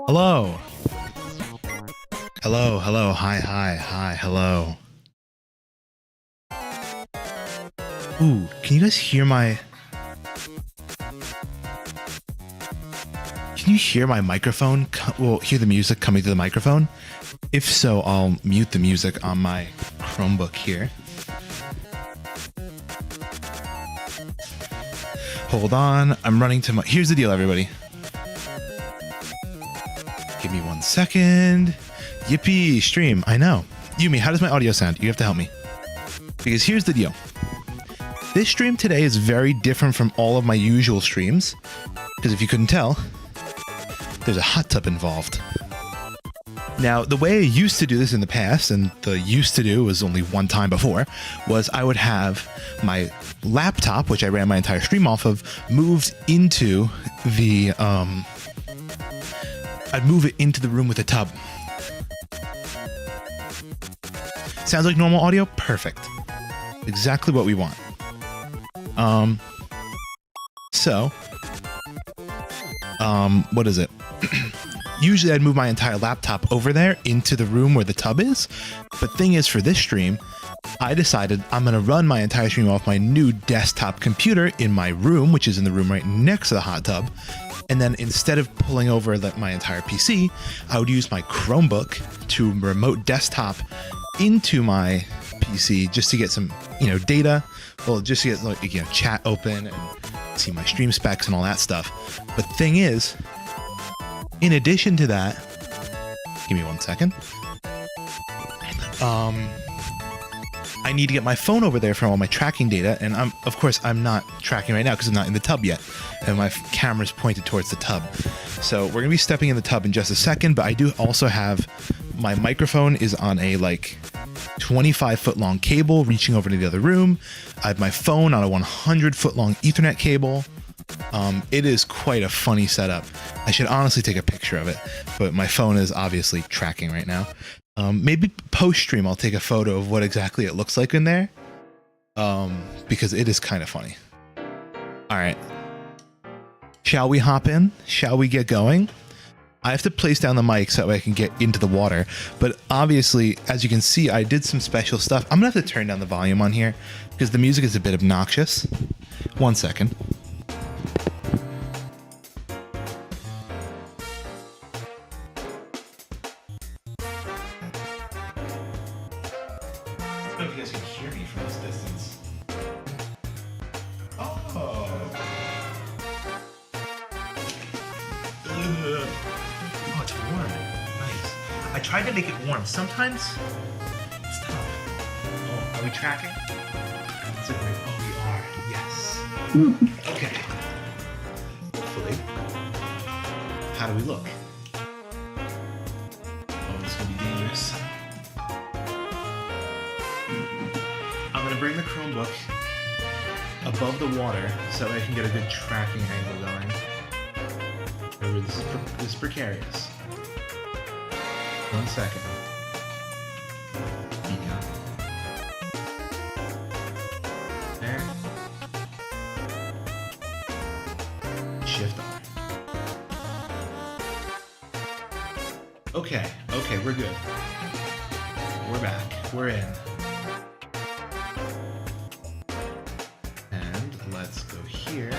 Hello. Hello, hello, hi, hello. Ooh, can you guys hear my... Can you hear my microphone? Well, hear the music coming through the microphone? If so, I'll mute the music on my Chromebook here. Hold on, I'm running to my... Here's the deal, everybody. Give me 1 second. Yippee, stream, I know. Yumi, how does my audio sound? You have to help me. Because here's the deal. This stream today is very different from all of my usual streams. Because if you couldn't tell, there's a hot tub involved. Now, the way I used to do this in the past, and the used to do was only one time before, was I would have my laptop, which I ran my entire stream off of, moved into the, I'd move it into the room with the tub. Sounds like normal audio? Perfect. Exactly what we want. What is it? Usually I'd move my entire laptop over there into the room where the tub is. But thing is, for this stream, I decided I'm going to run my entire stream off my new desktop computer in my room, which is in the room right next to the hot tub. And then instead of pulling over my entire PC, I would use my Chromebook to remote desktop into my PC just to get some, data. Well, just to get, chat open and see my stream specs and all that stuff. But the thing is, in addition to that, give me 1 second. I need to get my phone over there for all my tracking data, and of course I'm not tracking right now because I'm not in the tub yet, and my camera's pointed towards the tub. So we're gonna be stepping in the tub in just a second, but I do also have my microphone is on a 25-foot long cable reaching over to the other room. I have my phone on a 100-foot long Ethernet cable. It is quite a funny setup. I should honestly take a picture of it, but my phone is obviously tracking right now. Maybe post-stream I'll take a photo of what exactly it looks like in there, because it is kind of funny. All right. Shall we hop in? Shall we get going? I have to place down the mic so I can get into the water, but obviously, as you can see, I did some special stuff. I'm gonna have to turn down the volume on here because the music is a bit obnoxious. 1 second. I don't know if you guys can hear me from this distance. Oh. Oh, it's warm. Nice. I tried to make it warm. Sometimes it's tough. Oh, are we tracking? That's a great. Oh, we are. Yes. Okay. Hopefully. How do we look? Oh, this is gonna be dangerous. I'm gonna bring the Chromebook above the water so I can get a good tracking angle going. Remember, this is precarious. 1 second. Yeah. There. Shift on. Okay, we're good. We're back. We're in. And let's go here.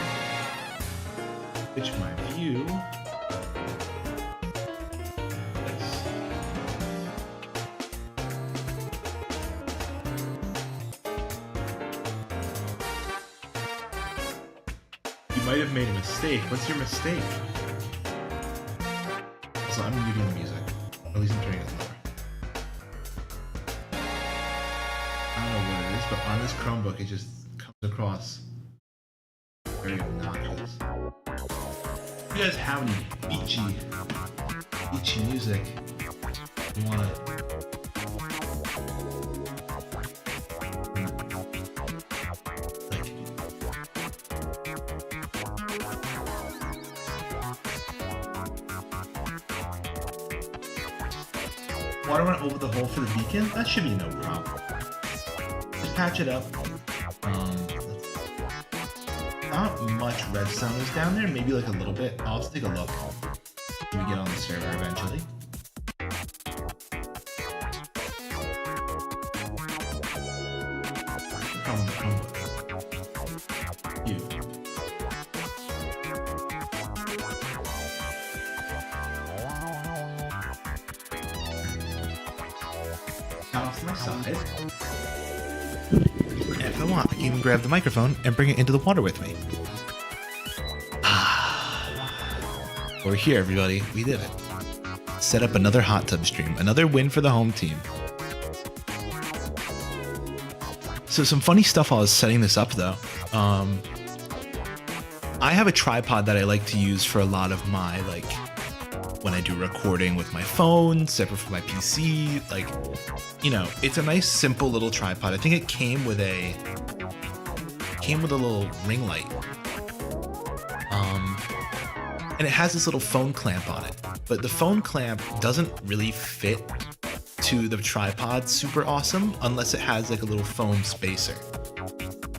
Switch my view. You might have made a mistake. What's your mistake? So I'm muting the music. At least I'm turning it lower. I don't know what it is, but on this Chromebook it just comes across very obnoxious. If you guys have any beachy music, you want to water went over the hole for the beacon? That should be no problem. Just patch it up. Not much redstone is down there, maybe like a little bit. I'll have to take a look when we get on the server eventually. Off my side. And if I want, I can even grab the microphone and bring it into the water with me. We're here, everybody. We did it. Set up another hot tub stream. Another win for the home team. So some funny stuff while I was setting this up, though. I have a tripod that I like to use for a lot of my, when I do recording with my phone, separate from my PC. Like, you know, it's a nice, simple little tripod. I think it came with a little ring light. And it has this little phone clamp on it, but the phone clamp doesn't really fit to the tripod super awesome unless it has like a little foam spacer.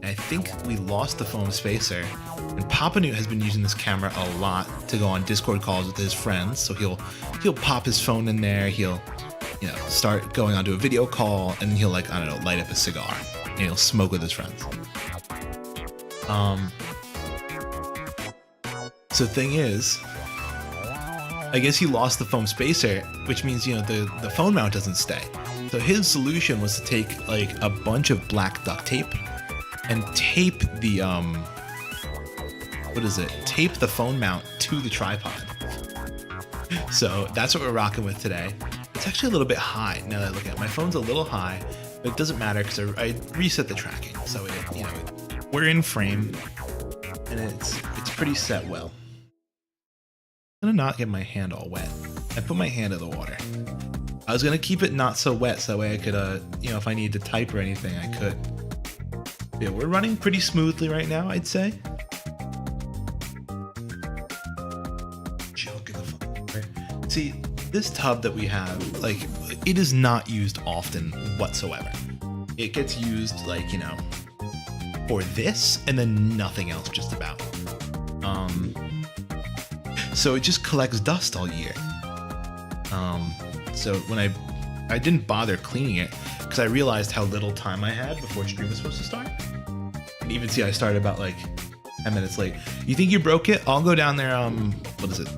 And I think we lost the foam spacer, and Papa Newt has been using this camera a lot to go on Discord calls with his friends. So he'll pop his phone in there, he'll, you know, start going onto a video call, and then he'll, like, I don't know, light up a cigar and he'll smoke with his friends. So the thing is, I guess he lost the foam spacer, which means, you know, the phone mount doesn't stay. So his solution was to take like a bunch of black duct tape and tape the tape the phone mount to the tripod. So that's what we're rocking with today. It's actually a little bit high now that I look at it. My phone's a little high, but it doesn't matter because I reset the tracking. So it, you know, we're in frame and it's pretty set well. I'm gonna not get my hand all wet. I put my hand in the water. I was gonna keep it not so wet so that way I could, you know, if I needed to type or anything, I could. Yeah, we're running pretty smoothly right now, I'd say. Joke in the phone. See, this tub that we have, like, it is not used often whatsoever. It gets used, like, you know, for this and then nothing else just about. So it just collects dust all year. So when I didn't bother cleaning it because I realized how little time I had before stream was supposed to start. And even see, I started about like 10 minutes late. You think you broke it? I'll go down there. What is it?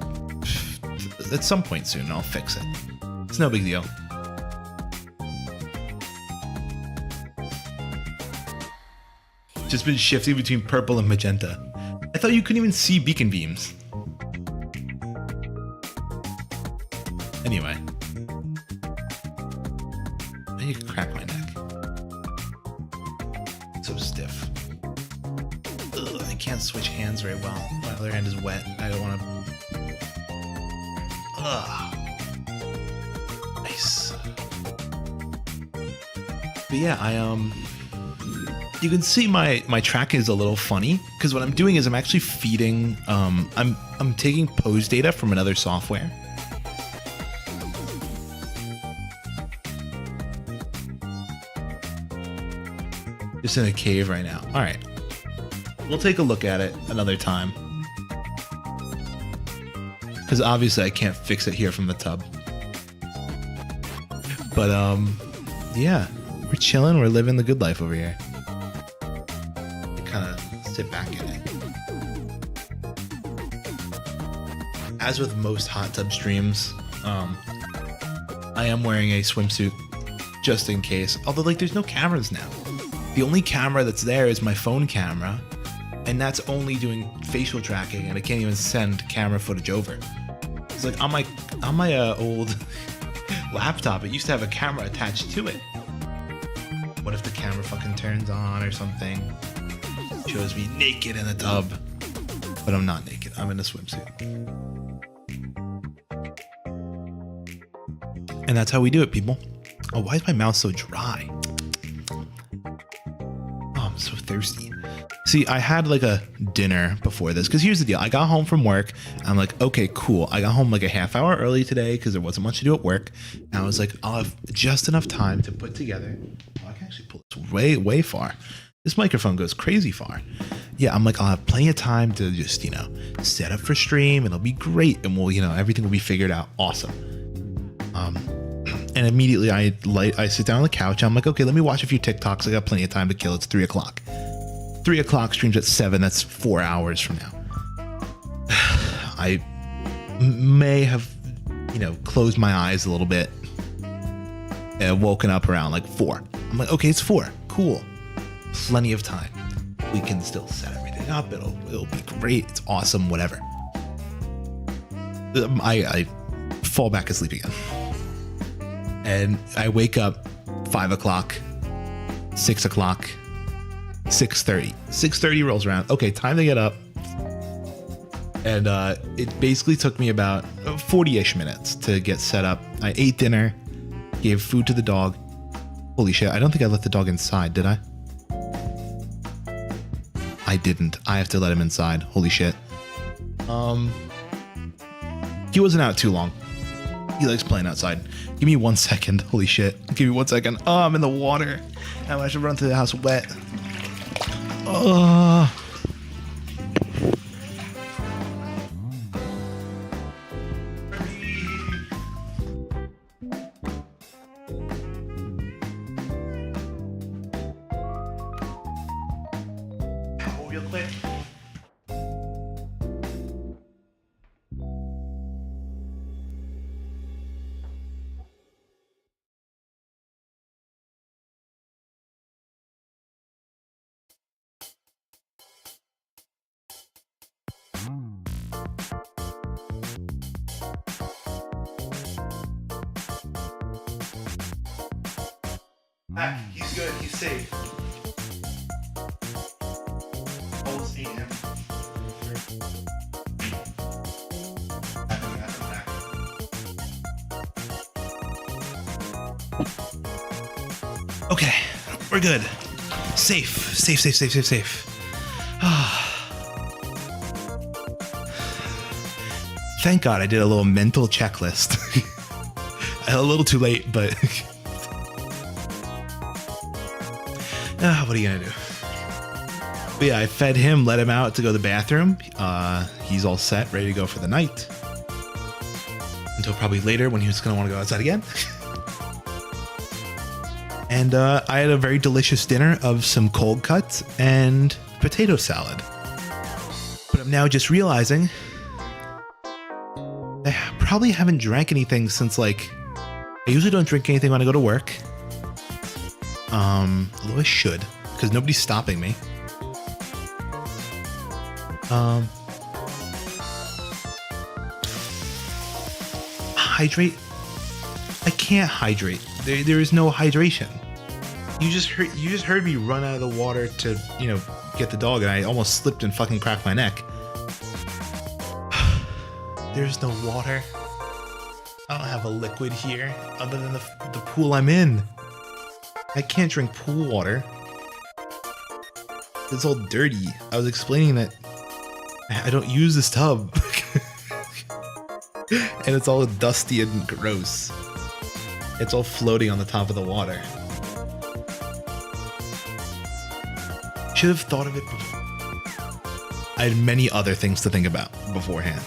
At some point soon, I'll fix it. It's no big deal. Just been shifting between purple and magenta. I thought you couldn't even see beacon beams. Anyway, you can crack my neck. It's so stiff. Ugh, I can't switch hands very well. My other hand is wet. I don't want to. Ugh. Nice. But yeah, you can see my tracking is a little funny because what I'm doing is I'm actually feeding. I'm taking pose data from another software. Just in a cave right now. All right, we'll take a look at it another time because obviously I can't fix it here from the tub. But yeah, we're chilling. We're living the good life over here. Kind of sit back in it. As with most hot tub streams, I am wearing a swimsuit just in case. Although, like, there's no cameras now. The only camera that's there is my phone camera, and that's only doing facial tracking, and I can't even send camera footage over. It's like on my old laptop, it used to have a camera attached to it. What if the camera fucking turns on or something? Shows me naked in the tub, but I'm not naked. I'm in a swimsuit. And that's how we do it, people. Oh, why is my mouth so dry? I'm so thirsty. See, I had like a dinner before this because here's the deal. I got home from work. I'm like, okay, cool. I got home like a half hour early today because there wasn't much to do at work. And I was like, I'll have just enough time to put together. Oh, I can actually pull this way, way far. This microphone goes crazy far. Yeah, I'm like, I'll have plenty of time to just, you know, set up for stream. It'll be great. And we'll, you know, everything will be figured out. Awesome. And immediately I sit down on the couch. I'm like, okay, let me watch a few TikToks. I got plenty of time to kill. It's 3 o'clock. 3 o'clock streams at 7. That's 4 hours from now. I may have, you know, closed my eyes a little bit and woken up around like 4. I'm like, okay, it's 4. Cool. Plenty of time. We can still set everything up. It'll be great. It's awesome. Whatever. I fall back asleep again. And I wake up 5 o'clock, 6 o'clock, 6:30. 6:30 rolls around. Okay, time to get up And it basically took me about 40-ish minutes to get set up. I ate dinner, gave food to the dog. Holy shit, I don't think I let the dog inside, did I? I didn't. I have to let him inside. Holy shit. He wasn't out too long. He likes playing outside. Give me 1 second. Holy shit. Give me 1 second. Oh, I'm in the water. Now I should run through the house wet. Oh. Real quick. Ah, he's good. He's safe. Almost ate him. Okay, we're good. Safe. Thank God I did a little mental checklist. A little too late, but what are you gonna do? But yeah, I fed him, let him out to go to the bathroom. He's all set, ready to go for the night. Until probably later when he was gonna want to go outside again. And I had a very delicious dinner of some cold cuts and potato salad. But I'm now just realizing I probably haven't drank anything since, like, I usually don't drink anything when I go to work. Although I should, because nobody's stopping me. Hydrate? I can't hydrate. There is no hydration. You just heard me run out of the water to, you know, get the dog, and I almost slipped and fucking cracked my neck. There's no water. I don't have a liquid here other than the pool I'm in. I can't drink pool water. It's all dirty. I was explaining that I don't use this tub. And it's all dusty and gross. It's all floating on the top of the water. Should have thought of it before. I had many other things to think about beforehand.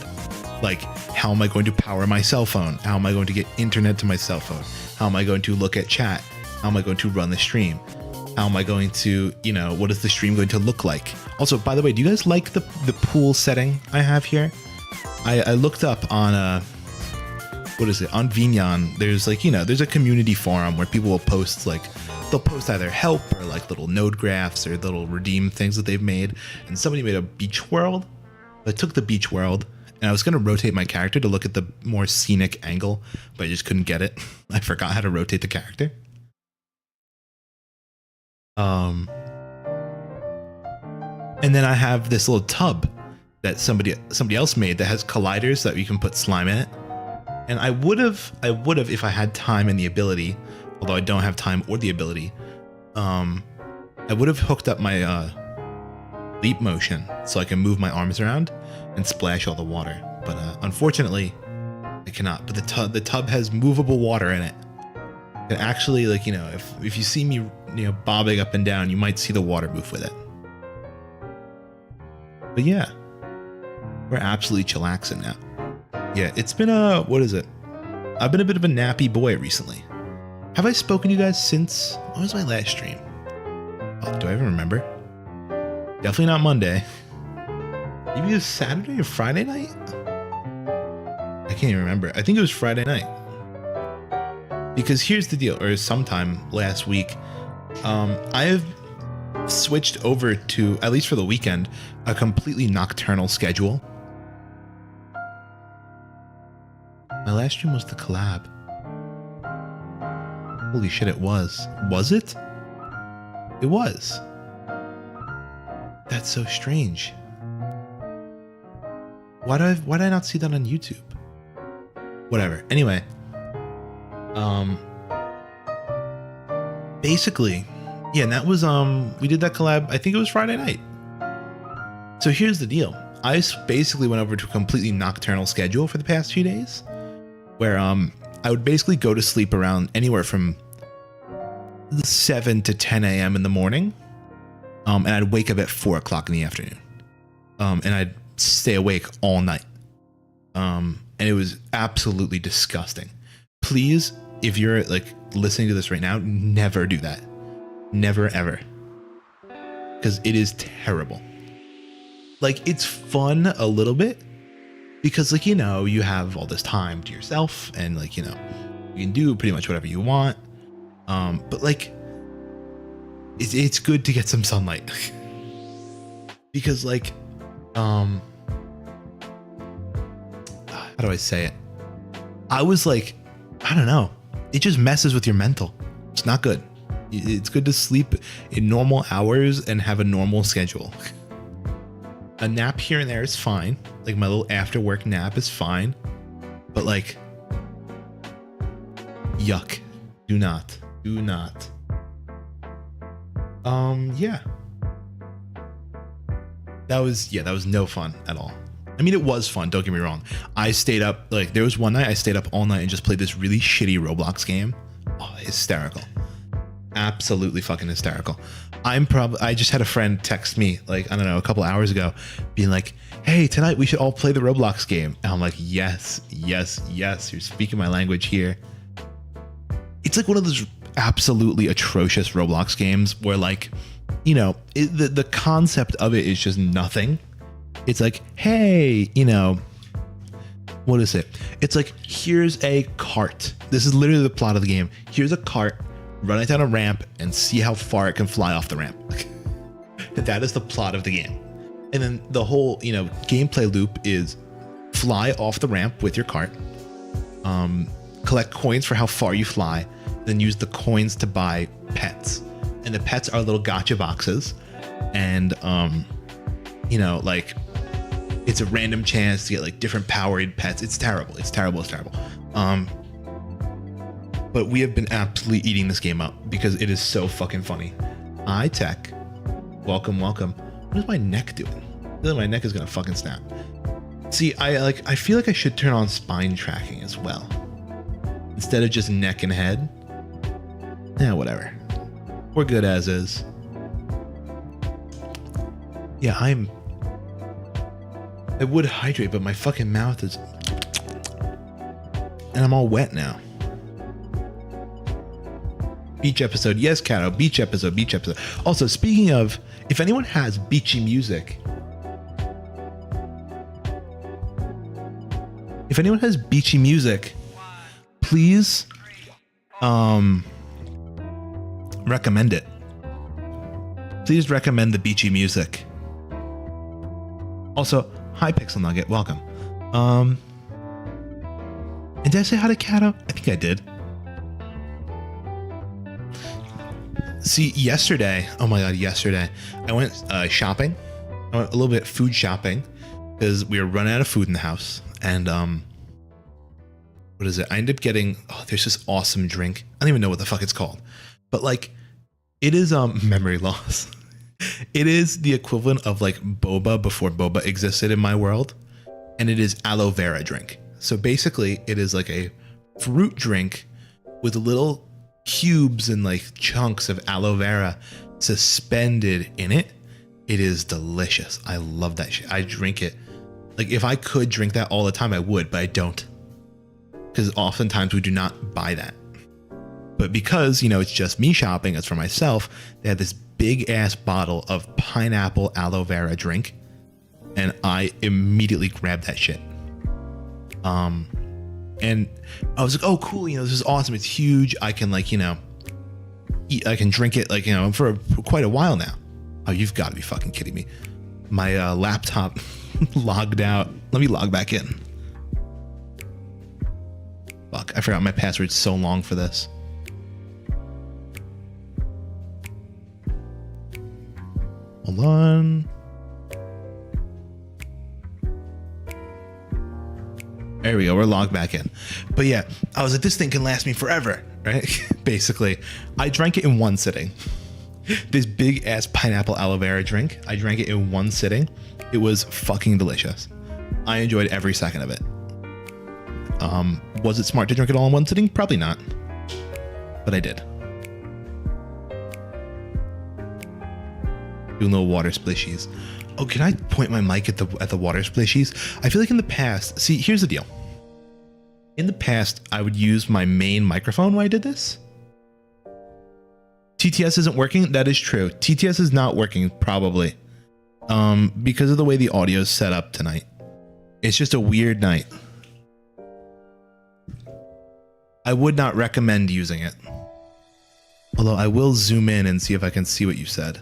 Like, how am I going to power my cell phone? How am I going to get internet to my cell phone? How am I going to look at chat? How am I going to run the stream? How am I going to, you know, what is the stream going to look like? Also, by the way, do you guys like the pool setting I have here? I looked up on, what is it, on Vignon. There's like, you know, there's a community forum where people will post, like, they'll post either help or like little node graphs or little redeem things that they've made. And somebody made a beach world. I took the beach world and I was going to rotate my character to look at the more scenic angle, but I just couldn't get it. I forgot how to rotate the character. And then I have this little tub that somebody else made that has colliders that you can put slime in it. And I would have if I had time and the ability, although I don't have time or the ability, I would have hooked up my leap motion so I can move my arms around and splash all the water. But unfortunately, I cannot. But the tub has movable water in it. And actually, like, you know, if you see me, you know, bobbing up and down, you might see the water move with it. But yeah, we're absolutely chillaxing now. Yeah, it's been what is it? I've been a bit of a nappy boy recently. Have I spoken to you guys since, what was my last stream? Oh, do I even remember? Definitely not Monday. Maybe it was Saturday or Friday night? I can't even remember. I think it was Friday night. Because here's the deal, or sometime last week, I have switched over to, at least for the weekend, a completely nocturnal schedule. My last stream was the collab. Holy shit, it was. Was it? It was. That's so strange. Why did I not see that on YouTube? Whatever. Anyway, basically, yeah, and that was we did that collab. I think it was Friday night. So here's the deal. I basically went over to a completely nocturnal schedule for the past few days, where I would basically go to sleep around anywhere from 7 to 10 a.m. in the morning, and I'd wake up at 4 o'clock in the afternoon, and I'd stay awake all night, and it was absolutely disgusting. Please, if you're like listening to this right now, never do that. Never ever, because it is terrible. Like, it's fun a little bit because, like, you know, you have all this time to yourself and, like, you know, you can do pretty much whatever you want. But like, it's good to get some sunlight because, like, how do I say it? I was like, I don't know. It just messes with your mental. It's not good. It's good to sleep in normal hours and have a normal schedule. A nap here and there is fine. Like, my little after work nap is fine. But like, yuck. Do not. Yeah. That was no fun at all. I mean, it was fun, don't get me wrong. I stayed up, like, there was one night I stayed up all night and just played this really shitty Roblox game. Oh, hysterical. Absolutely fucking hysterical. I just had a friend text me, like, I don't know, a couple hours ago, being like, hey, tonight we should all play the Roblox game. And I'm like, yes, you're speaking my language here. It's like one of those absolutely atrocious Roblox games where, like, you know, the concept of it is just nothing. It's like, hey, you know, what is it? It's like, here's a cart. This is literally the plot of the game. Here's a cart. Run it down a ramp and see how far it can fly off the ramp. That is the plot of the game. And then the whole, you know, gameplay loop is fly off the ramp with your cart, collect coins for how far you fly, then use the coins to buy pets. And the pets are little gacha boxes. And, you know, like, it's a random chance to get like different powered pets. It's terrible. But we have been absolutely eating this game up because it is so fucking funny. Hi, Tech. Welcome. What is my neck doing? I feel like my neck is gonna fucking snap. See, I feel like I should turn on spine tracking as well, instead of just neck and head. Yeah, whatever. We're good as is. Yeah, I would hydrate, but my fucking mouth is, and I'm all wet now. Beach episode. Yes, Cato. Beach episode. Also, speaking of, if anyone has beachy music, please recommend it. Please recommend the beachy music. Also, hi Pixel Nugget. Welcome. And did I say hi to Cato? I think I did. See, yesterday, oh my god, I went shopping. I went a little bit food shopping because we were running out of food in the house. And what is it? I ended up getting, there's this awesome drink. I don't even know what the fuck it's called, but like, it is memory loss. It is the equivalent of like boba before boba existed in my world, and it is aloe vera drink. So basically, it is like a fruit drink with little cubes and like chunks of aloe vera suspended in it. It is delicious. I love that shit. I drink it. Like, if I could drink that all the time, I would, but I don't, because oftentimes we do not buy that. But because, you know, it's just me shopping, it's for myself, they had this big ass bottle of pineapple aloe vera drink, and I immediately grabbed that shit. And I was like, oh, cool, you know, this is awesome. It's huge. I can, like, you know, I can drink it, like, you know, for quite a while now. Oh, you've got to be fucking kidding me. My laptop logged out. Let me log back in. Fuck, I forgot my password so long for this. Hold on. There we go. We're logged back in. But yeah, I was like, this thing can last me forever, right? Basically, I drank it in one sitting. This big ass pineapple aloe vera drink. I drank it in one sitting. It was fucking delicious. I enjoyed every second of it. Was it smart to drink it all in one sitting? Probably not. But I did. Doing little water splishies. Oh, can I point my mic at the water splishies? I feel like in the past, see, here's the deal. In the past, I would use my main microphone when I did this. TTS isn't working. That is true. TTS is not working, probably. Because of the way the audio is set up tonight. It's just a weird night. I would not recommend using it. Although I will zoom in and see if I can see what you said.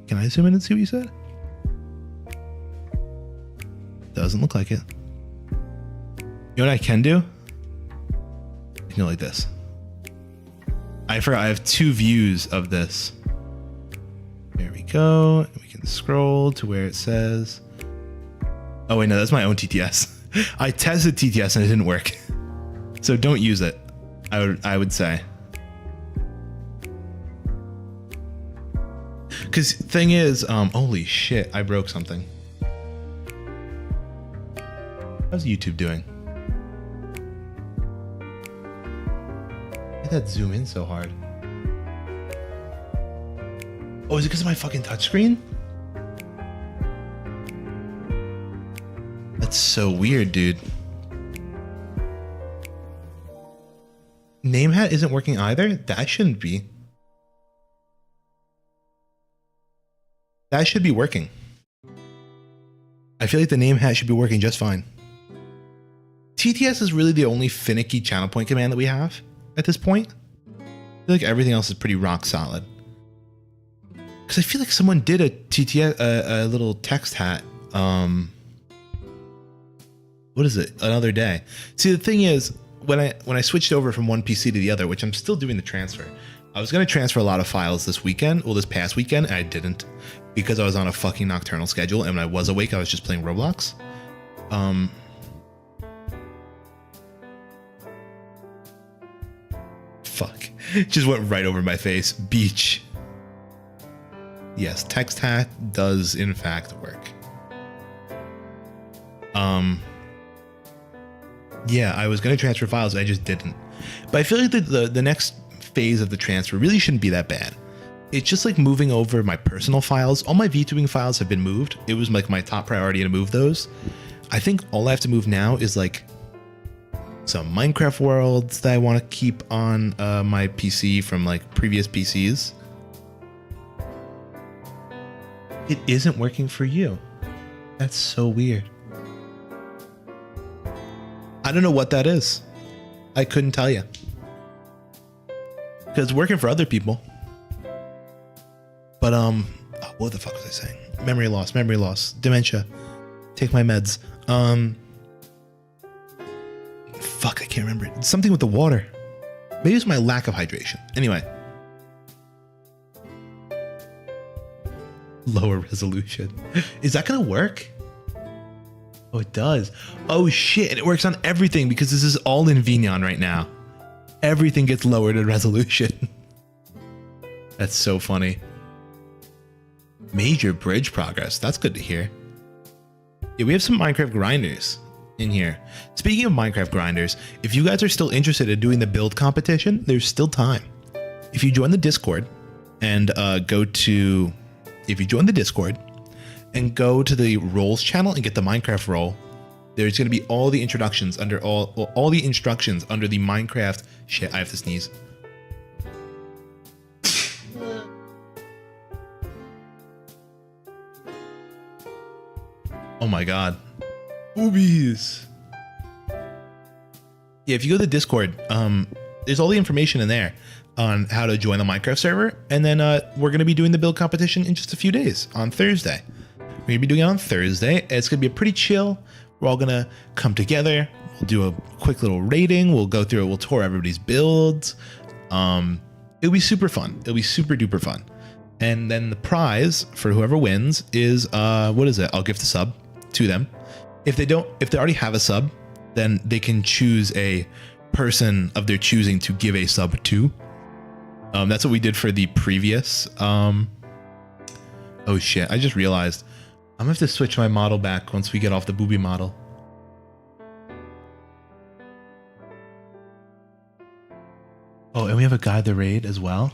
Can I zoom in and see what you said? Doesn't look like it. You know what I can do? I can go like this. I forgot I have 2 views of this. There we go. We can scroll to where it says. Oh wait, no, that's my own TTS. I tested TTS and it didn't work. So don't use it. I would say. Cause thing is, holy shit, I broke something. How's YouTube doing? Why did that zoom in so hard? Oh, is it because of my fucking touchscreen? That's so weird, dude. Name hat isn't working either? That shouldn't be. That should be working. I feel like the name hat should be working just fine. TTS is really the only finicky channel point command that we have at this point. I feel like everything else is pretty rock solid. Because I feel like someone did a TTS, a little text hat. What is it? Another day. See, the thing is, when I switched over from one PC to the other, which I'm still doing the transfer, I was going to transfer a lot of files this weekend, well, this past weekend, and I didn't because I was on a fucking nocturnal schedule, and when I was awake, I was just playing Roblox. Fuck. Just went right over my face. Beach. Yes, text hat does in fact work. Yeah, I was going to transfer files, I just didn't. But I feel like the next phase of the transfer really shouldn't be that bad. It's just like moving over my personal files. All my VTubing files have been moved. It was like my top priority to move those. I think all I have to move now is like some Minecraft worlds that I want to keep on my PC from like previous PCs. It isn't working for you. That's so weird. I don't know what that is. I couldn't tell you. Because it's working for other people. But, what the fuck was I saying? Memory loss, dementia. Take my meds. Fuck, I can't remember. It's something with the water. Maybe it's my lack of hydration. Anyway. Lower resolution. Is that gonna work? Oh, it does. Oh shit, and it works on everything because this is all in Vignon right now. Everything gets lowered in resolution. That's so funny. Major bridge progress. That's good to hear. Yeah, we have some Minecraft grinders in here. Speaking of Minecraft grinders, if you guys are still interested in doing the build competition, there's still time. If you join the Discord and if you join the Discord and go to the roles channel and get the Minecraft role, there's going to be all the introductions under all the instructions under the Minecraft shit. I have to sneeze. Oh my god. Boobies. Yeah, if you go to the Discord, there's all the information in there on how to join the Minecraft server. And then we're going to be doing the build competition in just a few days on Thursday. We're going to be doing it on Thursday. It's going to be a pretty chill. We're all going to come together. We'll do a quick little rating. We'll go through it. We'll tour everybody's builds. It'll be super fun. It'll be super duper fun. And then the prize for whoever wins is what is it? I'll gift a sub to them. If they already have a sub, then they can choose a person of their choosing to give a sub to. That's what we did for the previous. Oh shit! I just realized I'm gonna have to switch my model back once we get off the booby model. Oh, and we have a guide the raid as well.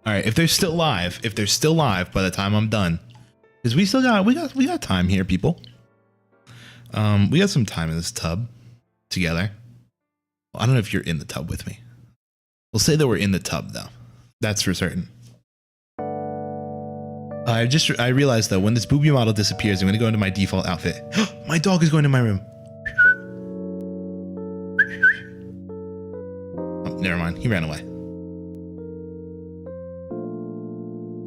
All right, if they're still live, by the time I'm done, because we got time here, people. We got some time in this tub together. Well, I don't know if you're in the tub with me. We'll say that we're in the tub though. That's for certain. I realized though, when this booby model disappears, I'm gonna go into my default outfit. My dog is going to my room. Oh, never mind. He ran away.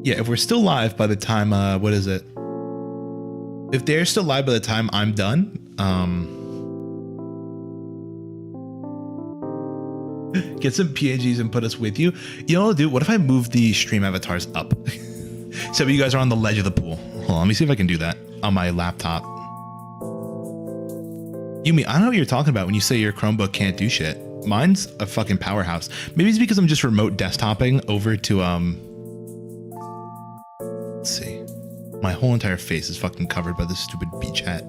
Yeah, if we're still live by the time, what is it? If they're still live by the time I'm done, get some PNGs and put us with you. You know what I'll do? What if I move the stream avatars up? So you guys are on the ledge of the pool. Hold on, let me see if I can do that on my laptop. Yumi, I don't know what you're talking about when you say your Chromebook can't do shit. Mine's a fucking powerhouse. Maybe it's because I'm just remote desktoping over to, let's see. My whole entire face is fucking covered by this stupid beach hat.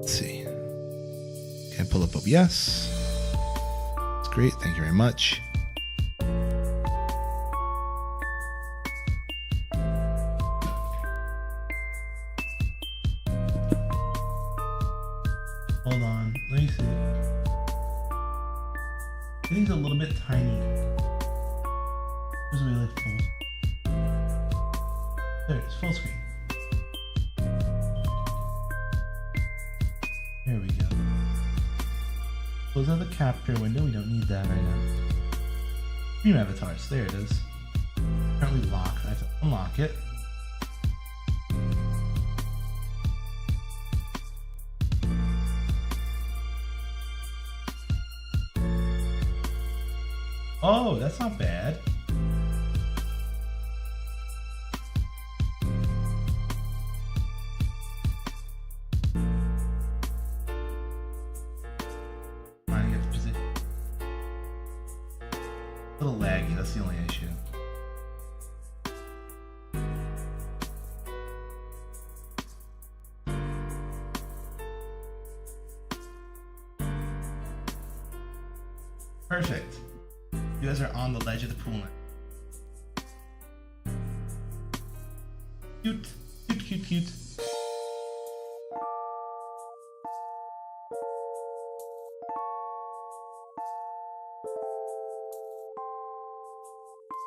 Let's see. Can I pull up OBS? That's great. Thank you very much. Hold on. Let me see. I think it's a little bit tiny. There's a way like full. There it is, full screen. There we go. Close out the capture window. We don't need that right now. Stream avatars. There it is. Currently locked. I have to unlock it. Oh, that's not bad. Trying to get the position. A little laggy, that's the only issue. Perfect. You guys are on the ledge of the pool now. Cute, cute, cute, cute.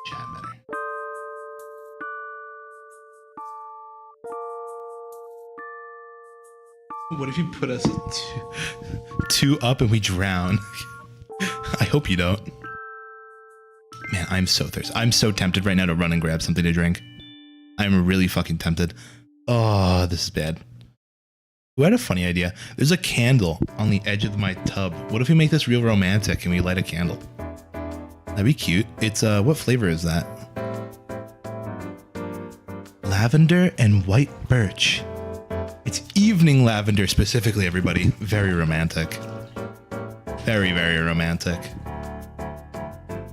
Chat better. What if you put us two up and we drown? I hope you don't. Man, I'm so thirsty. I'm so tempted right now to run and grab something to drink. I'm really fucking tempted. Oh, this is bad. We had a funny idea. There's a candle on the edge of my tub. What if we make this real romantic and we light a candle? That'd be cute. It's, what flavor is that? Lavender and white birch. It's evening lavender specifically, everybody. Very romantic. Very, very romantic.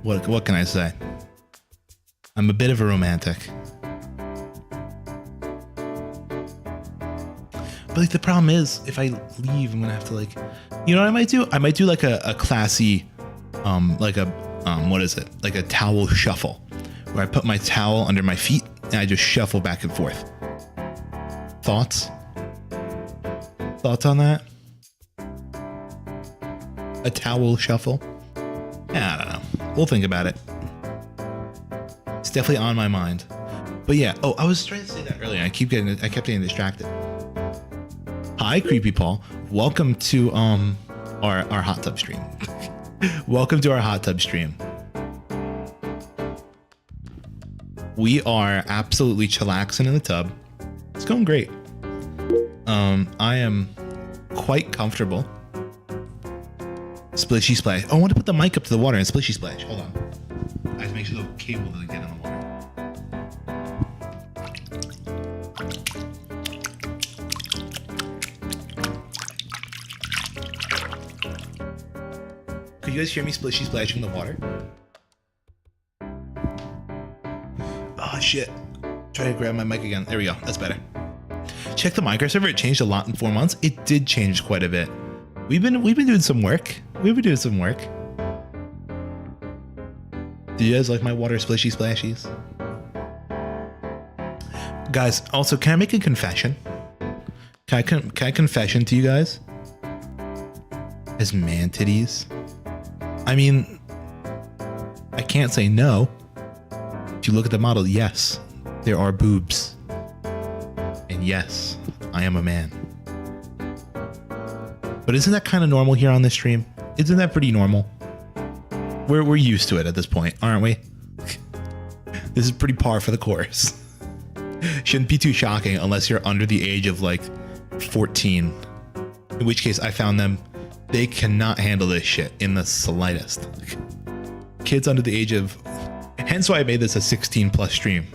What can I say? I'm a bit of a romantic. But like the problem is, if I leave, I'm gonna have to like, you know what I might do? I might do like a classy, what is it? Like a towel shuffle, where I put my towel under my feet and I just shuffle back and forth. Thoughts? Thoughts on that? A towel shuffle? Yeah, I don't know. We'll think about it. It's definitely on my mind. But yeah, oh, I was trying to say that earlier. I kept getting distracted. Hi, Creepy Paul. Welcome to our hot tub stream. Welcome to our hot tub stream. We are absolutely chillaxing in the tub. It's going great. I am quite comfortable. Splishy splash. Oh, I want to put the mic up to the water and splishy splash. Hold on. I have to make sure the cable doesn't get in the water. Could you guys hear me splishy splashing the water? Oh shit. Try to grab my mic again. There we go. That's better. Check the Minecraft server. It changed a lot in 4 months. It did change quite a bit. We've been doing some work. We've been doing some work. Do you guys like my water splishy splashies? Guys, also, can I make a confession? Can I confession to you guys? As man titties? I mean, I can't say no. If you look at the model, yes, there are boobs. And yes, I am a man. But isn't that kind of normal here on this stream? Isn't that pretty normal? We're used to it at this point, aren't we? This is pretty par for the course. Shouldn't be too shocking unless you're under the age of like 14. In which case I found them, they cannot handle this shit in the slightest. Kids under the age of, hence why I made this a 16 plus stream.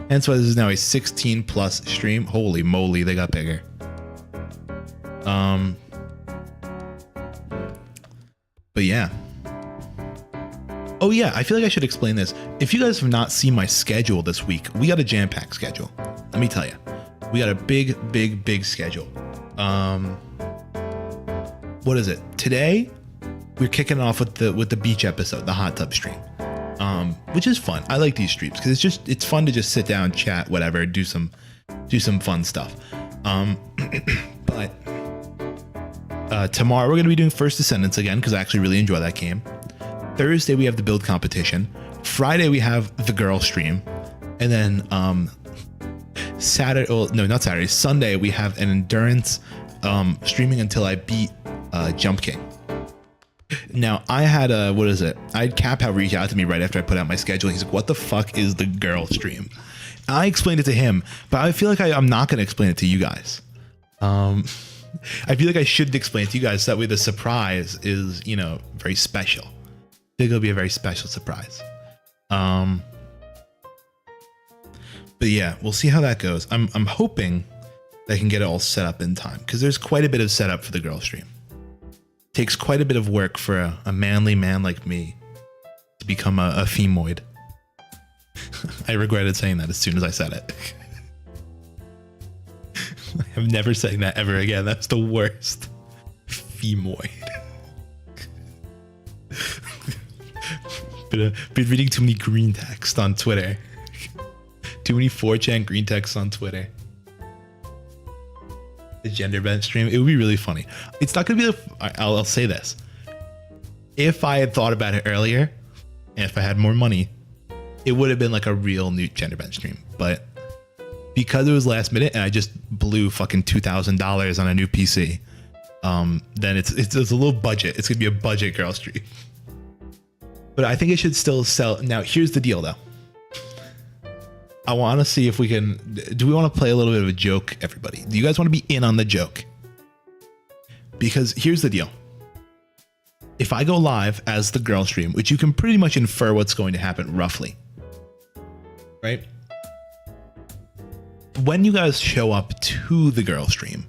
Hence why this is now a 16 plus stream. Holy moly, they got bigger. But yeah. Oh yeah, I feel like I should explain this. If you guys have not seen my schedule this week, we got a jam-packed schedule. Let me tell you. We got a big schedule. What is it? Today, we're kicking off with the beach episode, the hot tub stream. Which is fun. I like these streams because it's fun to just sit down, chat, whatever, do some fun stuff. But tomorrow we're going to be doing First Descendants again because I actually really enjoy that game. Thursday we have the build competition. Friday we have the girl stream, and then Saturday, well, no, not Saturday, Sunday we have an endurance streaming until I beat Jump King. Now I had I had Cap reach out to me right after I put out my schedule. He's like, "What the fuck is the girl stream?" And I explained it to him, but I feel like I'm not going to explain it to you guys. I feel like I should explain it to you guys. So that way the surprise is, very special. I think it'll be a very special surprise. But yeah, we'll see how that goes. I'm hoping that I can get it all set up in time because there's quite a bit of setup for the girl stream. Takes quite a bit of work for a manly man like me to become a femoid. I regretted saying that as soon as I said it. I'm never saying that ever again. That's the worst. Femoid. Been reading too many green text on Twitter. Too many 4chan green texts on Twitter. The gender bent stream. It would be really funny. It's not going to be I'll say this. If I had thought about it earlier, and if I had more money, it would have been like a real new gender bent stream. But because it was last minute and I just blew fucking $2,000 on a new PC, then it's a little budget. It's going to be a budget girl stream. But I think it should still sell. Now, here's the deal, though. I want to see if we can... Do we want to play a little bit of a joke, everybody? Do you guys want to be in on the joke? Because here's the deal. If I go live as the girl stream, which you can pretty much infer what's going to happen roughly, right? When you guys show up to the girl stream,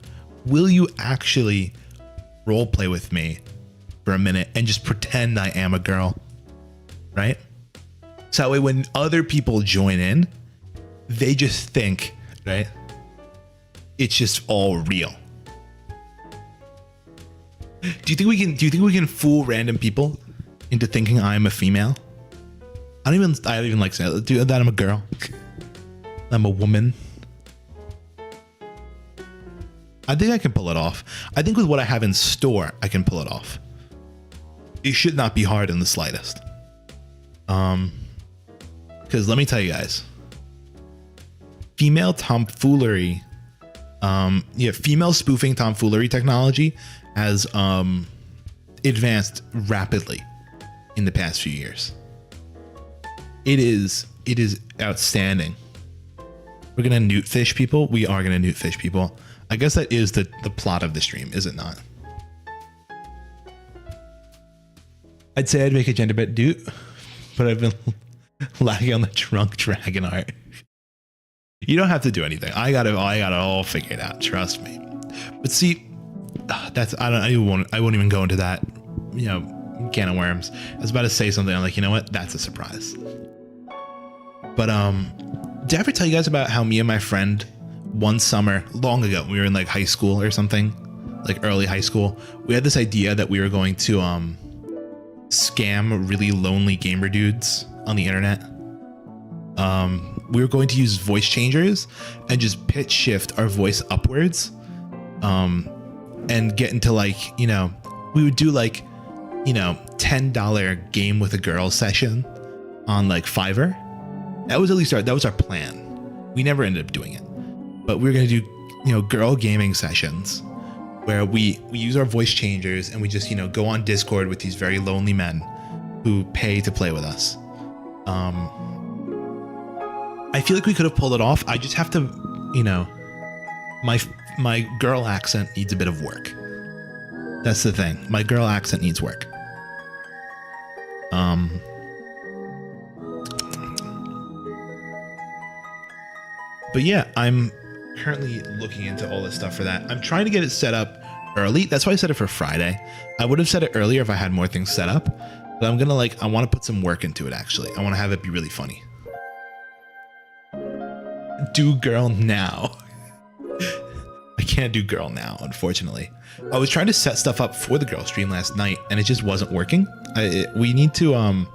will you actually role play with me for a minute and just pretend I am a girl? Right? So that way when other people join in, they just think, right? It's just all real. Do you think we can fool random people into thinking I'm a female? I don't even like saying that I'm a girl. I'm a woman. I think I can pull it off. I think with what I have in store, I can pull it off. It should not be hard in the slightest. Because let me tell you guys, female tomfoolery, female spoofing tomfoolery technology has advanced rapidly in the past few years. It is outstanding. We're gonna newt fish people. We are gonna newt fish people. I guess that is the plot of the stream, is it not? I'd say I'd make a gender bent dude, but I've been lacking on the drunk dragon art. You don't have to do anything. I got it all figured out. Trust me. But see, I won't even go into that, can of worms. I was about to say something. I'm like, you know what? That's a surprise. But did I ever tell you guys about how me and my friend one summer long ago, we were in like high school or something, like early high school. We had this idea that we were going to scam really lonely gamer dudes on the internet. We were going to use voice changers and just pitch shift our voice upwards, and get into like, we would do like, $10 game with a girl session on like Fiverr. That was our plan. We never ended up doing it, but we were going to do, girl gaming sessions where we use our voice changers and we just, go on Discord with these very lonely men who pay to play with us. I feel like we could have pulled it off. I just have to, my girl accent needs a bit of work. That's the thing. My girl accent needs work. But yeah, I'm currently looking into all this stuff for that. I'm trying to get it set up early. That's why I set it for Friday. I would have set it earlier if I had more things set up, but I'm gonna I want to put some work into it. Actually, I want to have it be really funny. Do girl now. I can't do girl now, unfortunately. I was trying to set stuff up for the girl stream last night and it just wasn't working. We need to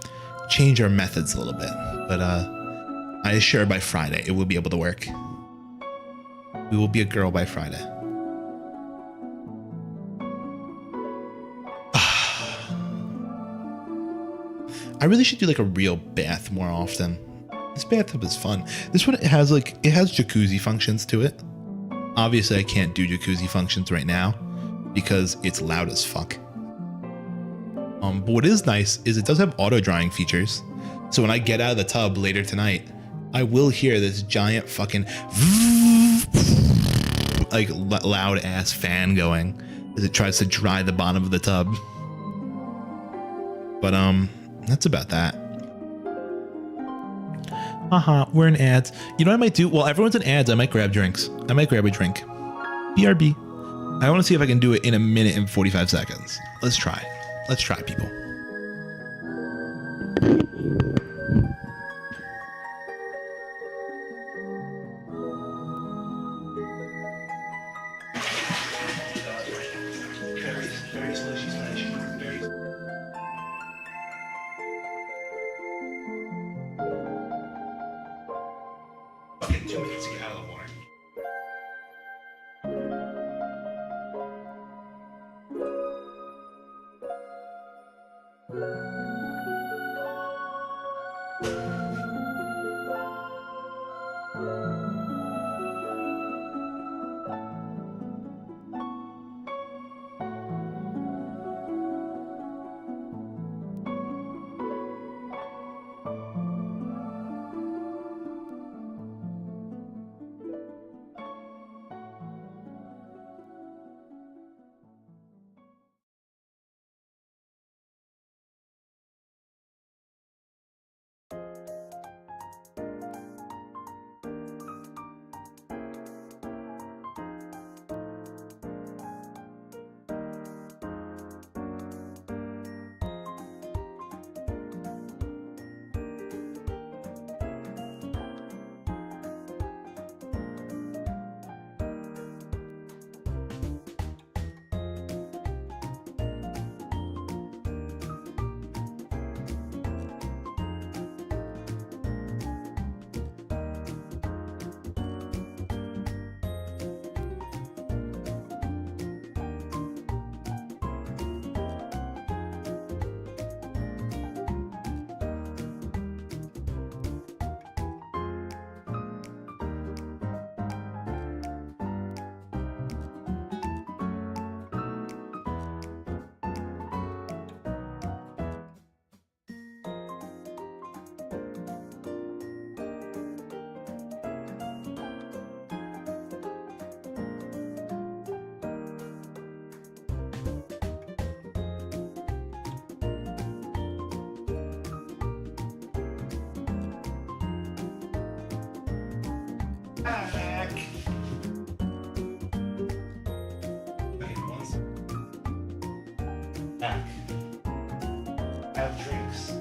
change our methods a little bit, but I assure by Friday it will be able to work. We will be a girl by Friday. I really should do like a real bath more often. This bathtub is fun. This one, it has jacuzzi functions to it. Obviously I can't do jacuzzi functions right now because it's loud as fuck. But what is nice is it does have auto drying features. So when I get out of the tub later tonight, I will hear this giant fucking like loud ass fan going as it tries to dry the bottom of the tub. But that's about that. We're in ads. You know what I might do? While everyone's in ads, I might grab drinks. I might grab a drink. BRB. I want to see if I can do it in 1 minute and 45 seconds. Let's try. Let's try, people. Very slushy splash. Fucking 2 minutes to get out of the water. back. Okay, once back. Have drinks.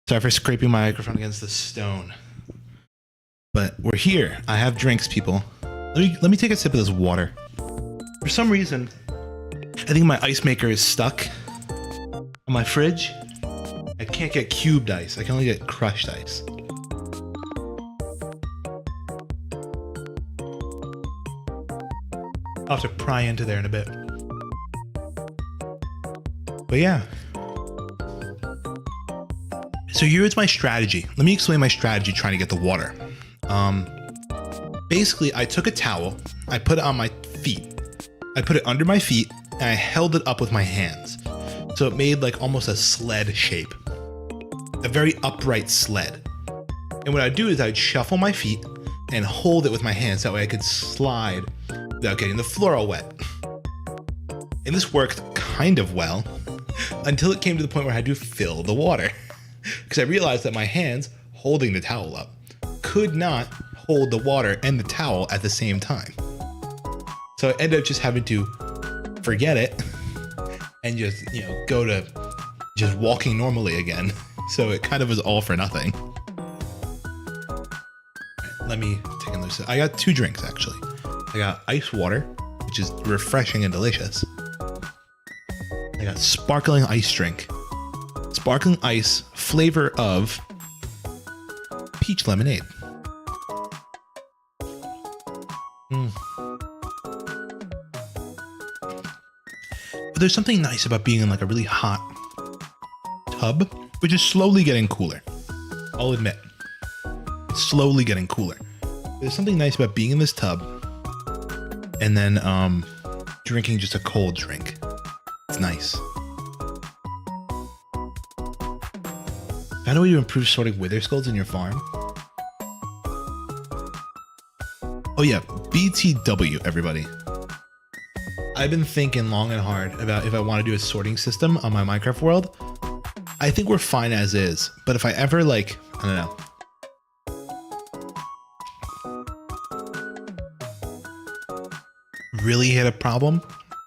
Sorry for scraping my microphone against the stone. But we're here. I have drinks, people. Let me take a sip of this water. For some reason, I think my ice maker is stuck on my fridge. I can't get cubed ice. I can only get crushed ice. I'll have to pry into there in a bit. But yeah. So here's my strategy. Let me explain my strategy trying to get the water. Basically, I took a towel, I put it on my feet, I put it under my feet, and I held it up with my hands. So it made like almost a sled shape, a very upright sled. And what I'd do is I'd shuffle my feet and hold it with my hands. That way I could slide without getting the floor all wet. And this worked kind of well until it came to the point where I had to fill the water. Because I realized that my hands holding the towel up could not hold the water and the towel at the same time. So I ended up just having to forget it and just, go to just walking normally again. So it kind of was all for nothing. Let me take another sip. I got 2 drinks actually. I got ice water, which is refreshing and delicious. I got sparkling ice drink. Sparkling ice, flavor of peach lemonade. But there's something nice about being in like a really hot tub, which is slowly getting cooler. I'll admit, it's slowly getting cooler. There's something nice about being in this tub and then drinking just a cold drink. It's nice. Found a way to improve sorting wither skulls in your farm? Oh yeah, VTUBER, everybody. I've been thinking long and hard about if I want to do a sorting system on my Minecraft world. I think we're fine as is, but if I ever I don't know. Really hit a problem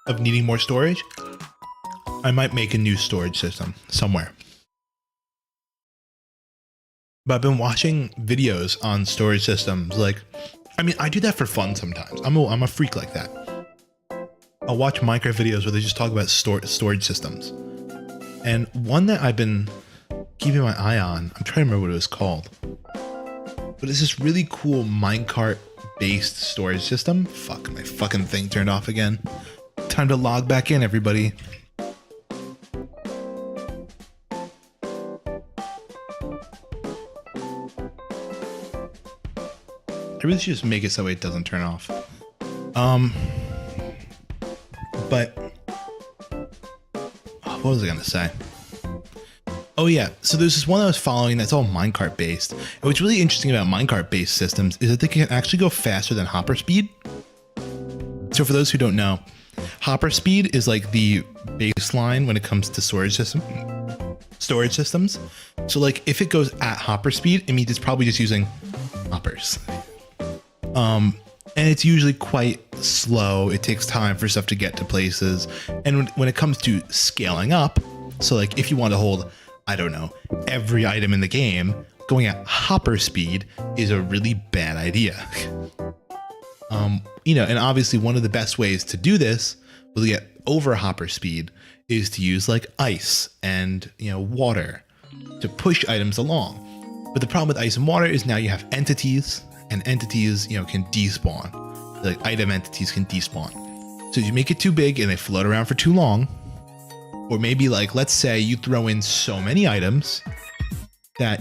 of needing more storage, I might make a new storage system somewhere. But I've been watching videos on storage systems. I do that for fun sometimes. I'm a freak like that. I'll watch Minecraft videos where they just talk about storage systems. And one that I've been keeping my eye on, I'm trying to remember what it was called. But it's this really cool minecart based storage system. Fuck, my fucking thing turned off again. Time to log back in, everybody. I really should just make it so it doesn't turn off. But what was I gonna say? Oh yeah, so there's this one I was following that's all minecart based. And what's really interesting about minecart based systems is that they can actually go faster than hopper speed. So for those who don't know, hopper speed is like the baseline when it comes to storage systems. So like if it goes at hopper speed, it means it's probably just using hoppers. And it's usually quite slow. It takes time for stuff to get to places. And when it comes to scaling up, so like if you want to hold, I don't know, every item in the game, going at hopper speed is a really bad idea. And obviously one of the best ways to do this, to get over hopper speed, is to use like ice and, water to push items along. But the problem with ice and water is now you have entities, and entities, can despawn. Like item entities can despawn. So you make it too big and they float around for too long. Or maybe let's say you throw in so many items that,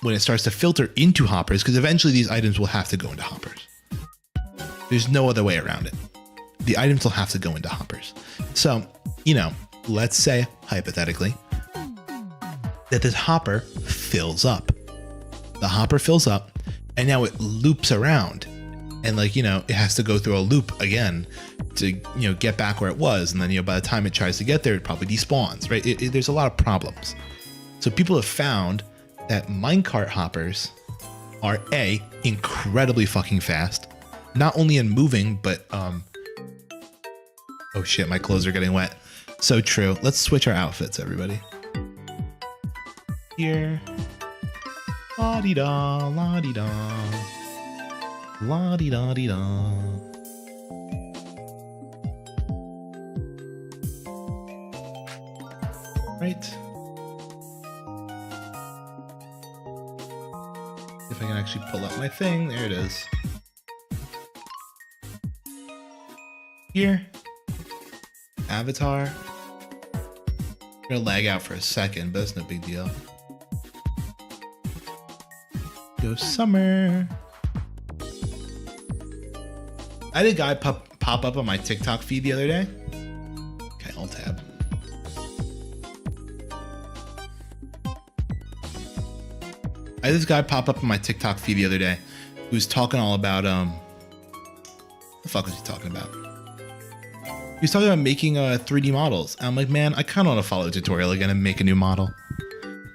when it starts to filter into hoppers, because eventually these items will have to go into hoppers. There's no other way around it. The items will have to go into hoppers. So, let's say hypothetically that this hopper fills up. the hopper fills up, and now it loops around. And like, you know, it has to go through a loop again to, you know, get back where it was. And then, you know, by the time it tries to get there, it probably despawns, right? There's a lot of problems. So people have found that minecart hoppers are incredibly fucking fast, not only in moving, but, oh shit, my clothes are getting wet. So true. Let's switch our outfits, everybody. Here. La-dee-da, la-dee-da. La-dee-da-dee-da. Right. If I can actually pull up my thing, there it is. Here. Avatar. I'm gonna lag out for a second, but it's no big deal. Go summer. I had a guy pop up on my TikTok feed the other day. Okay, Alt tab. I had this guy pop up on my TikTok feed the other day who was talking all about, what the fuck was he talking about? He was talking about making 3D models. And I'm like, man, I kind of want to follow a tutorial again and make a new model.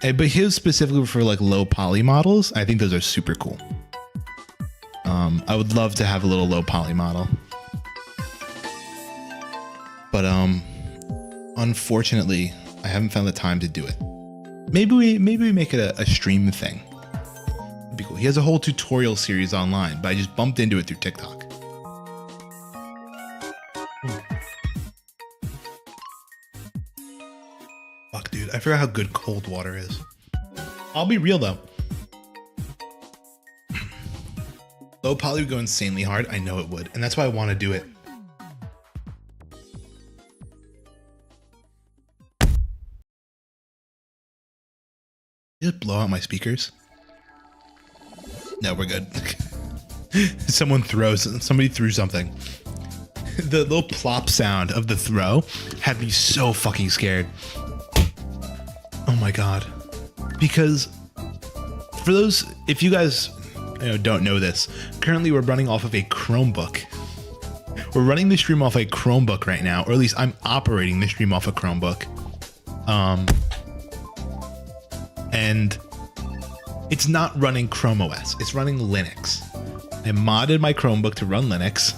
But his specifically for like low poly models, I think those are super cool. I would love to have a little low poly model. But unfortunately, I haven't found the time to do it. Maybe we make it a stream thing. It'd be cool. He has a whole tutorial series online, but I just bumped into it through TikTok. Fuck, dude. I forgot how good cold water is. I'll be real, though. Low poly would go insanely hard. I know it would. And that's why I want to do it. Did it blow out my speakers? No, we're good. Somebody threw something. The little plop sound of the throw had me so fucking scared. Oh my god. Because for those, if you guys don't know this, currently we're running off of a Chromebook. We're running the stream off a Chromebook right now, or at least I'm operating the stream off a Chromebook. And it's not running Chrome OS, it's running Linux. I modded my Chromebook to run Linux.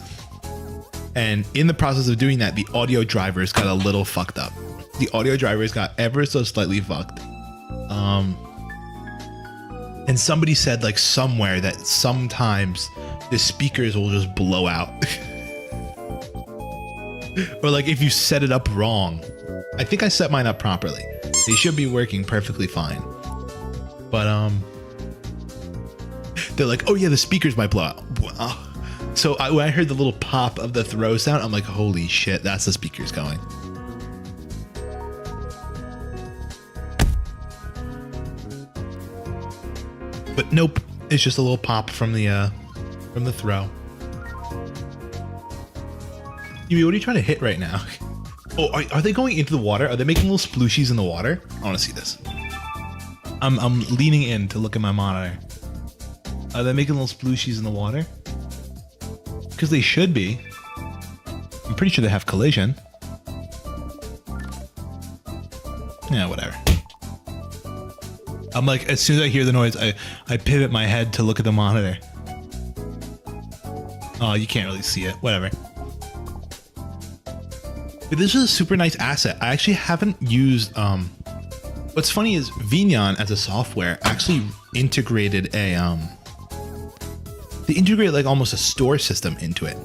And in the process of doing that, the audio drivers got a little fucked up. The audio drivers got ever so slightly fucked. And somebody said like somewhere that sometimes the speakers will just blow out. Or like if you set it up wrong. I think I set mine up properly. They should be working perfectly fine. But they're like, oh yeah, the speakers might blow out. So when I heard the little pop of the throw sound, I'm like, holy shit, that's the speakers going. But nope, it's just a little pop from the throw. Yumi, what are you trying to hit right now? Oh, are they going into the water? Are they making little splooshies in the water? I want to see this. I'm leaning in to look at my monitor. Are they making little splooshies in the water? Because they should be. I'm pretty sure they have collision. Yeah, whatever. I'm like, as soon as I hear the noise, I pivot my head to look at the monitor. Oh, you can't really see it. Whatever. But this is a super nice asset. I actually haven't used... What's funny is Vignon as a software actually integrated a... They integrate like almost a store system into it.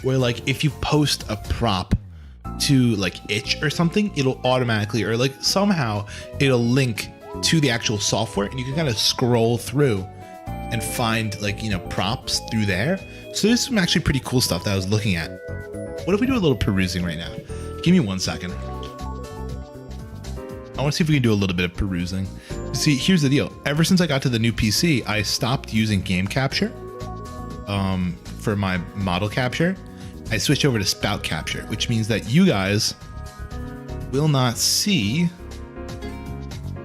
Where like if you post a prop to like itch or something, it'll automatically, or like somehow it'll link to the actual software, and you can kind of scroll through and find like, props through there. So there's some actually pretty cool stuff that I was looking at. What if we do a little perusing right now? Give me 1 second. I want to see if we can do a little bit of perusing. See, here's the deal. Ever since I got to the new PC, I stopped using game capture for my model capture. I switched over to spout capture, which means that you guys will not see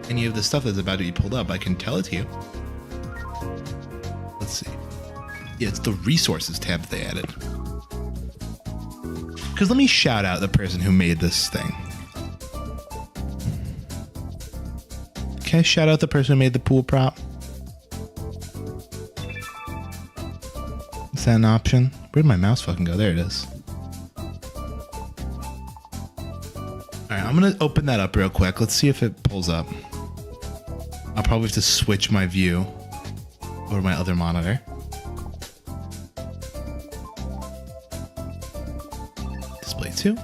any of the stuff that's about to be pulled up. I can tell it to you. Let's see. Yeah, it's the resources tab that they added. Because let me shout out the person who made this thing. Can I shout out the person who made the pool prop? Is that an option? Where'd my mouse fucking go? There it is. Alright, I'm gonna open that up real quick. Let's see if it pulls up. I'll probably have to switch my view over my other monitor. Display 2.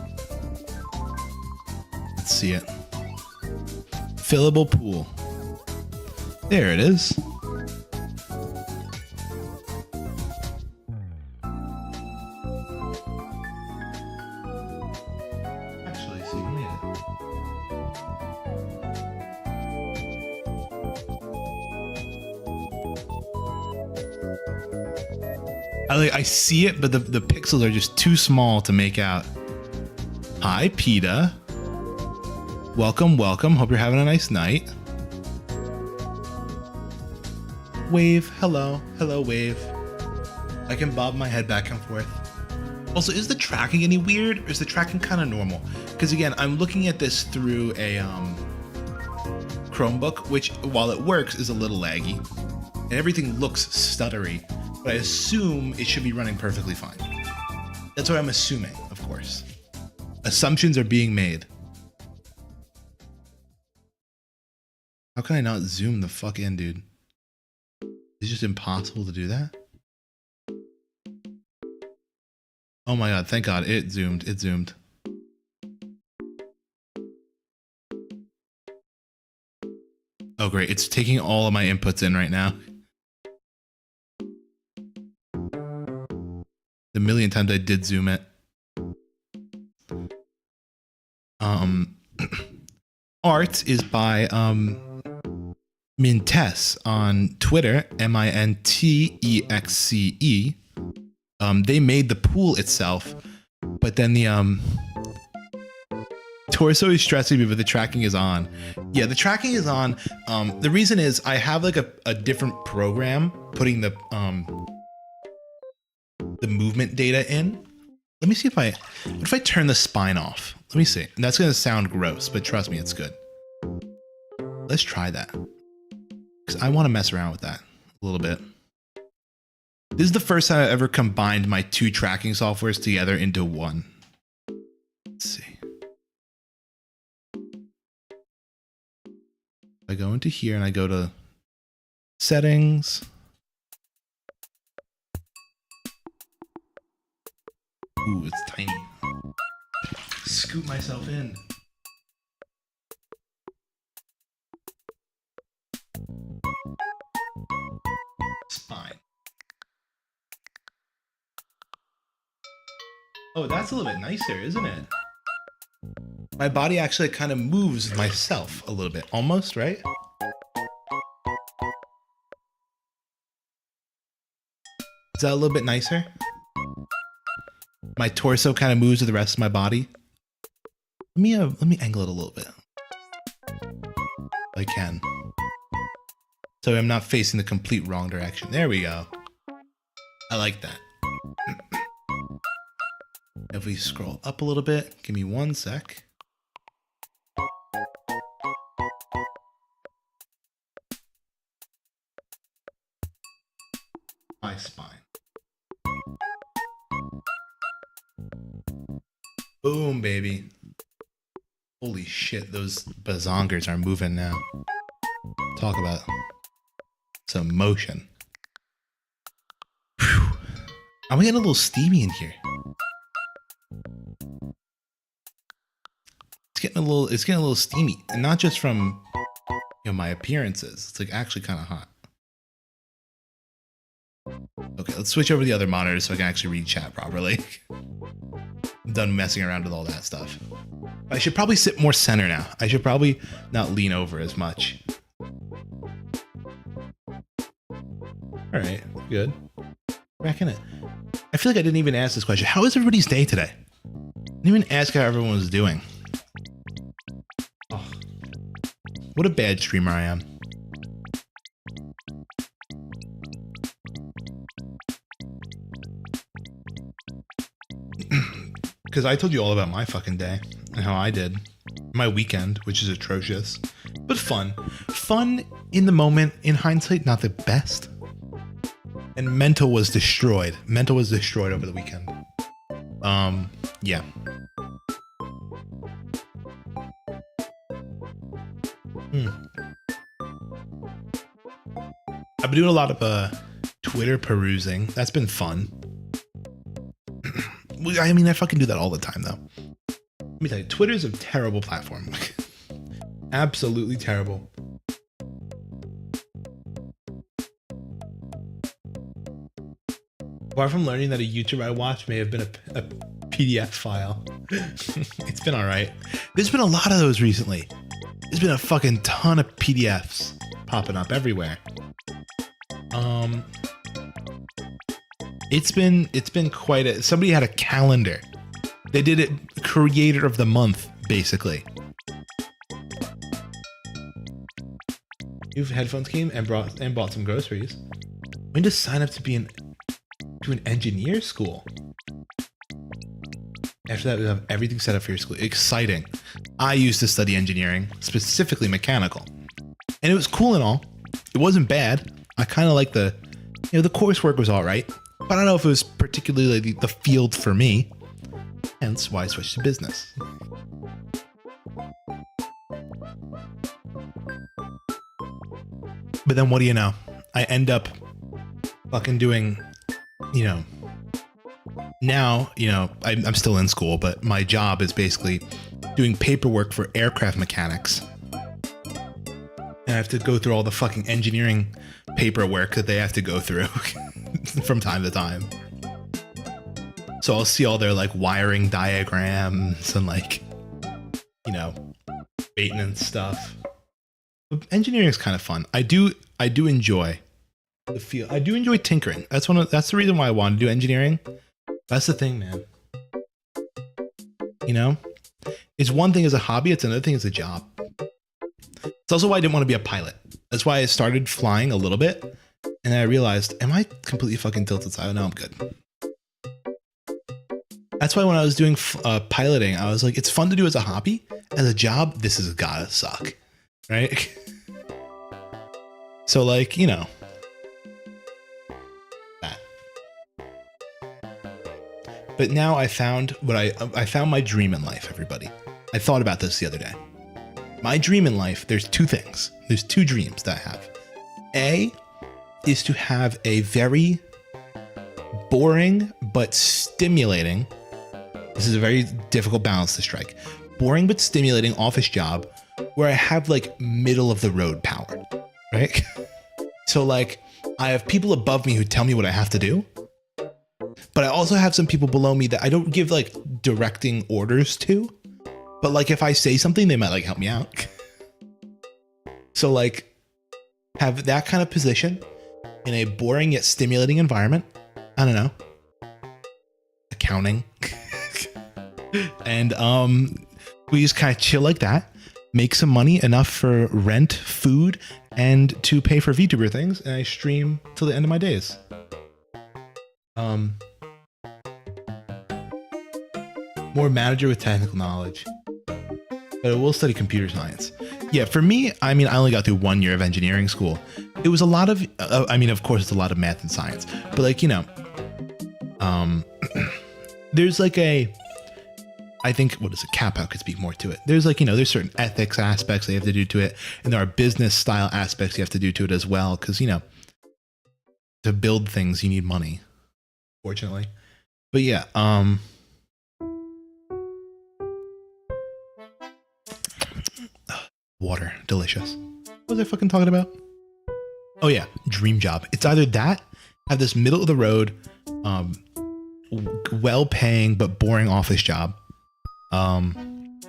Let's see it. Fillable pool. There it is. Actually, see, you made it. I see it, but the pixels are just too small to make out. Hi, PETA. Welcome, welcome. Hope you're having a nice night. Wave, hello, hello, wave. I can bob my head back and forth. Also, is the tracking any weird, or is the tracking kind of normal? Because again, I'm looking at this through a Chromebook, which, while it works, is a little laggy, and everything looks stuttery. But I assume it should be running perfectly fine. That's what I'm assuming, of course. Assumptions are being made. How can I not zoom the fuck in, dude? It's just impossible to do that. Oh my god, thank god, it zoomed, it zoomed. Oh great, it's taking all of my inputs in right now. The million times I did zoom it. Art is by Mintesse on Twitter, Mintexe. They made the pool itself, but then the torso is stressing me, but the tracking is on. Yeah, the tracking is on. The reason is I have like a different program putting the movement data in. Let me see if what if I turn the spine off? Let me see. And that's gonna sound gross, but trust me, it's good. Let's try that. Because I want to mess around with that a little bit. This is the first time I've ever combined my two tracking softwares together into one. Let's see. I go into here and I go to settings. Ooh, it's tiny. Scoop myself in. Spine. Oh, that's a little bit nicer, isn't it? My body actually kind of moves myself a little bit, almost, right? Is that a little bit nicer? My torso kind of moves with the rest of my body. Let me angle it a little bit. If I can. So I'm not facing the complete wrong direction. There we go. I like that. If we scroll up a little bit, give me 1 sec. My spine. Boom, baby. Holy shit, those bazongers are moving now. Talk about some motion. Whew. I'm getting a little steamy in here. It's getting a little steamy, and not just from, you know, my appearances. It's like actually kind of hot. Okay, let's switch over to the other monitor so I can actually read chat properly. I'm done messing around with all that stuff. I should probably sit more center now. I should probably not lean over as much. All right, good. Back in it. I feel like I didn't even ask this question. How is everybody's day today? I didn't even ask how everyone was doing. Oh, what a bad streamer I am. because I told you all about my fucking day and how I did. My weekend, which is atrocious, but fun. Fun in the moment. In hindsight, not the best. And mental was destroyed. Mental was destroyed over the weekend. Yeah. I've been doing a lot of Twitter perusing. That's been fun. I mean, I fucking do that all the time, though. Let me tell you, Twitter is a terrible platform. Absolutely terrible. Apart from learning that a YouTuber I watched may have been a PDF file. It's been all right. There's been a lot of those recently. There's been a fucking ton of PDFs popping up everywhere. It's been quite a, somebody had a calendar. They did it creator of the month, basically. You've headphones came and bought some groceries. When to sign up to an engineer school? After that, we have everything set up for your school. Exciting. I used to study engineering, specifically mechanical. And it was cool and all. It wasn't bad. I kind of like the coursework was all right. But I don't know if it was particularly the field for me. Hence why I switched to business. But then what do you know? I end up fucking doing, now, I'm still in school, but my job is basically doing paperwork for aircraft mechanics. And I have to go through all the fucking engineering paperwork that they have to go through from time to time. So I'll see all their wiring diagrams and maintenance stuff. But engineering is kind of fun. I do enjoy the field. I do enjoy tinkering. That's the reason why I wanted to do engineering. That's the thing, man. It's one thing as a hobby, it's another thing as a job. It's also why I didn't want to be a pilot. That's why I started flying a little bit, and then I realized, am I completely fucking tilted side? No, I'm good. That's why when I was doing piloting, I was like, it's fun to do as a hobby. As a job, this has gotta suck, right? So that. But now I found I found my dream in life, everybody. I thought about this the other day. My dream in life, there's two things. There's two dreams that I have. A is to have a very boring but stimulating, this is a very difficult balance to strike, boring but stimulating office job where I have middle of the road power, right? So I have people above me who tell me what I have to do, but I also have some people below me that I don't give directing orders to, but if I say something, they might help me out. So have that kind of position in a boring yet stimulating environment. I don't know. Accounting. And we just kind of chill like that, make some money, enough for rent, food, and to pay for VTuber things, and I stream till the end of my days. More manager with technical knowledge. But I will study computer science. Yeah, for me, I only got through 1 year of engineering school. It was a lot of, of course, it's a lot of math and science, but there's I think, what is it? Capo could speak more to it. There's there's certain ethics aspects that you have to do to it, and there are business style aspects you have to do to it as well, because to build things you need money, fortunately. But yeah, water, delicious. What was I fucking talking about? Oh yeah, dream job. It's either that, have this middle of the road, well-paying but boring office job, and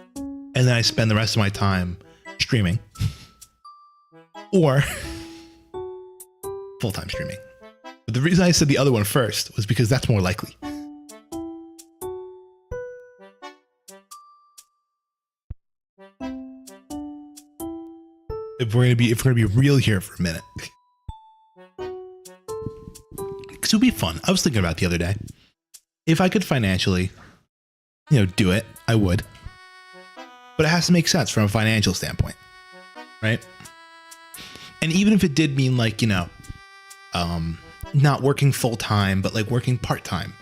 then I spend the rest of my time streaming, or full-time streaming. But the reason I said the other one first was because that's more likely. If we're gonna be real here for a minute, because it would be fun. I was thinking about it the other day. if I could financially, do it, I would. But it has to make sense from a financial standpoint, right? And even if it did mean like, not working full time, but like working part time.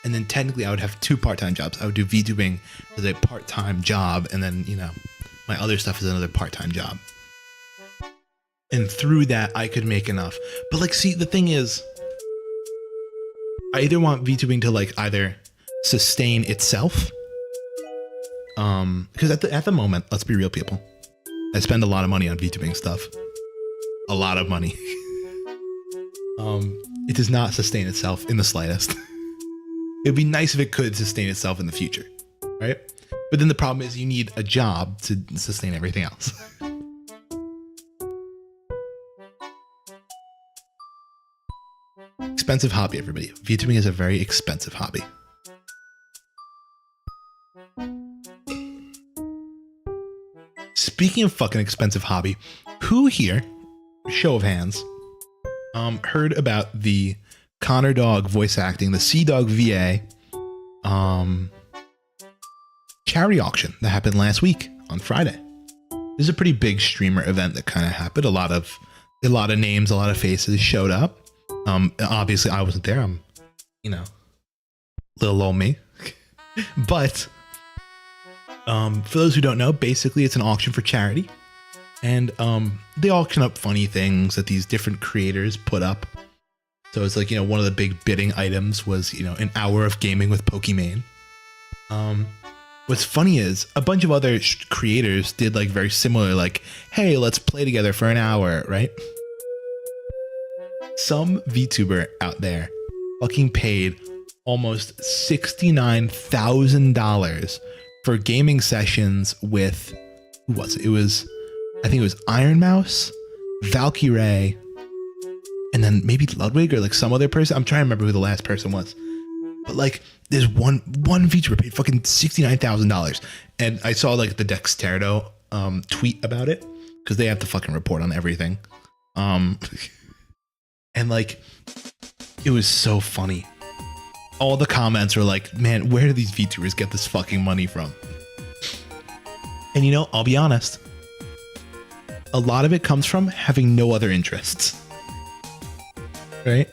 And then technically I would have 2 part-time jobs. I would do VTubing as a part-time job. And then, my other stuff is another part-time job. And through that, I could make enough. But like, see, the thing is, I either want VTubing to like either sustain itself. Because at the moment, let's be real, people. I spend a lot of money on VTubing stuff. A lot of money. It does not sustain itself in the slightest. It'd be nice if it could sustain itself in the future, right? But then the problem is you need a job to sustain everything else. Expensive hobby, everybody. VTubing is a very expensive hobby. Speaking of fucking expensive hobby, who here, show of hands, heard about the Connor Dog voice acting, the Sea Dog VA charity auction that happened last week on Friday? This is a pretty big streamer event that kind of happened. A lot of names, a lot of faces showed up. Obviously I wasn't there. I'm, little old me. But for those who don't know, basically it's an auction for charity. And they auction up funny things that these different creators put up. So it's like, one of the big bidding items was, an hour of gaming with Pokimane. What's funny is a bunch of other creators did like very similar, like, hey, let's play together for an hour, right? Some VTuber out there fucking paid almost $69,000 for gaming sessions with, who was it? I think it was Iron Mouse, Valkyrae, and then maybe Ludwig or like some other person. I'm trying to remember who the last person was. But like there's one VTuber paid fucking $69,000. And I saw like the Dexterdo tweet about it because they have to fucking report on everything. And like it was so funny. All the comments were like, man, where do these VTubers get this fucking money from? And I'll be honest. A lot of it comes from having no other interests. Right?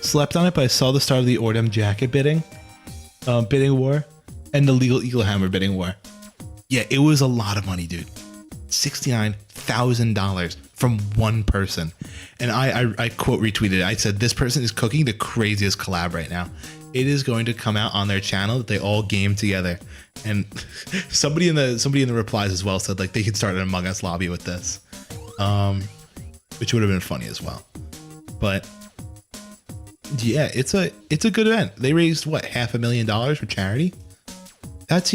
Slept on it, but I saw the start of the Ordem jacket bidding war and the Legal Eagle Hammer bidding war. Yeah, it was a lot of money, dude. $69,000 from one person. And I quote retweeted it. I said, this person is cooking the craziest collab right now. It is going to come out on their channel that they all game together. And somebody in the replies as well said like they could start an Among Us lobby with this, which would have been funny as well. But yeah, it's a good event. They raised what, $500,000 for charity. That's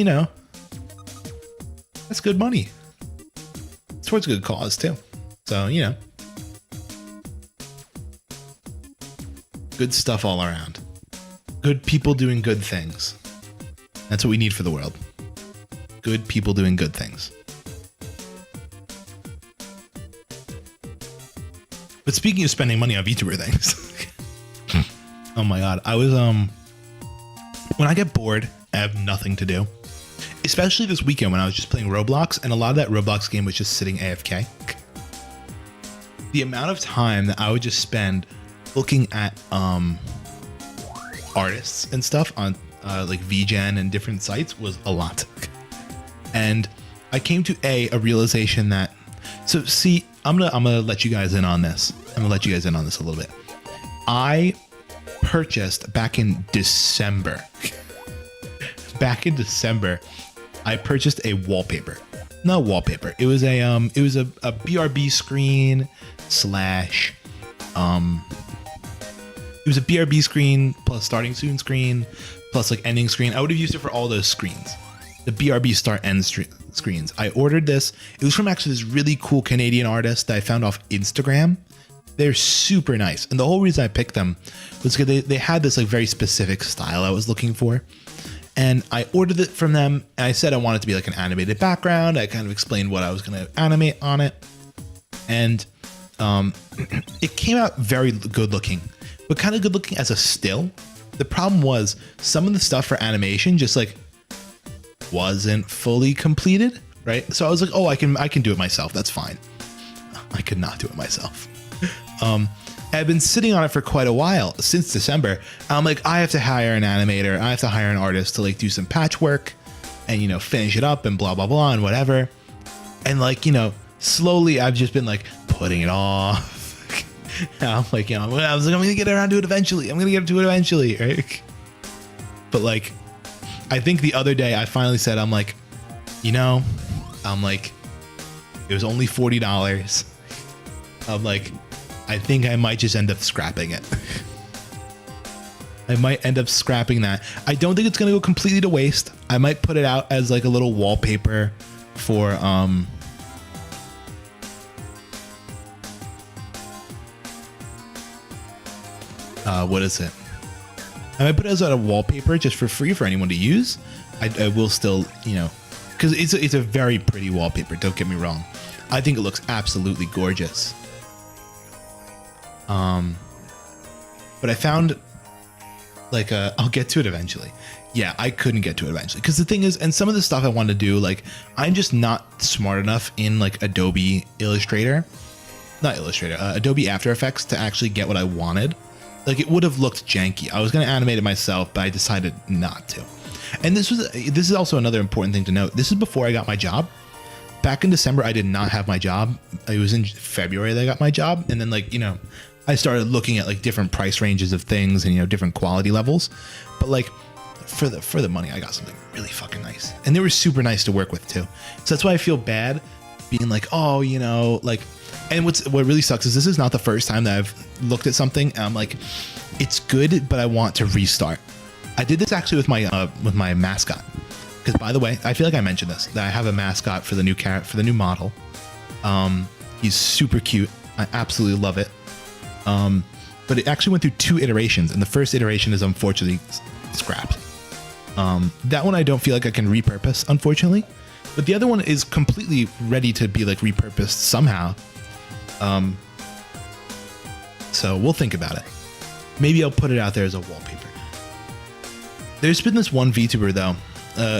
that's good money. It's towards a good cause too. So good stuff all around. Good people doing good things. That's what we need for the world. Good people doing good things. But speaking of spending money on VTuber things, oh my god, I was when I get bored, I have nothing to do. Especially this weekend when I was just playing Roblox, and a lot of that Roblox game was just sitting AFK. The amount of time that I would just spend looking at artists and stuff on like VGen and different sites was a lot. And I came to a realization that, so see, I'm gonna let you guys in on this. I'm gonna let you guys in on this a little bit. I purchased back in December. I purchased a wallpaper. Not wallpaper. It was a BRB screen slash it was a BRB screen plus starting soon screen plus like ending screen. I would have used it for all those screens. The BRB start end screens. I ordered this. It was from actually this really cool Canadian artist that I found off Instagram. They're super nice. And the whole reason I picked them was because they had this like very specific style I was looking for. And I ordered it from them. And I said I wanted it to be like an animated background. I kind of explained what I was going to animate on it. And It came out very good looking, but kind of good looking as a still. The problem was some of the stuff for animation just like wasn't fully completed, right? So I was like, oh, I can do it myself. That's fine. I could not do it myself. I've been sitting on it for quite a while, since December. I'm like, I have to hire an animator. I have to hire an artist to like do some patchwork and, you know, finish it up and blah, blah, blah, and whatever. And like, you know, slowly I've just been like putting it off. I'm like, you know, I was like, I'm going to get around to it eventually. I'm going to get to it eventually, right? But like, I think the other day I finally said, I'm like, you know, I'm like, it was only $40. I'm like, I think I might just end up scrapping it. I might end up scrapping that. I don't think it's going to go completely to waste. I might put it out as like a little wallpaper for, what is it? I might put it as a wallpaper just for free for anyone to use. I will still, you know, because it's a very pretty wallpaper. Don't get me wrong. I think it looks absolutely gorgeous. But I found like I'll get to it eventually. Yeah, I couldn't get to it eventually because the thing is, and some of the stuff I want to do, like I'm just not smart enough in like Adobe Illustrator, not Illustrator, Adobe After Effects to actually get what I wanted. Like it would have looked janky. I was going to animate it myself, but I decided not to. And this is also another important thing to note. This is before I got my job. Back in December, I did not have my job. It was in February that I got my job. And then like, you know, I started looking at like different price ranges of things and, you know, different quality levels. But like for the money, I got something really fucking nice. And they were super nice to work with too. So that's why I feel bad being like, oh, you know, like, and what really sucks is this is not the first time that I've looked at something and I'm like, it's good, but I want to restart. I did this actually with my mascot. Because by the way, I feel like I mentioned this, that I have a mascot for the new model. He's super cute. I absolutely love it. But it actually went through 2 iterations, and the first iteration is unfortunately scrapped. That one I don't feel like I can repurpose, unfortunately. But the other one is completely ready to be like repurposed somehow. So we'll think about it. Maybe I'll put it out there as a wallpaper. There's been this one VTuber though.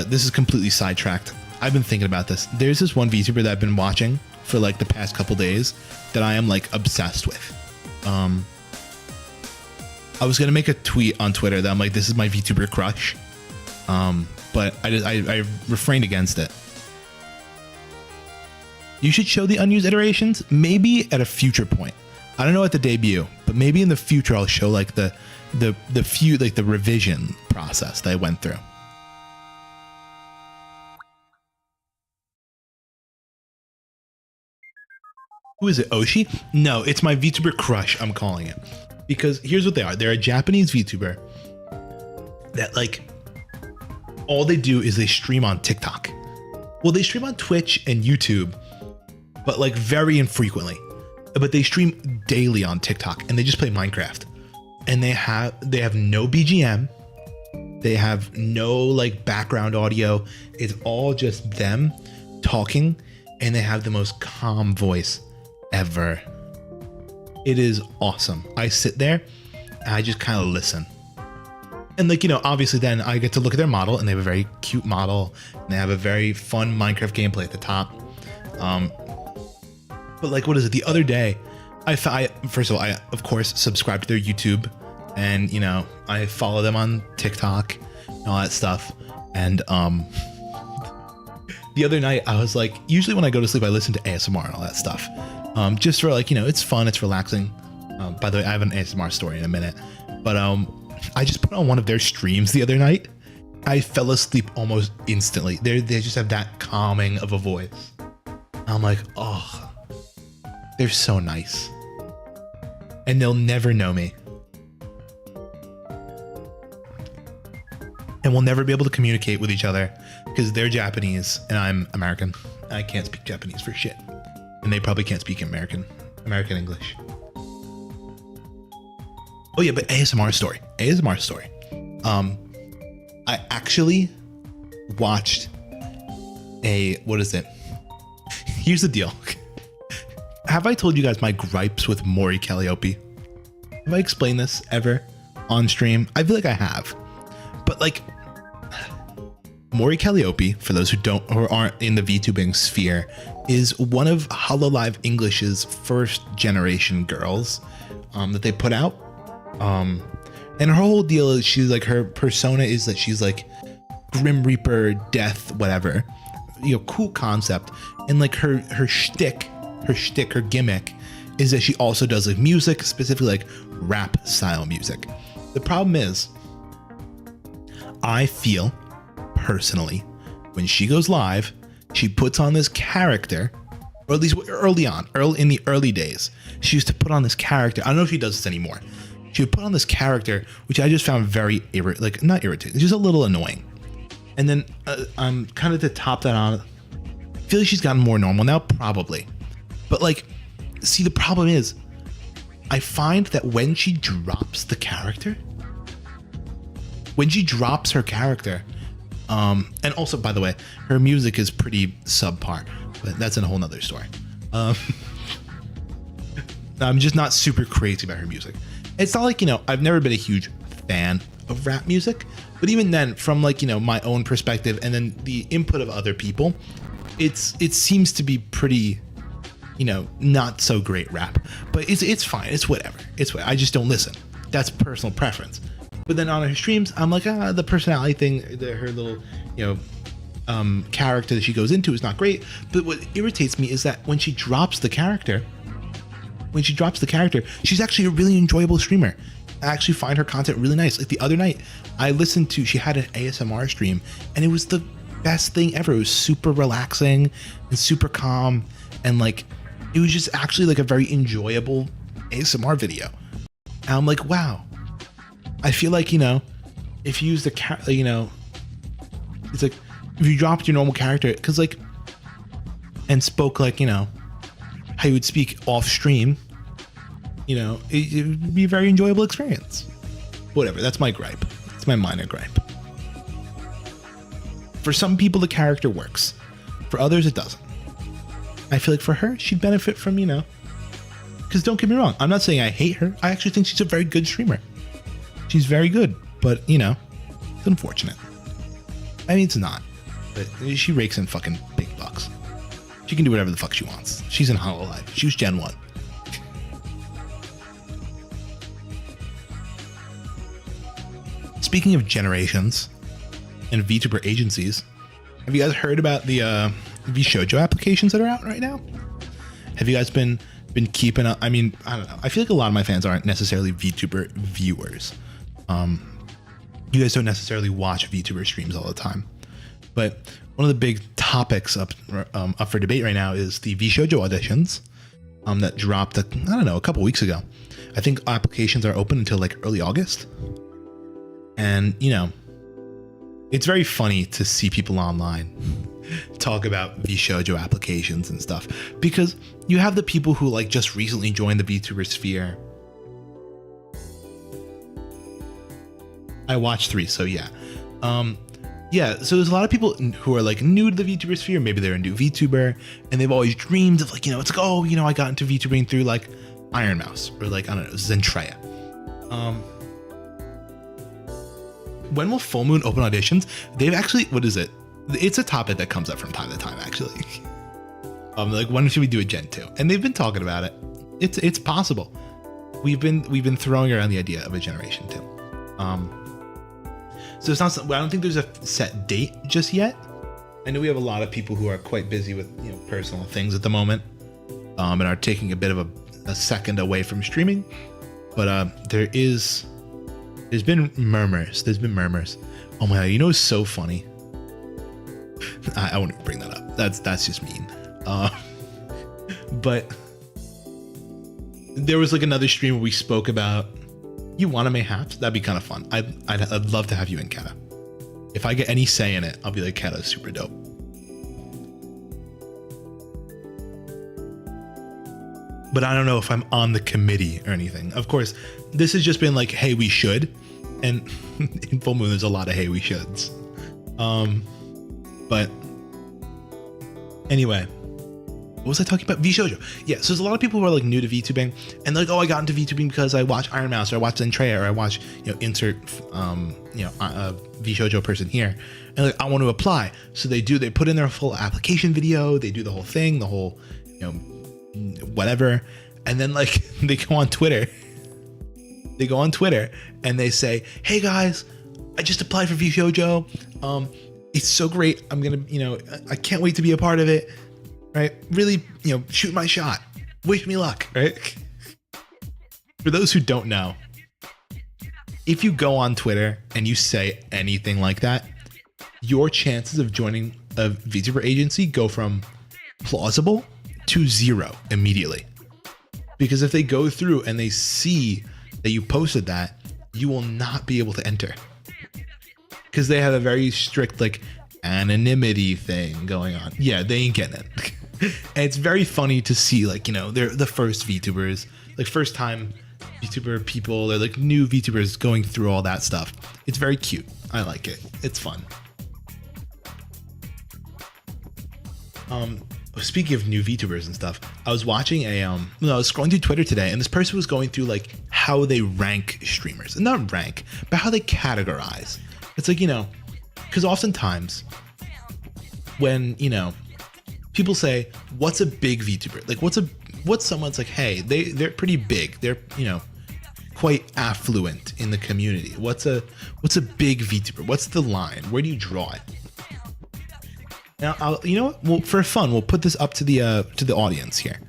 This is completely sidetracked. I've been thinking about this. There's this one VTuber that I've been watching for like the past couple days that I am like obsessed with. I was gonna make a tweet on Twitter that I'm like, this is my VTuber crush, but I refrained against it. You should show the unused iterations, maybe at a future point. I don't know at the debut, but maybe in the future I'll show like the few like the revision process that I went through. Who is it? Oshi? No, it's my VTuber crush, I'm calling it. Because here's what they are. They're a Japanese VTuber that like all they do is they stream on TikTok. Well, they stream on Twitch and YouTube, but like very infrequently. But they stream daily on TikTok and they just play Minecraft. And they have no BGM. They have no like background audio. It's all just them talking, and they have the most calm voice ever. It is awesome. I sit there and I just kind of listen. And like, you know, obviously then I get to look at their model, and they have a very cute model, and they have a very fun Minecraft gameplay at the top. But like, what is it? The other day, first of all, I of course subscribe to their YouTube, and you know, I follow them on TikTok and all that stuff. And the other night I was like, usually when I go to sleep, I listen to ASMR and all that stuff. Just for like, you know, it's fun, it's relaxing. By the way, I have an ASMR story in a minute, but I just put on one of their streams the other night. I fell asleep almost instantly. They just have that calming of a voice. I'm like, oh, they're so nice. And they'll never know me. And we'll never be able to communicate with each other because they're Japanese and I'm American. I can't speak Japanese for shit. And they probably can't speak American English. Oh yeah, but ASMR story. I actually watched what is it? Here's the deal. have I told you guys my gripes with Maury Calliope? Have I explained this ever on stream? I feel like I have. But like, Maury Calliope, for those who aren't in the VTubing sphere, is one of Hololive English's first generation girls that they put out. And her whole deal is she's like, her persona is that she's like Grim Reaper, death, whatever. You know, cool concept. And like her shtick, her gimmick is that she also does like music, specifically like rap style music. The problem is, I feel personally, when she goes live, she puts on this character, or at least early in the early days, she used to put on this character. I don't know if she does this anymore. She would put on this character, which I just found very not irritating, just a little annoying. And then kind of to top that on, I feel like she's gotten more normal now, probably. But like, see, the problem is, I find that when she drops the character, and also, by the way, her music is pretty subpar, but that's in a whole nother story. I'm just not super crazy about her music. It's not like, you know, I've never been a huge fan of rap music, but even then, from like, you know, my own perspective and then the input of other people, it seems to be pretty, you know, not so great rap, but it's fine. It's whatever. I just don't listen. That's personal preference. But then on her streams, I'm like, the personality thing, her little, you know, character that she goes into is not great. But what irritates me is that when she drops the character, she's actually a really enjoyable streamer. I actually find her content really nice. Like the other night, she had an ASMR stream, and it was the best thing ever. It was super relaxing and super calm, and like, it was just actually like a very enjoyable ASMR video. And I'm like, wow. I feel like, you know, if you use you know, it's like, if you dropped your normal character, because like, and spoke like, you know, how you would speak off stream, you know, it would be a very enjoyable experience. Whatever, that's my gripe. It's my minor gripe. For some people, the character works. For others, it doesn't. I feel like for her, she'd benefit from, you know, because don't get me wrong, I'm not saying I hate her. I actually think she's a very good streamer. She's very good, but, you know, it's unfortunate. I mean, it's not, but she rakes in fucking big bucks. She can do whatever the fuck she wants. She's in Hololive. She was Gen 1. Speaking of generations and VTuber agencies, have you guys heard about the VShojo applications that are out right now? Have you guys been keeping up? I mean, I don't know. I feel like a lot of my fans aren't necessarily VTuber viewers. You guys don't necessarily watch VTuber streams all the time, but one of the big topics up for debate right now is the VShojo auditions that dropped, I don't know, a couple weeks ago. I think applications are open until like early August. And, you know, it's very funny to see people online talk about VShojo applications and stuff, because you have the people who like just recently joined the VTuber sphere. I watched 3, so yeah. Yeah, so there's a lot of people who are like new to the VTuber sphere. Maybe they're a new VTuber and they've always dreamed of like, you know, it's like, oh, you know, I got into VTubing through like Iron Mouse or like, I don't know, Zentreya. When will Full Moon open auditions? They've actually, what is it? It's a topic that comes up from time to time, actually. Like, when should we do a Gen 2? And they've been talking about it. It's possible. We've been throwing around the idea of a Generation 2. So it's not, I don't think there's a set date just yet. I know we have a lot of people who are quite busy with, you know, personal things at the moment, and are taking a bit of a second away from streaming. But there's been murmurs. Oh my God, you know what's so funny? I won't even bring that up. That's just mean. But there was like another stream where we spoke about, you want to make haps? That'd be kind of fun. I'd love to have you in, Keta. If I get any say in it, I'll be like, Keta's super dope. But I don't know if I'm on the committee or anything. Of course, this has just been like, hey, we should. And in Full Moon, there's a lot of hey, we shoulds. But anyway, What was I talking about? VShojo. Yeah, so there's a lot of people who are like new to VTubing and they're like, oh, I got into VTubing because I watch Iron Mouse or I watch Zentreya or I watch, insert, VShojo person here. And like, I want to apply. So they put in their full application video. They do the whole thing, the whole, whatever. And then like they go on Twitter. They go on Twitter and they say, hey guys, I just applied for VShojo. It's so great. I'm going to, I can't wait to be a part of it. Right? Really, shoot my shot. Wish me luck, right? For those who don't know, if you go on Twitter and you say anything like that, your chances of joining a VTuber agency go from plausible to 0 immediately. Because if they go through and they see that you posted that, you will not be able to enter. Because they have a very strict, like, anonymity thing going on. Yeah, they ain't getting it. And it's very funny to see, like, they're the first VTubers, like first time VTuber people, they're like new VTubers going through all that stuff. It's very cute. I like it. It's fun. Speaking of new VTubers and stuff, I was watching I was scrolling through Twitter today and this person was going through like how they rank streamers, and not rank, but how they categorize. It's like, because oftentimes when, people say, what's a big VTuber? Like what's someone's like, hey, they're pretty big. They're, quite affluent in the community. What's a big VTuber? What's the line? Where do you draw it? Now, well, for fun, we'll put this up to the audience here.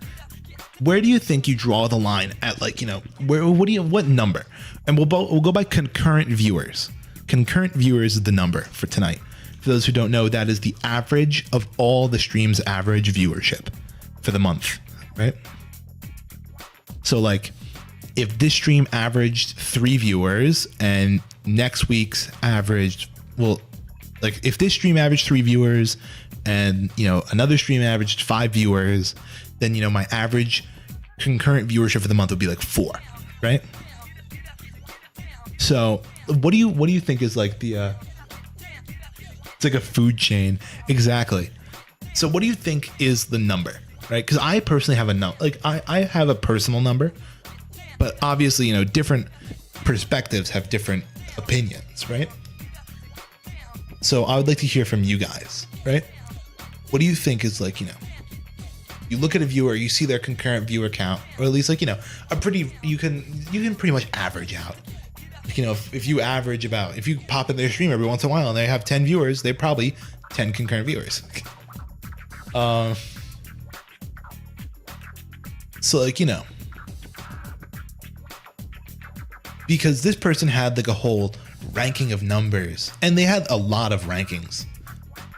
Where do you think you draw the line at, like, what number? And we'll go by concurrent viewers. Concurrent viewers is the number for tonight. For those who don't know, that is the average of all the stream's average viewership for the month, right? So like if this stream averaged 3 viewers and next week's averaged, well, like if this stream averaged 3 viewers and, another stream averaged 5 viewers, then, my average concurrent viewership for the month would be like 4, right? So what do you think is like the, it's like a food chain. Exactly. So what do you think is the number, right? Because I personally have a number, like I have a personal number, but obviously, different perspectives have different opinions, right? So I would like to hear from you guys, right? What do you think is like, you look at a viewer, you see their concurrent viewer count, or at least like, you can pretty much average out. If you average about, if you pop in their stream every once in a while and they have 10 viewers, they're probably 10 concurrent viewers. So like, because this person had like a whole ranking of numbers and they had a lot of rankings,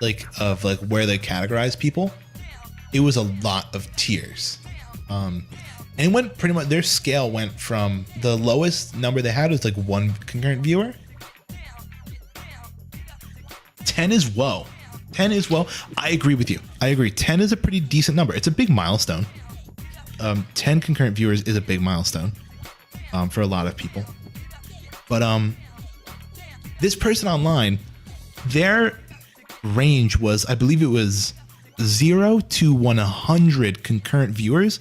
like of like where they categorize people. It was a lot of tiers. And it went pretty much, their scale went from the lowest number they had was like 1 concurrent viewer. 10 is low. 10 is low. I agree with you. I agree. 10 is a pretty decent number. It's a big milestone. 10 concurrent viewers is a big milestone for a lot of people. But this person online, their range was, I believe it was 0 to 100 concurrent viewers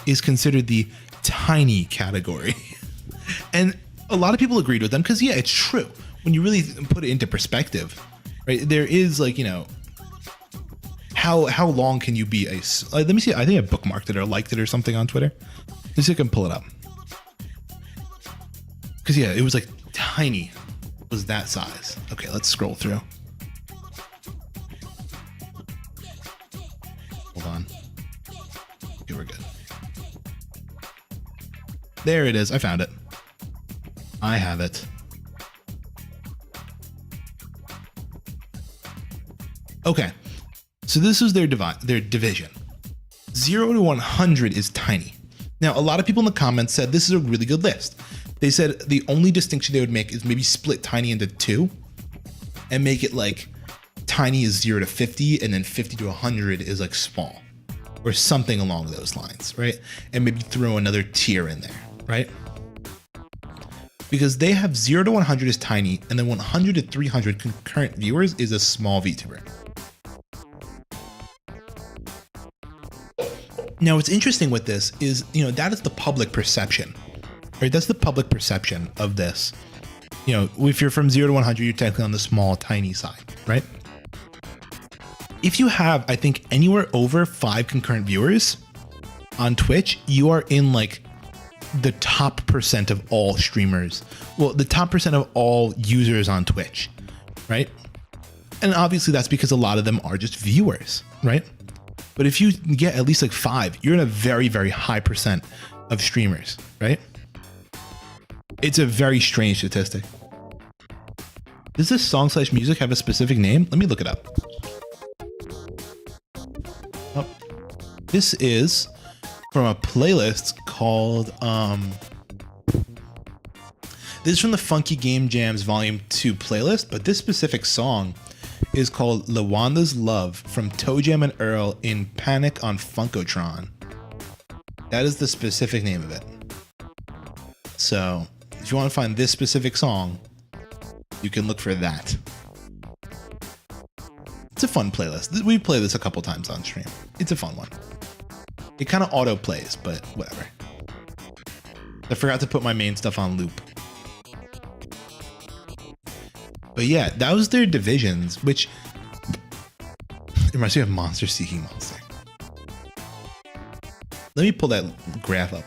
is considered the tiny category. And a lot of people agreed with them because, yeah, it's true. When you really put it into perspective, right, there is like, how long can you be let me see. I think I bookmarked it or liked it or something on Twitter. Let's see if I can pull it up. Because, yeah, it was like tiny, was that size. Okay, let's scroll through. Hold on. Okay, we're good. There it is. I found it. I have it. Okay. So this is their division. 0 to 100 is tiny. Now, a lot of people in the comments said this is a really good list. They said the only distinction they would make is maybe split tiny into 2 and make it like tiny is 0 to 50 and then 50 to 100 is like small or something along those lines, right? And maybe throw another tier in there, right? Because they have 0 to 100 is tiny and then 100 to 300 concurrent viewers is a small VTuber. Now, what's interesting with this is, that is the public perception, right? That's the public perception of this. If you're from 0 to 100, you're technically on the small, tiny side, right? If you have, I think, anywhere over 5 concurrent viewers on Twitch, you are in like the top % of all streamers. Well, the top % of all users on Twitch, right? And obviously that's because a lot of them are just viewers, right? But if you get at least like 5, you're in a very, very high % of streamers, right? It's a very strange statistic. Does this song/music have a specific name? Let me look it up. Oh, this is from a playlist called, this is from the Funky Game Jams Volume 2 playlist, but this specific song is called Lawanda's Love from Toe Jam and Earl in Panic on Funkotron. That is the specific name of it. So if you want to find this specific song, you can look for that. It's a fun playlist. We play this a couple times on stream. It's a fun one. It kind of auto plays, but whatever. I forgot to put my main stuff on loop. But yeah, that was their divisions, which reminds me of Monster Seeking Monster. Let me pull that graph up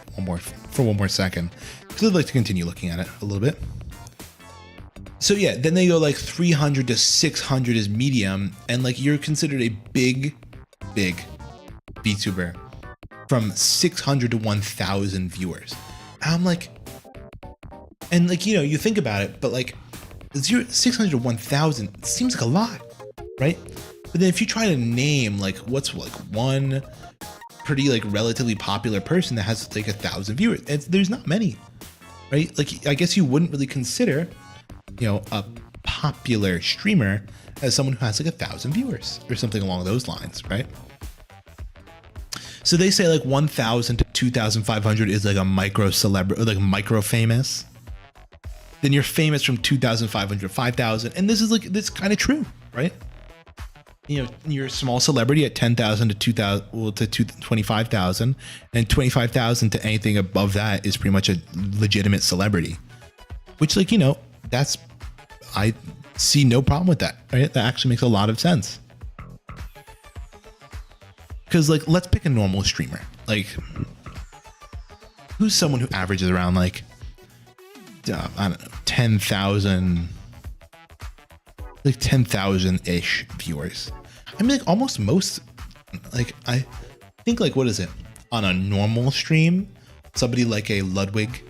for one more second, because I'd like to continue looking at it a little bit. So yeah, then they go like 300 to 600 is medium, and like you're considered a big VTuber from 600 to 1,000 viewers. And I'm like, and like, you think about it, but like 600 to 1,000 seems like a lot, right? But then if you try to name like what's like one pretty like relatively popular person that has like 1,000 viewers, there's not many, right? Like I guess you wouldn't really consider, a popular streamer as someone who has like 1,000 viewers or something along those lines, right? So they say like 1,000 to 2,500 is like a micro celebrity, like micro famous. Then you're famous from 2,500 to 5,000, and this is kind of true, right? You're a small celebrity at 10,000 to 2,000, well, to 25,000, and 25,000 to anything above that is pretty much a legitimate celebrity. Which, like, I see no problem with that, right? That actually makes a lot of sense. Because, like, let's pick a normal streamer. Like, who's someone who averages around, like, I don't know, 10,000, like 10,000-ish viewers. I mean, like almost most, like I think like, what is it? On a normal stream, somebody like a Ludwig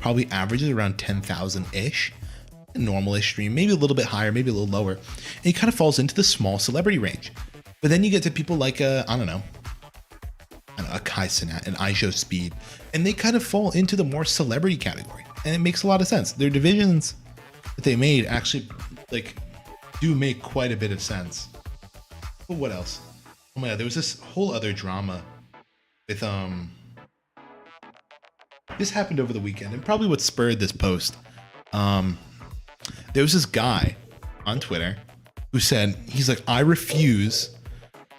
probably averages around 10,000-ish. A normal-ish stream, maybe a little bit higher, maybe a little lower. And it kind of falls into the small celebrity range. But then you get to people like, I don't know, a Kai Cenat, an iShow Speed, and they kind of fall into the more celebrity category. And it makes a lot of sense. Their divisions that they made actually like do make quite a bit of sense. But what else? Oh my god, there was this whole other drama with this happened over the weekend, and probably what spurred this post. There was this guy on Twitter who said, he's like, I refuse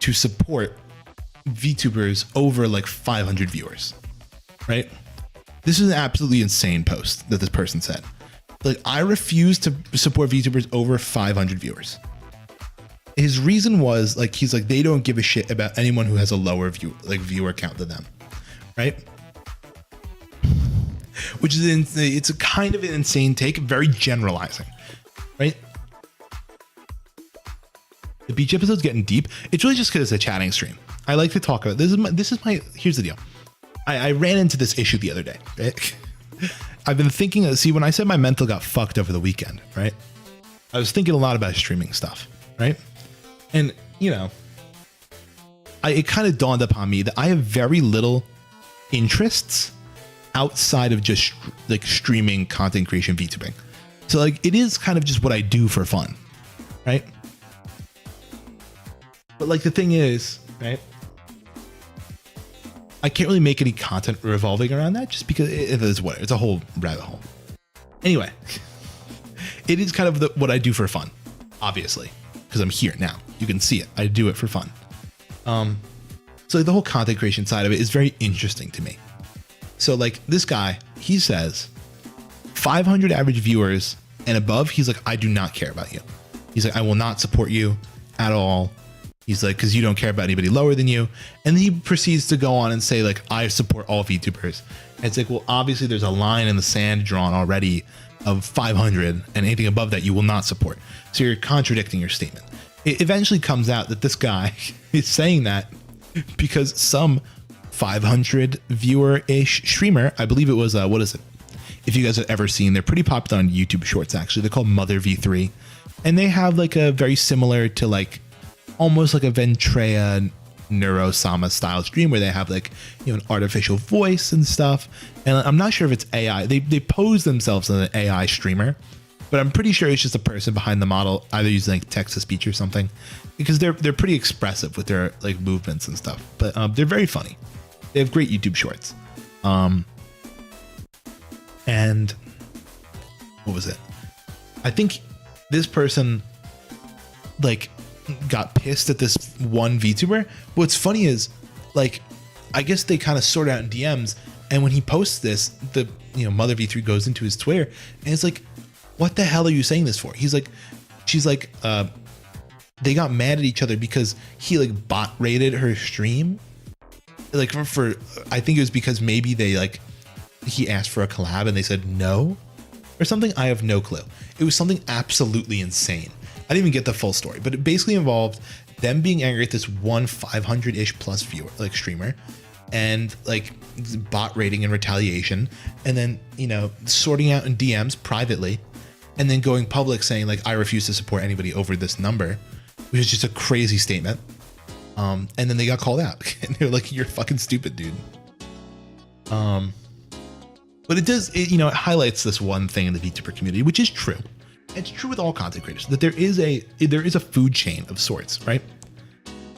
to support VTubers over like 500 viewers, right? This is an absolutely insane post that this person said. Like, I refuse to support VTubers over 500 viewers. His reason was like, he's like, they don't give a shit about anyone who has a lower viewer count than them, right? Which is, it's a kind of an insane take, very generalizing, right? The beach episode's getting deep. It's really just because it's a chatting stream. I like to talk about here's the deal. I ran into this issue the other day, right? I've been thinking, see, when I said my mental got fucked over the weekend, right? I was thinking a lot about streaming stuff, right? And, it kind of dawned upon me that I have very little interests outside of just like streaming, content creation, VTubing. So like, it is kind of just what I do for fun, right? But like, the thing is, right? I can't really make any content revolving around that just because it's a whole rabbit hole. Anyway, it is kind of what I do for fun, obviously, because I'm here now. You can see it. I do it for fun. So like, the whole content creation side of it is very interesting to me. So like this guy, he says 500 average viewers and above, he's like, I do not care about you. He's like, I will not support you at all. He's like, because you don't care about anybody lower than you. And then he proceeds to go on and say like, I support all VTubers. And it's like, well, obviously there's a line in the sand drawn already of 500, and anything above that you will not support. So you're contradicting your statement. It eventually comes out that this guy is saying that because some 500 viewer-ish streamer, I believe it was, what is it? If you guys have ever seen, they're pretty popular on YouTube Shorts, actually. They're called Mother V3. And they have like a very similar to like, almost like a Ventrea Neurosama style stream where they have like, you know, an artificial voice and stuff. And I'm not sure if it's AI. They pose themselves as an AI streamer, but I'm pretty sure it's just a person behind the model, either using like text to speech or something, because they're pretty expressive with their like movements and stuff. But they're very funny. They have great YouTube Shorts. And what was it? I think this person like got pissed at this one VTuber. What's funny is like, I guess they kind of sort out in DMs, and when he posts this, the, you know, Mother V3 goes into his Twitter and it's like, what the hell are you saying this for? He's like, she's like, they got mad at each other because he like bot rated her stream. Like for I think it was because maybe they like, he asked for a collab and they said no or something. I have no clue. It was something absolutely insane. I didn't even get the full story, but it basically involved them being angry at this one 500-ish plus viewer, like streamer, and like bot rating and retaliation, and then, you know, sorting out in DMs privately, and then going public saying like, I refuse to support anybody over this number, which is just a crazy statement. And then they got called out and they're like, you're fucking stupid, dude. But it does, you know, it highlights this one thing in the VTuber community, which is true. It's true with all content creators, that there is a food chain of sorts, right?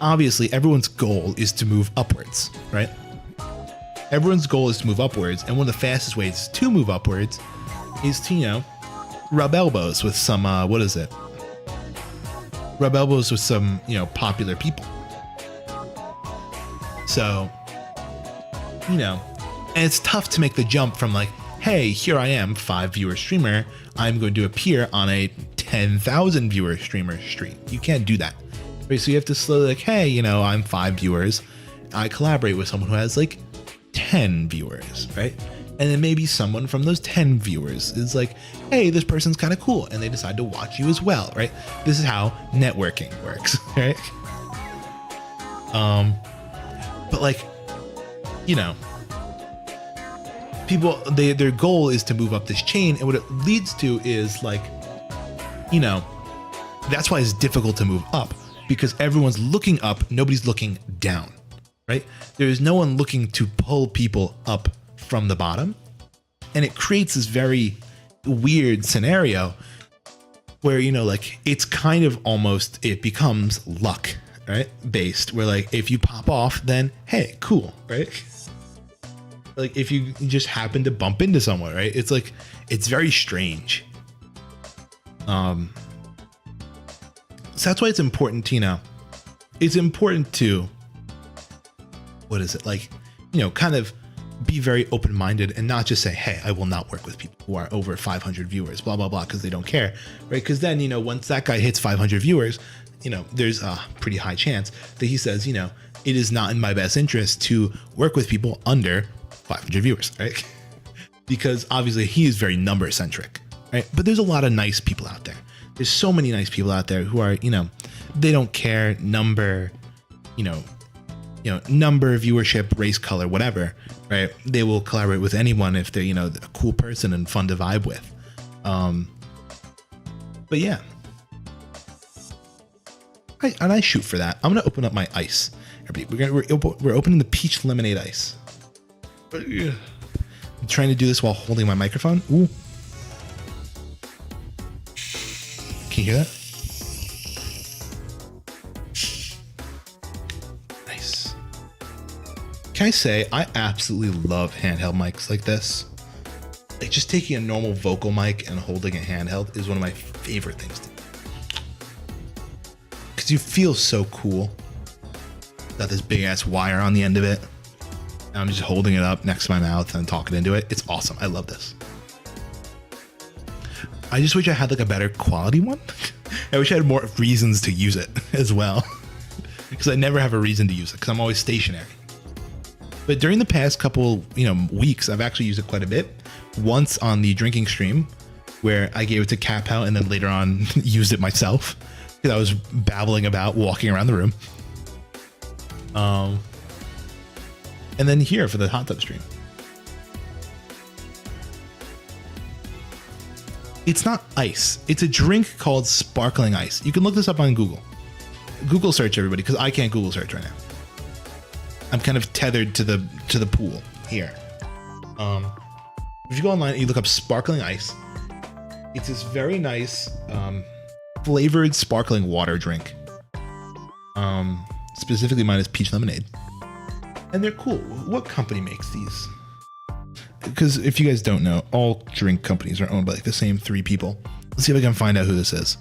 Obviously, everyone's goal is to move upwards, right? Everyone's goal is to move upwards, and one of the fastest ways to move upwards is to, you know, rub elbows with some, what is it? Rub elbows with some, you know, popular people. So, you know, and it's tough to make the jump from like, hey, here I am, 5 viewer streamer, I'm going to appear on a 10,000 viewer streamer stream. You can't do that. Right? So you have to slowly like, hey, you know, I'm 5 viewers. I collaborate with someone who has like 10 viewers, right? And then maybe someone from those 10 viewers is like, hey, this person's kind of cool, and they decide to watch you as well, right? This is how networking works, right? But like, you know, people, their goal is to move up this chain, and what it leads to is like, you know, that's why it's difficult to move up, because everyone's looking up, nobody's looking down, right? There's no one looking to pull people up from the bottom, and it creates this very weird scenario where, you know, like it's kind of almost, it becomes luck, right? Based, where like if you pop off, then hey, cool, right? Like if you just happen to bump into someone, right? It's like, it's very strange. So that's why it's important to, you know, it's important to, what is it? Like, you know, kind of be very open-minded and not just say, hey, I will not work with people who are over 500 viewers, blah, blah, blah, because they don't care, right? Because then, you know, once that guy hits 500 viewers, you know, there's a pretty high chance that he says, you know, it is not in my best interest to work with people under 500 viewers, right? Because obviously he is very number centric, right? But there's a lot of nice people out there. There's so many nice people out there who are, you know, they don't care number, you know, number, viewership, race, color, whatever, right? They will collaborate with anyone if they're, you know, a cool person and fun to vibe with. But yeah, I shoot for that. I'm gonna open up my ice. Everybody, we're opening the peach lemonade ice. I'm trying to do this while holding my microphone. Ooh. Can you hear that? Nice. Can I say, I absolutely love handheld mics like this. Like just taking a normal vocal mic and holding it handheld is one of my favorite things to do. Because you feel so cool. Got this big ass wire on the end of it. And I'm just holding it up next to my mouth and talking into it. It's awesome. I love this. I just wish I had like a better quality one. I wish I had more reasons to use it as well. Because I never have a reason to use it because I'm always stationary. But during the past couple, weeks, I've actually used it quite a bit. Once on the drinking stream where I gave it to Capel and then later on used it myself because I was babbling about walking around the room. And then here for the hot tub stream. It's not ice. It's a drink called sparkling ice. You can look this up on Google. Google search, everybody, because I can't Google search right now. I'm kind of tethered to the pool here. If you go online and you look up sparkling ice, it's this very nice flavored sparkling water drink. Specifically mine is peach lemonade. And they're cool. What company makes these? Because if you guys don't know, all drink companies are owned by like the same 3 people. Let's see if I can find out who this is.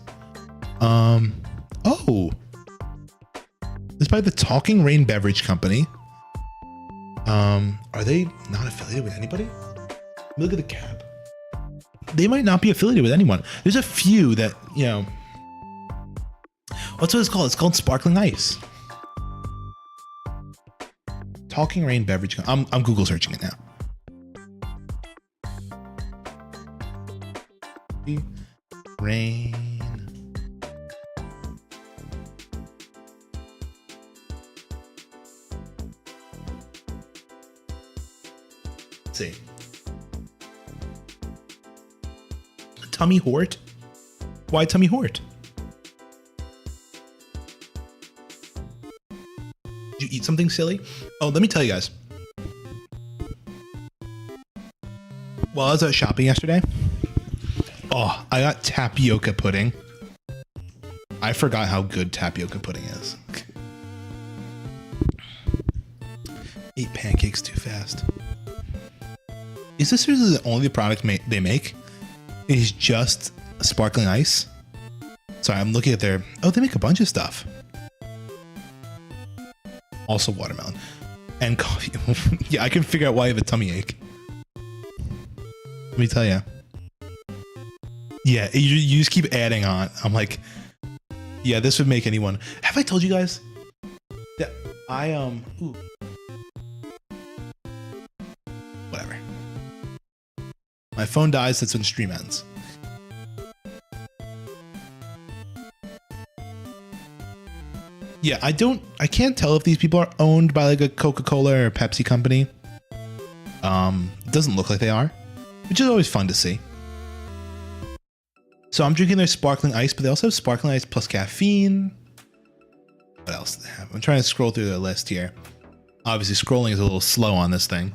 Oh. It's by the Talking Rain Beverage Company. Are they not affiliated with anybody? Look at the cap. They might not be affiliated with anyone. There's a few that, what's what it's called? It's called Sparkling Ice. Talking Rain Beverage Company. I'm Google searching it now. Rain. Let's see. Tummy Hort? Why Tummy Hort? Did you eat something silly? Oh, let me tell you guys. While I was out shopping yesterday, oh, I got tapioca pudding. I forgot how good tapioca pudding is. Ate pancakes too fast. Is this really the only product they make? It is just sparkling ice. Sorry, I'm looking at their... Oh, they make a bunch of stuff. Also watermelon. And coffee. Yeah, I can figure out why you have a tummy ache. Let me tell you. Yeah, you just keep adding on. I'm like, yeah, this would make anyone. Have I told you guys that I ooh. Whatever. My phone dies, that's when stream ends. Yeah, I can't tell if these people are owned by like a Coca-Cola or Pepsi company. It doesn't look like they are, which is always fun to see. So I'm drinking their sparkling ice, but they also have sparkling ice plus caffeine. What else do they have? I'm trying to scroll through their list here. Obviously, scrolling is a little slow on this thing.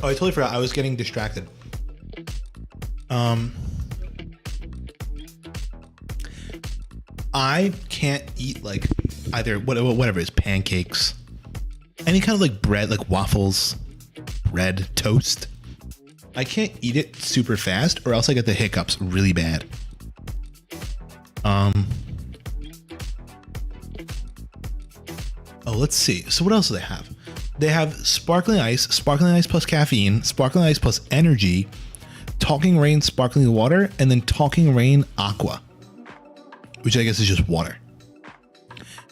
Oh, I totally forgot. I was getting distracted. I can't eat like either whatever it is, pancakes, any kind of like bread, like waffles, bread, toast. I can't eat it super fast or else I get the hiccups really bad. Oh, let's see. So what else do they have? They have sparkling ice plus caffeine, sparkling ice plus energy, Talking Rain sparkling water, and then Talking Rain aqua, which I guess is just water.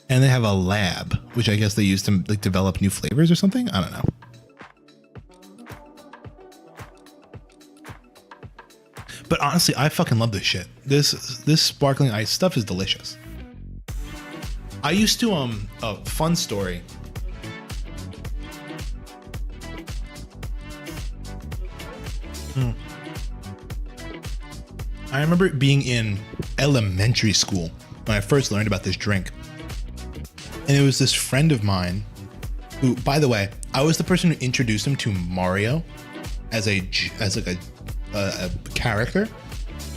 And they have a lab, which I guess they use to like develop new flavors or something. I don't know. But honestly, I fucking love this shit. This sparkling ice stuff is delicious. I used to a fun story. I remember being in elementary school when I first learned about this drink. And it was this friend of mine who, by the way, I was the person who introduced him to Mario as like a character.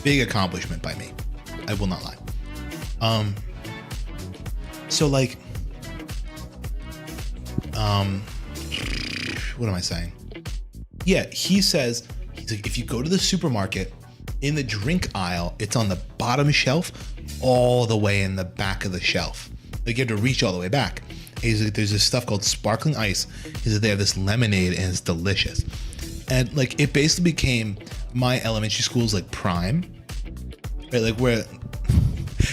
Big accomplishment by me. I will not lie. So like, what am I saying? Yeah, he says, he's like, if you go to the supermarket In the drink aisle, it's on the bottom shelf, all the way in the back of the shelf. Like you have to reach all the way back. There's this stuff called sparkling ice. Is that they have this lemonade and it's delicious. And like it basically became my elementary school's like prime, right? Like where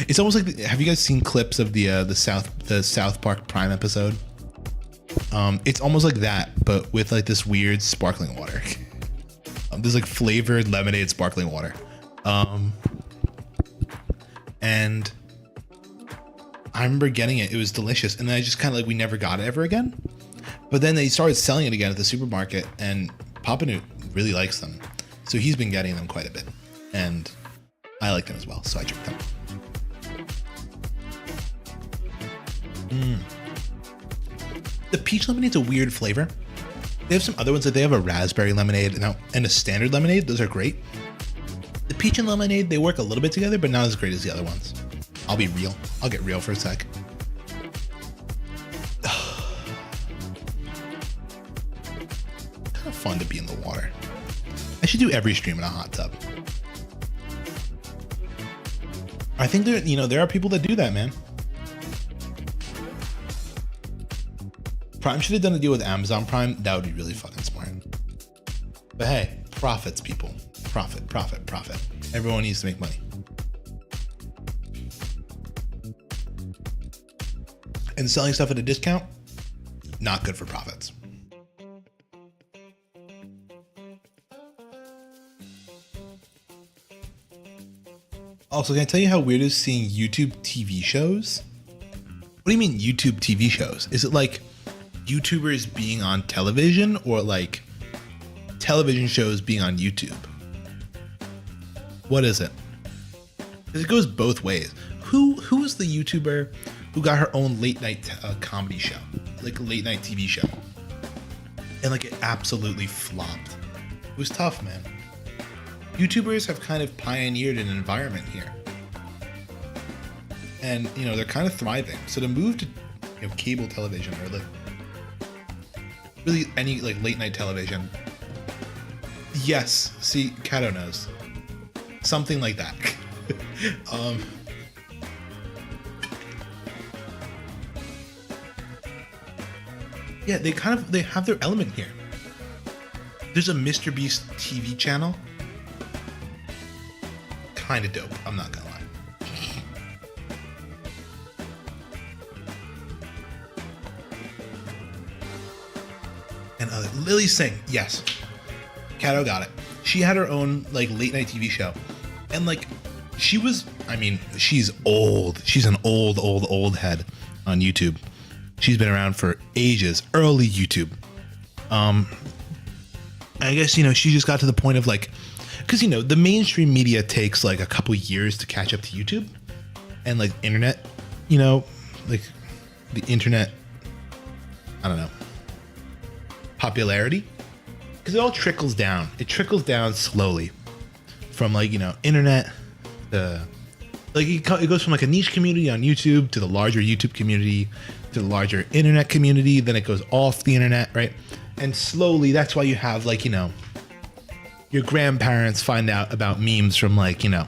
it's almost like, have you guys seen clips of the South Park Prime episode? It's almost like that, but with like this weird sparkling water. There's like flavored lemonade sparkling water. And I remember getting it. It was delicious. And then I just kind of like, we never got it ever again. But then they started selling it again at the supermarket, and Papa Newt really likes them. So he's been getting them quite a bit. And I like them as well. So I drink them. The peach lemonade's a weird flavor. They have some other ones that they have a raspberry lemonade and a standard lemonade. Those are great. The peach and lemonade, they work a little bit together, but not as great as the other ones. I'll be real. I'll get real for a sec. Kind of fun to be in the water. I should do every stream in a hot tub. I think there are people that do that, man. Prime should have done a deal with Amazon Prime. That would be really fucking smart. But hey, profits, people. Profit, profit, profit. Everyone needs to make money. And selling stuff at a discount, not good for profits. Also, can I tell you how weird it is seeing YouTube TV shows? What do you mean YouTube TV shows? Is it like YouTubers being on television, or like television shows being on YouTube? What is it? Because it goes both ways. Who is the YouTuber who got her own late night comedy show, like a late night TV show, and like it absolutely flopped? It was tough, man. YouTubers have kind of pioneered an environment here, and they're kind of thriving. So to move to cable television, or like really any like late night television, yes, see, Kato knows, something like that. Yeah, they have their element here. There's a Mr. Beast TV channel. Kind of dope, I'm not gonna lie. And Lily Singh, yes. Kato got it. She had her own like late night TV show. And like she's old. She's an old head on YouTube. She's been around for ages, early YouTube. I guess, she just got to the point of like, because, the mainstream media takes like a couple years to catch up to YouTube, and like internet, like the internet, I don't know, popularity, because it all trickles down. It trickles down slowly from like, internet, like it goes from like a niche community on YouTube to the larger YouTube community to the larger internet community. Then it goes off the internet, right? And slowly, that's why you have like, your grandparents find out about memes from like, well,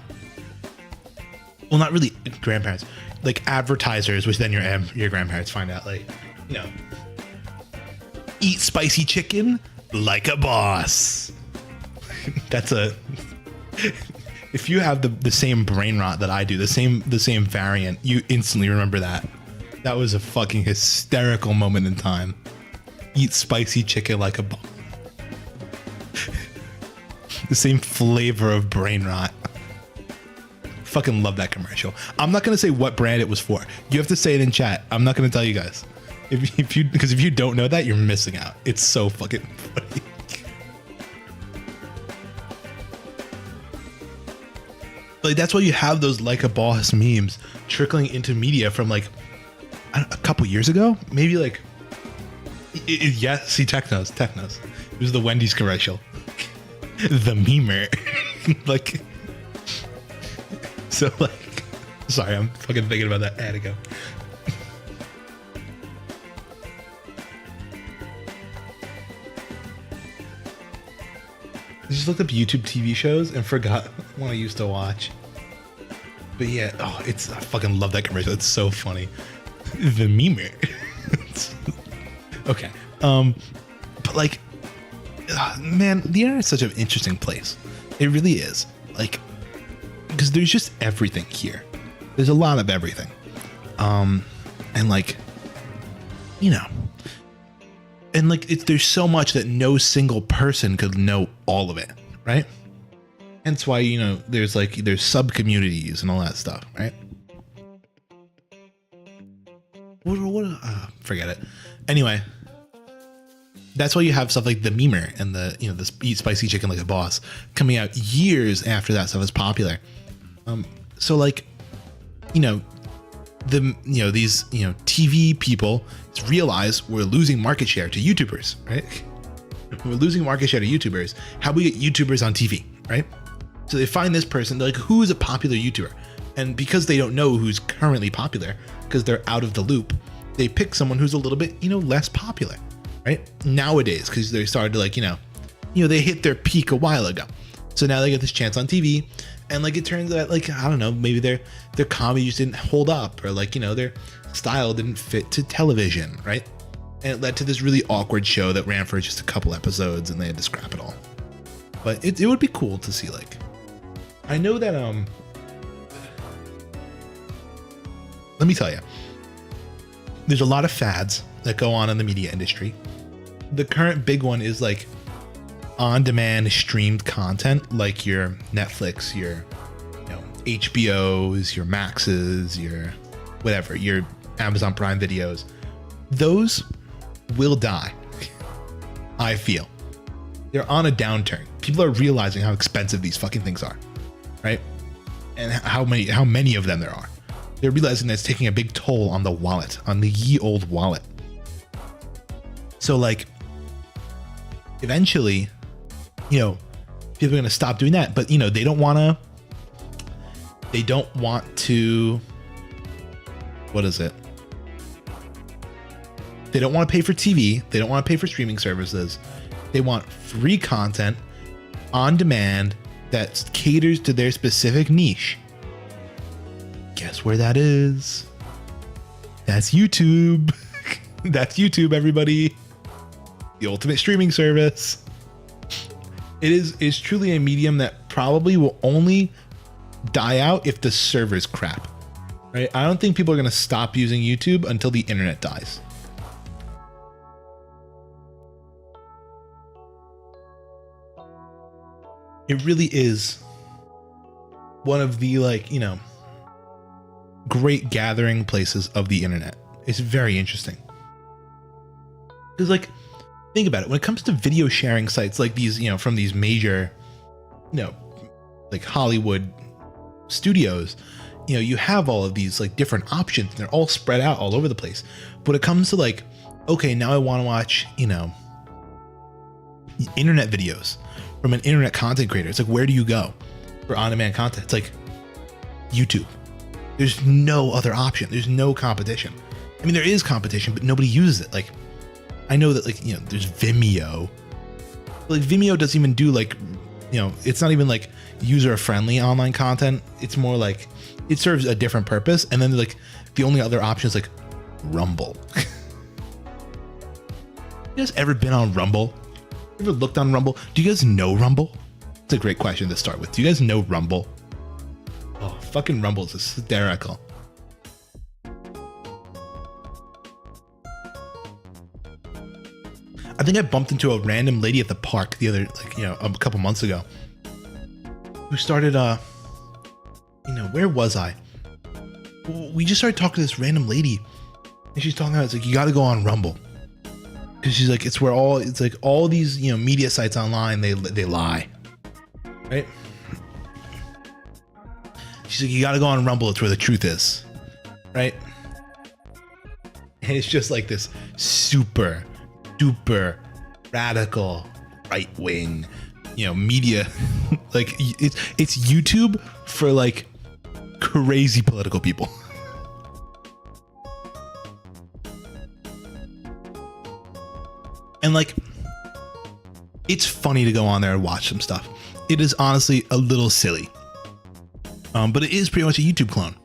not really grandparents, like advertisers, which then your grandparents find out like, eat spicy chicken like a boss. That's if you have the same brain rot that I do, the same variant, you instantly remember that. That was a fucking hysterical moment in time. Eat spicy chicken like a boss. The same flavor of brain rot. Fucking love that commercial. I'm not gonna say what brand it was for. You have to say it in chat. I'm not gonna tell you guys. If you don't know that, you're missing out. It's so fucking funny. Like that's why you have those like a boss memes trickling into media from like a couple years ago, maybe like. Yeah, see, Technos. It was the Wendy's commercial. The memer. Like, so like, sorry, I'm fucking thinking about that ad ago. I just looked up YouTube TV shows and forgot one I used to watch. But yeah, oh, I fucking love that commercial. It's so funny. The memer. Okay. But like, man, the internet's such an interesting place. It really is. Like, because there's just everything here. There's a lot of everything. And like, you know, and like, there's so much that no single person could know all of it, right? Hence why, you know, there's sub communities and all that stuff, right? Forget it. Anyway, that's why you have stuff like the memer and the, you know, the Eat Spicy Chicken Like a Boss coming out years after that stuff is popular. So like, you know, these TV people realize we're losing market share to YouTubers, right? We're losing market share to YouTubers. How do we get YouTubers on TV, right? So they find this person, they're like, who is a popular YouTuber? And because they don't know who's currently popular, because they're out of the loop, they pick someone who's a little bit, you know, less popular, right? Nowadays, because they started to like, you know, they hit their peak a while ago. So now they get this chance on TV. And like, it turns out, like, I don't know, maybe their comedy just didn't hold up, or like, you know, their style didn't fit to television, right? And it led to this really awkward show that ran for just a couple episodes and they had to scrap it all. But it would be cool to see, like, I know that, let me tell you, there's a lot of fads that go on in the media industry. The current big one is like on-demand streamed content, like your Netflix, your, you know, HBOs, your Maxes, your whatever, your Amazon Prime videos. Those will die. I feel they're on a downturn. People are realizing how expensive these fucking things are, right? And how many of them there are. They're realizing that it's taking a big toll on the wallet, on the ye old wallet. So like, eventually, you know, people are going to stop doing that, but you know, they don't want to, what is it? They don't want to pay for TV. They don't want to pay for streaming services. They want free content on demand that caters to their specific niche. Guess where that is? That's YouTube. That's YouTube, everybody. The ultimate streaming service. It's truly a medium that probably will only die out if the server's crap, right? I don't think people are going to stop using YouTube until the internet dies. It really is one of the, like, you know, great gathering places of the internet. It's very interesting. Because, like, think about it. When it comes to video sharing sites like these, you know, from these major, you know, like Hollywood studios, you know, you have all of these like different options and they're all spread out all over the place. But when it comes to like, okay, now I want to watch, you know, internet videos from an internet content creator. It's like, where do you go for on-demand content? It's like YouTube. There's no other option. There's no competition. I mean, there is competition, but nobody uses it. Like, I know that, like, you know, there's Vimeo. Like, Vimeo doesn't even do, like, you know, it's not even like user-friendly online content. It's more like it serves a different purpose. And then like the only other option is like Rumble. You guys ever been on Rumble? Ever looked on Rumble? Do you guys know Rumble? It's a great question to start with. Do you guys know Rumble? Oh, fucking Rumble is hysterical. I think I bumped into a random lady at the park the other, like, you know, a couple months ago, who started, you know, where was I? We just started talking to this random lady, and she's talking about, it's like, you got to go on Rumble, because she's like, it's where it's like all these, you know, media sites online, they lie, right? She's like, you got to go on Rumble. It's where the truth is, right? And it's just like this super duper radical right wing, you know, media. Like it's YouTube for like crazy political people. And like, It's funny to go on there and watch some stuff. It is honestly a little silly. But it is pretty much a YouTube clone.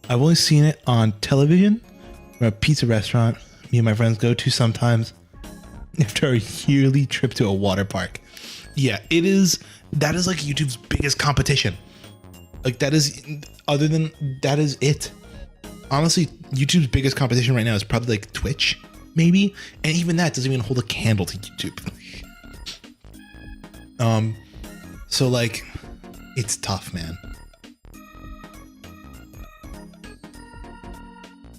I've only seen it on television from a pizza restaurant me and my friends go to sometimes after a yearly trip to a water park. Yeah, it is. That is like YouTube's biggest competition. Like that is, other than that is it. Honestly, YouTube's biggest competition right now is probably like Twitch, maybe. And even that doesn't even hold a candle to YouTube. So like, it's tough, man.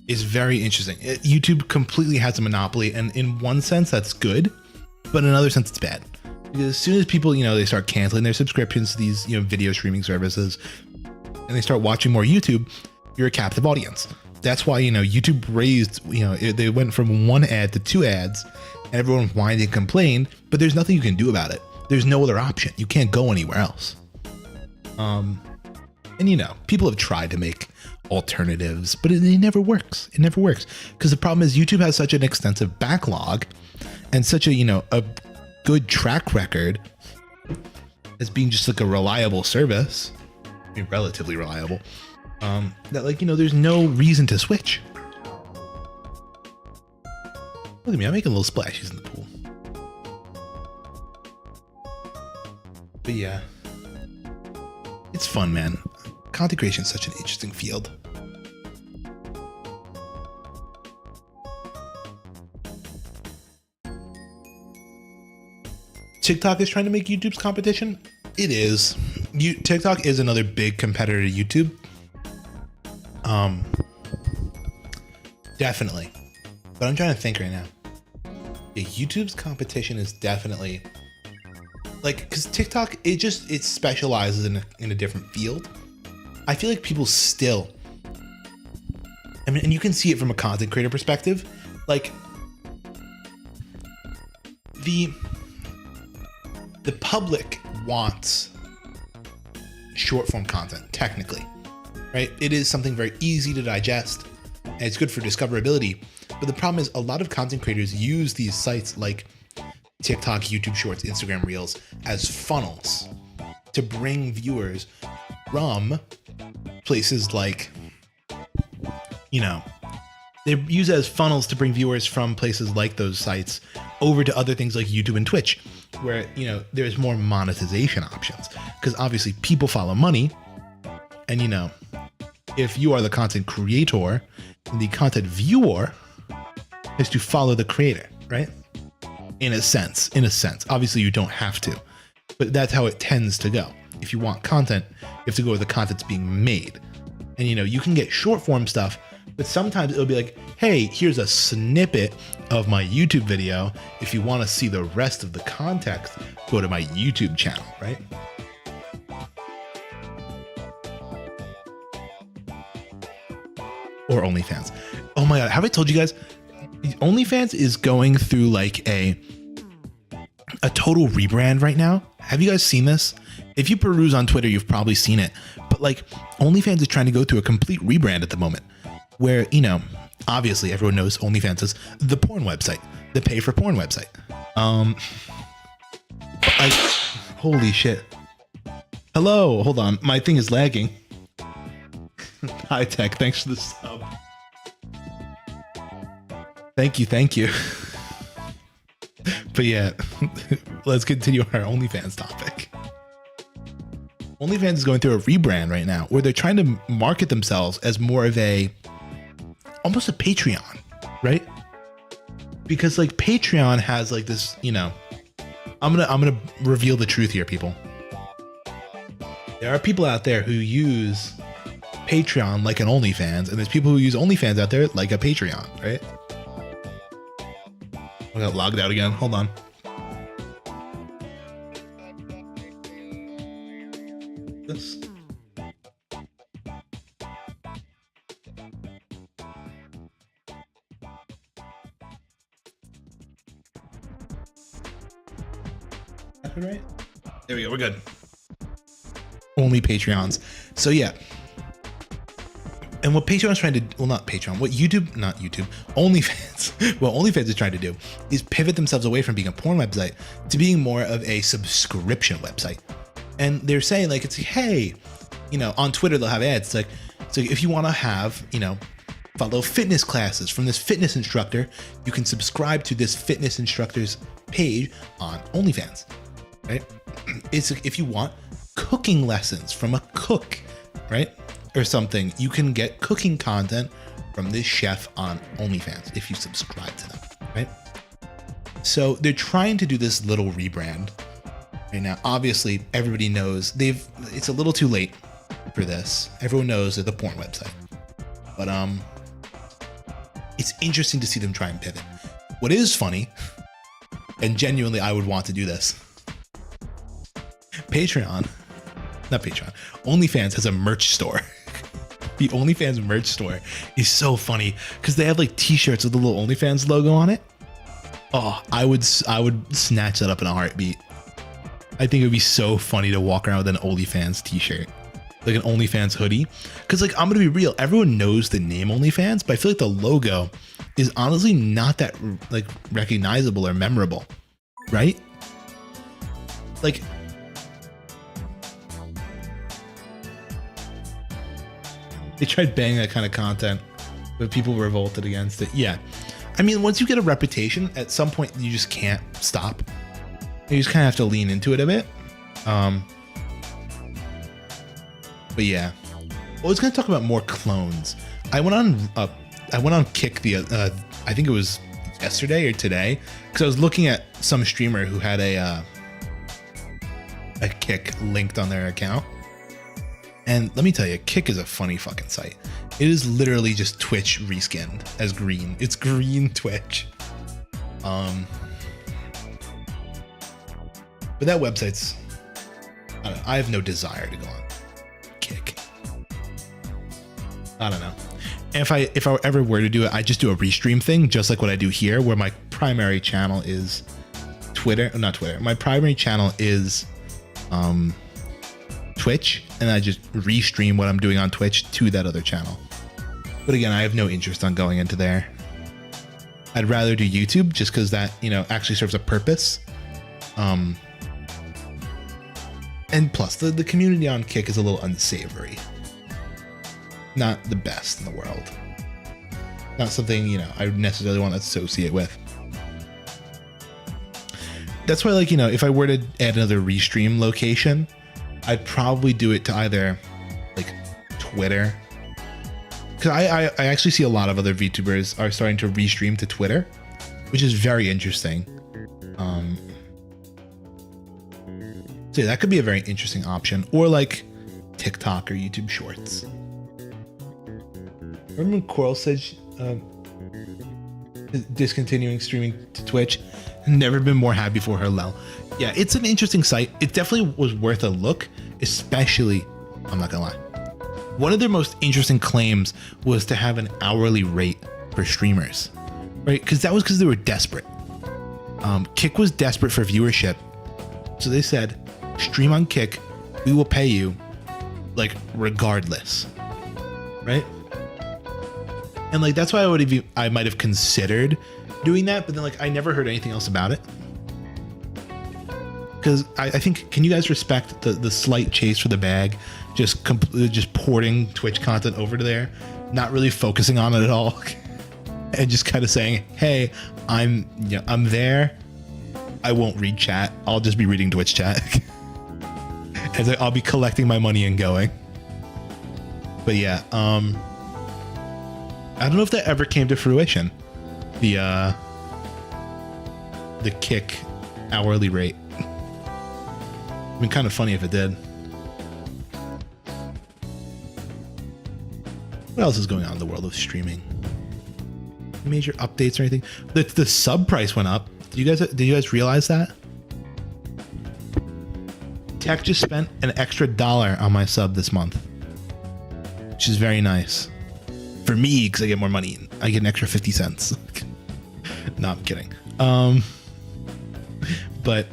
It's very interesting. YouTube completely has a monopoly, and in one sense that's good, but in another sense it's bad. Because as soon as people, they start canceling their subscriptions to these, video streaming services, and they start watching more YouTube, you're a captive audience. That's why, YouTube raised, they went from 1 ad to 2 ads, and everyone whined and complained, but there's nothing you can do about it. There's no other option. You can't go anywhere else. And people have tried to make alternatives, but it never works. It never works. Because the problem is YouTube has such an extensive backlog and such a, a good track record as being just like a reliable service. I mean, relatively reliable. That like, there's no reason to switch. Look at me, I'm making little splashes in the pool. But yeah, it's fun, man. Content creation is such an interesting field. TikTok is trying to make YouTube's competition. It is. TikTok is another big competitor to YouTube. Definitely. But I'm trying to think right now. Yeah, YouTube's competition is definitely like, because TikTok, it specializes in a different field. I feel like people still, and you can see it from a content creator perspective, like the public wants short form content, technically, right? It is something very easy to digest and it's good for discoverability. But the problem is a lot of content creators use these sites like TikTok, YouTube Shorts, Instagram Reels as funnels to bring viewers from places like, they use it as funnels to bring viewers from places like those sites over to other things like YouTube and Twitch, where, there's more monetization options. Because obviously people follow money. And, if you are the content creator, the content viewer is to follow the creator, right? In a sense. Obviously you don't have to, but that's how it tends to go. If you want content, you have to go where the content's being made. And you can get short form stuff, but sometimes it'll be like, hey, here's a snippet of my YouTube video. If you want to see the rest of the context, go to my YouTube channel, right? Or OnlyFans. Oh my God, have I told you guys? OnlyFans is going through like a total rebrand right now. Have you guys seen this? If you peruse on Twitter, you've probably seen it. But like, OnlyFans is trying to go through a complete rebrand at the moment, where, obviously everyone knows OnlyFans is the porn website, the pay for porn website. Like, holy shit. Hello, hold on, my thing is lagging. Hi Tech, thanks for the sub. Thank you. But yeah, let's continue our OnlyFans topic. OnlyFans is going through a rebrand right now where they're trying to market themselves as more of almost a Patreon, right? Because like Patreon has like this, I'm gonna reveal the truth here, people. There are people out there who use Patreon like an OnlyFans, and there's people who use OnlyFans out there like a Patreon, right? I got logged out again. Hold on. This. Right? There we go. We're good. Only Patreons. So yeah. And what Patreon is trying to, well, not Patreon, what YouTube, not YouTube, OnlyFans, what OnlyFans is trying to do is pivot themselves away from being a porn website to being more of a subscription website. And they're saying like, it's, hey, you know, on Twitter, they'll have ads. It's like if you want to have, you know, follow fitness classes from this fitness instructor, you can subscribe to this fitness instructor's page on OnlyFans, right? It's like if you want cooking lessons from a cook, right? Or something, you can get cooking content from this chef on OnlyFans if you subscribe to them, right? So they're trying to do this little rebrand right now. Obviously, everybody knows it's a little too late for this. Everyone knows they're the porn website, but it's interesting to see them try and pivot. What is funny, and genuinely I would want to do this, OnlyFans has a merch store. The OnlyFans merch store is so funny because they have like t-shirts with the little OnlyFans logo on it. Oh, I would snatch that up in a heartbeat. I think it would be so funny to walk around with an OnlyFans t-shirt, like an OnlyFans hoodie. Because like, I'm gonna be real, everyone knows the name OnlyFans, but I feel like the logo is honestly not that like recognizable or memorable, right? Like, they tried banning that kind of content, but people revolted against it. Yeah. I mean, once you get a reputation, at some point you just can't stop. You just kind of have to lean into it a bit. But yeah. I was going to talk about more clones. I went on Kick I think it was yesterday or today, because I was looking at some streamer who had a Kick linked on their account. And let me tell you, Kick is a funny fucking site. It is literally just Twitch reskinned as green. It's green Twitch. But that website's, I don't know, I have no desire to go on Kick. I don't know. And if I ever were to do it, I just do a restream thing, just like what I do here, where my primary channel is not Twitter. My primary channel is Twitch, and I just restream what I'm doing on Twitch to that other channel. But again, I have no interest on going into there. I'd rather do YouTube just because that, you know, actually serves a purpose. And plus, the community on Kick is a little unsavory. Not the best in the world. Not something, you know, I would necessarily want to associate with. That's why, like, you know, if I were to add another restream location, I'd probably do it to either like Twitter, because I actually see a lot of other VTubers are starting to restream to Twitter, which is very interesting. So yeah, that could be a very interesting option, or like TikTok or YouTube Shorts. Remember when Coral said discontinuing streaming to Twitch? Never been more happy for her, lol. Yeah, it's an interesting site. It definitely was worth a look, especially, I'm not gonna lie, one of their most interesting claims was to have an hourly rate for streamers, right? Because that was because they were desperate. Kick was desperate for viewership, so they said, stream on Kick, we will pay you, like, regardless, right? And like, that's why I might have considered doing that, but then like, I never heard anything else about it. Because I think, can you guys respect the slight chase for the bag, just porting Twitch content over to there, not really focusing on it at all, and just kind of saying, hey, I'm there, I won't read chat, I'll just be reading Twitch chat, and I'll be collecting my money and going. But yeah, I don't know if that ever came to fruition, the Kick hourly rate. It'd been kind of funny if it did. What else is going on in the world of streaming? Major updates or anything? The sub price went up. Did you guys realize that? Tech just spent an extra $1 on my sub this month, which is very nice for me because I get more money. I get an extra 50 cents. No, I'm kidding. But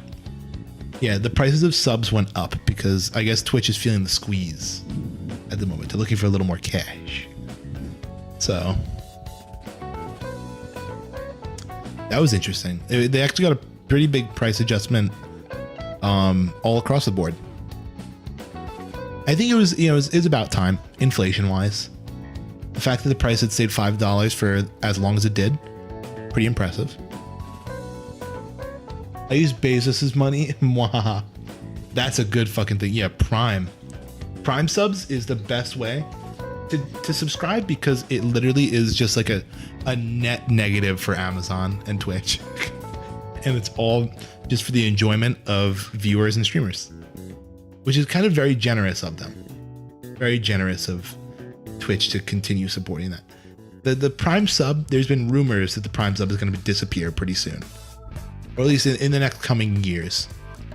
yeah, the prices of subs went up because I guess Twitch is feeling the squeeze at the moment. They're looking for a little more cash. So that was interesting. They actually got a pretty big price adjustment all across the board. I think it was, you know, it was about time, inflation wise. The fact that the price had stayed $5 for as long as it did, pretty impressive. I use Bezos's money. That's a good fucking thing. Yeah, Prime subs is the best way to subscribe, because it literally is just like a net negative for Amazon and Twitch. And it's all just for the enjoyment of viewers and streamers, which is kind of very generous of them. Very generous of Twitch to continue supporting that. The Prime sub, there's been rumors that the Prime sub is going to disappear pretty soon, or at least in the next coming years,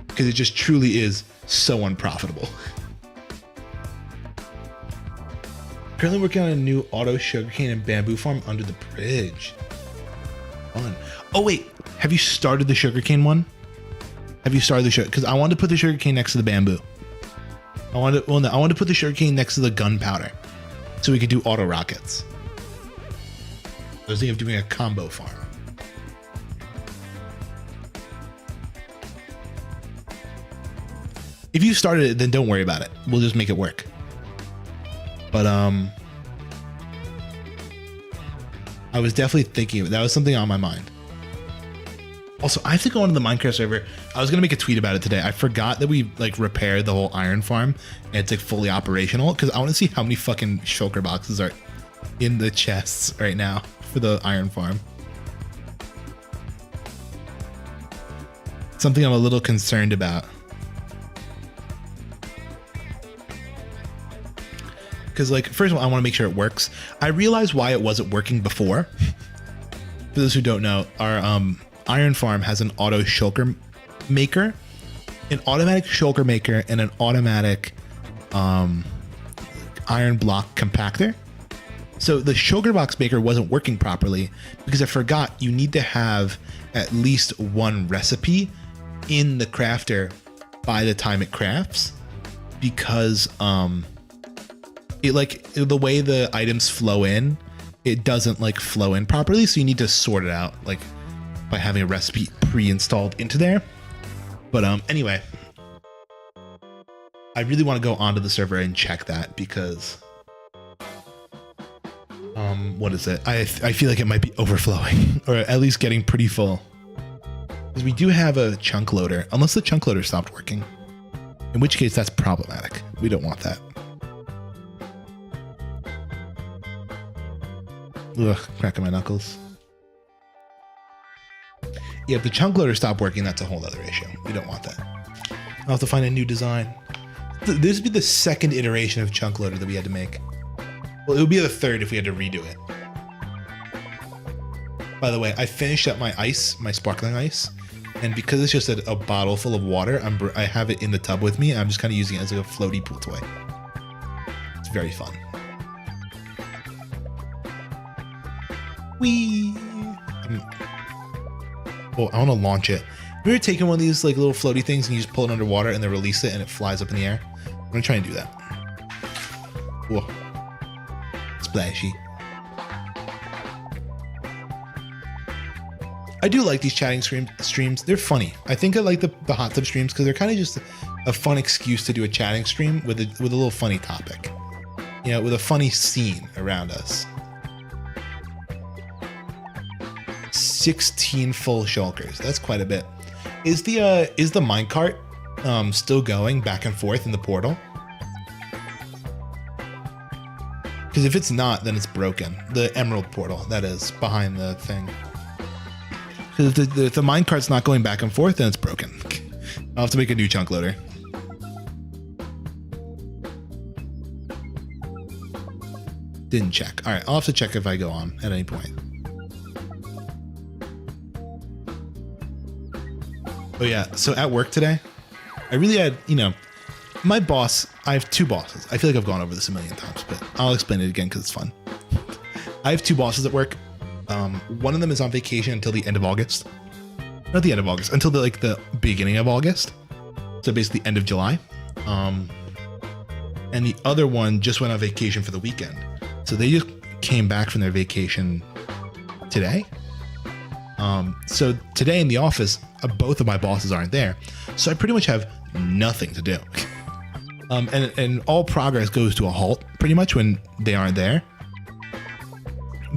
because it just truly is so unprofitable. Currently working on a new auto sugarcane and bamboo farm under the bridge. Fun. Oh wait, have you started the sugarcane one? Have you started the sugar? Because I wanted to put the sugarcane next to the bamboo. I wanted to put the sugarcane next to the gunpowder, so we could do auto rockets. I was thinking of doing a combo farm. If you started it, then don't worry about it. We'll just make it work. But I was definitely thinking of it. That was something on my mind. Also, I have to go onto the Minecraft server. I was gonna make a tweet about it today. I forgot that we like repaired the whole iron farm and it's like fully operational, because I want to see how many fucking shulker boxes are in the chests right now for the iron farm. Something I'm a little concerned about. Because, like, first of all, I want to make sure it works. I realized why it wasn't working before. For those who don't know, our iron farm has an auto shulker maker, an automatic shulker maker, and an automatic iron block compactor. So the shulker box maker wasn't working properly because I forgot you need to have at least one recipe in the crafter by the time it crafts, because it, like, the way the items flow in, it doesn't like flow in properly, so you need to sort it out like by having a recipe pre-installed into there. But anyway, I really want to go onto the server and check that, because what is it? I feel like it might be overflowing, or at least getting pretty full, because we do have a chunk loader, unless the chunk loader stopped working, in which case that's problematic. We don't want that. Ugh, cracking my knuckles. Yeah, if the chunk loader stopped working, that's a whole other issue. We don't want that. I'll have to find a new design. This would be the second iteration of chunk loader that we had to make. Well, it would be the third if we had to redo it. By the way, I finished up my ice, my sparkling ice, and because it's just a bottle full of water, I have it in the tub with me, and I'm just kind of using it as like a floaty pool toy. It's very fun. Whee! Oh, I want to launch it. Have you ever taken one of these like little floaty things and you just pull it underwater and then release it and it flies up in the air? I'm gonna try and do that. Whoa. Splashy. I do like these chatting streams. They're funny. I think I like the hot tub streams because they're kind of just a fun excuse to do a chatting stream with a little funny topic. You know, with a funny scene around us. 16 full shulkers. That's quite a bit. Is the minecart still going back and forth in the portal? Because if it's not, then it's broken. The emerald portal, that is, behind the thing. Because if the minecart's not going back and forth, then it's broken. I'll have to make a new chunk loader. Didn't check. All right, I'll have to check if I go on at any point. Oh yeah, so at work today, I really had, you know, my boss, I have two bosses. I feel like I've gone over this a million times, but I'll explain it again because it's fun. I have two bosses at work. One of them is on vacation until the end of August. Not the end of August, until the beginning of August. So basically end of July. And the other one just went on vacation for the weekend. So they just came back from their vacation today. So today in the office, both of my bosses aren't there. So I pretty much have nothing to do. And all progress goes to a halt pretty much when they aren't there.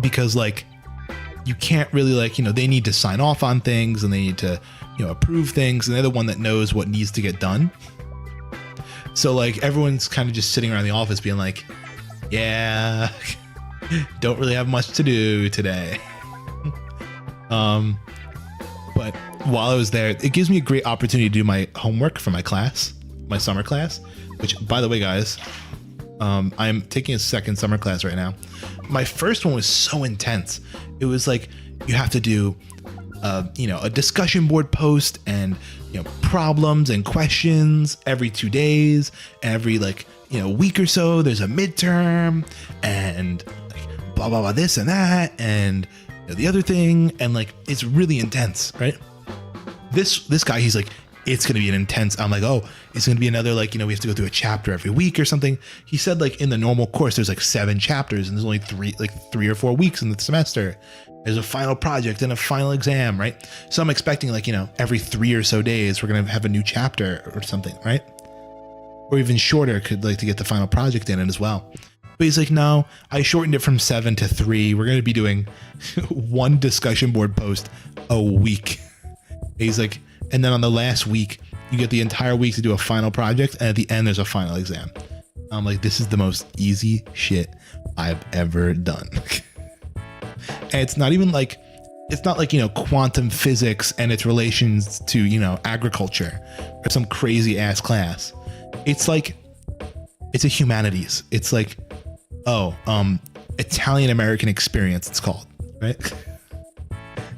Because like, you can't really like, they need to sign off on things and they need to, approve things. And they're the one that knows what needs to get done. So like everyone's kind of just sitting around the office being like, yeah, don't really have much to do today. But while I was there, it gives me a great opportunity to do my homework for my class, my summer class, which by the way, guys, I'm taking a second summer class right now. My first one was so intense. It was like, you have to do, a discussion board post and, problems and questions every 2 days, every week or so, there's a midterm and like blah, blah, blah, this and that. And the other thing, and like, it's really intense, right? This guy, he's like, it's going to be an intense, I'm like, oh, it's going to be another, we have to go through a chapter every week or something. He said like in the normal course, there's like 7 chapters and there's only 3 or 4 weeks in the semester. There's a final project and a final exam, right? So I'm expecting every 3 or so days, we're going to have a new chapter or something, right? Or even shorter, could like to get the final project in it as well. But he's like, no, I shortened it from 7 to 3. We're going to be doing 1 discussion board post a week. He's like, and then on the last week, you get the entire week to do a final project. And at the end, there's a final exam. I'm like, this is the most easy shit I've ever done. And it's not even like, it's not like, quantum physics and its relations to, agriculture or some crazy ass class. It's like, it's a humanities. It's like, Italian American experience, it's called, right?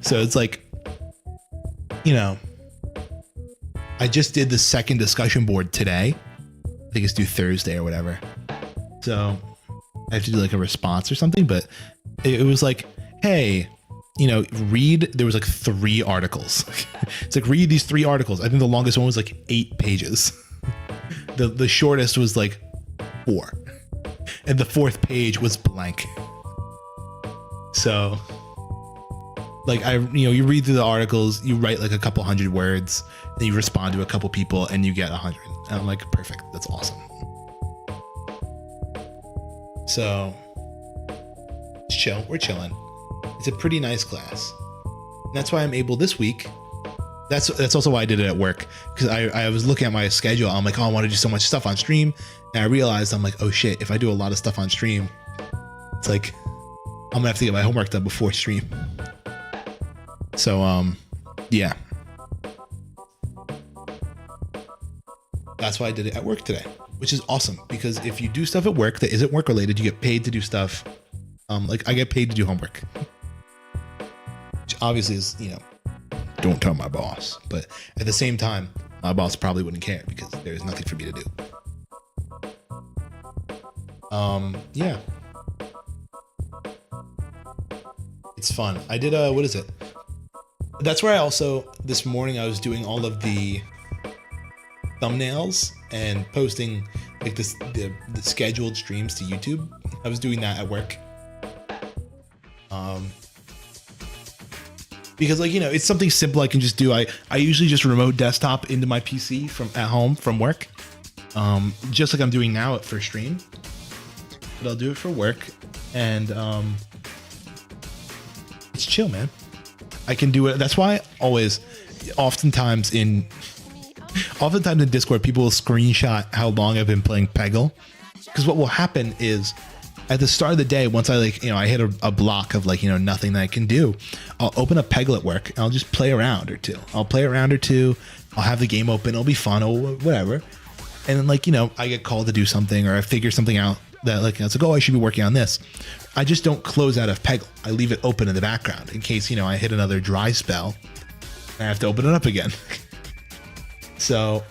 So it's like, I just did the second discussion board today. I think it's due Thursday or whatever. So I have to do like a response or something, but it was like, hey, read, there was like 3 articles. It's like, read these 3 articles. I think the longest one was like 8 pages. The shortest was like 4. And the 4th page was blank. So like you read through the articles, you write like a couple hundred words, then you respond to a couple people and you get 100. And I'm like, perfect. That's awesome. So it's chill. We're chilling. It's a pretty nice class. And that's why I'm able this week. That's also why I did it at work, because I was looking at my schedule. I'm like, oh, I want to do so much stuff on stream. And I realized, I'm like, oh shit, if I do a lot of stuff on stream, it's like, I'm gonna have to get my homework done before stream. So, yeah. That's why I did it at work today, which is awesome, because if you do stuff at work that isn't work related, you get paid to do stuff. Like I get paid to do homework, which obviously is, don't tell my boss, but at the same time, my boss probably wouldn't care because there's nothing for me to do. Yeah. It's fun. I did what is it? That's where I also, this morning I was doing all of the thumbnails and posting like the scheduled streams to YouTube. I was doing that at work. Because it's something simple I can just do. I usually just remote desktop into my PC from at home from work. Just like I'm doing now for stream. But I'll do it for work, and it's chill, man. I can do it. That's why oftentimes in Discord, people will screenshot how long I've been playing Peggle. Because what will happen is, at the start of the day, once I I hit a block of nothing that I can do, I'll open up Peggle at work and I'll just play a round or two. I'll have the game open. It'll be fun or whatever. And then I get called to do something, or I figure something out that it's like, oh, I should be working on this. I just don't close out of Peggle. I leave it open in the background in case, I hit another dry spell and I have to open it up again. So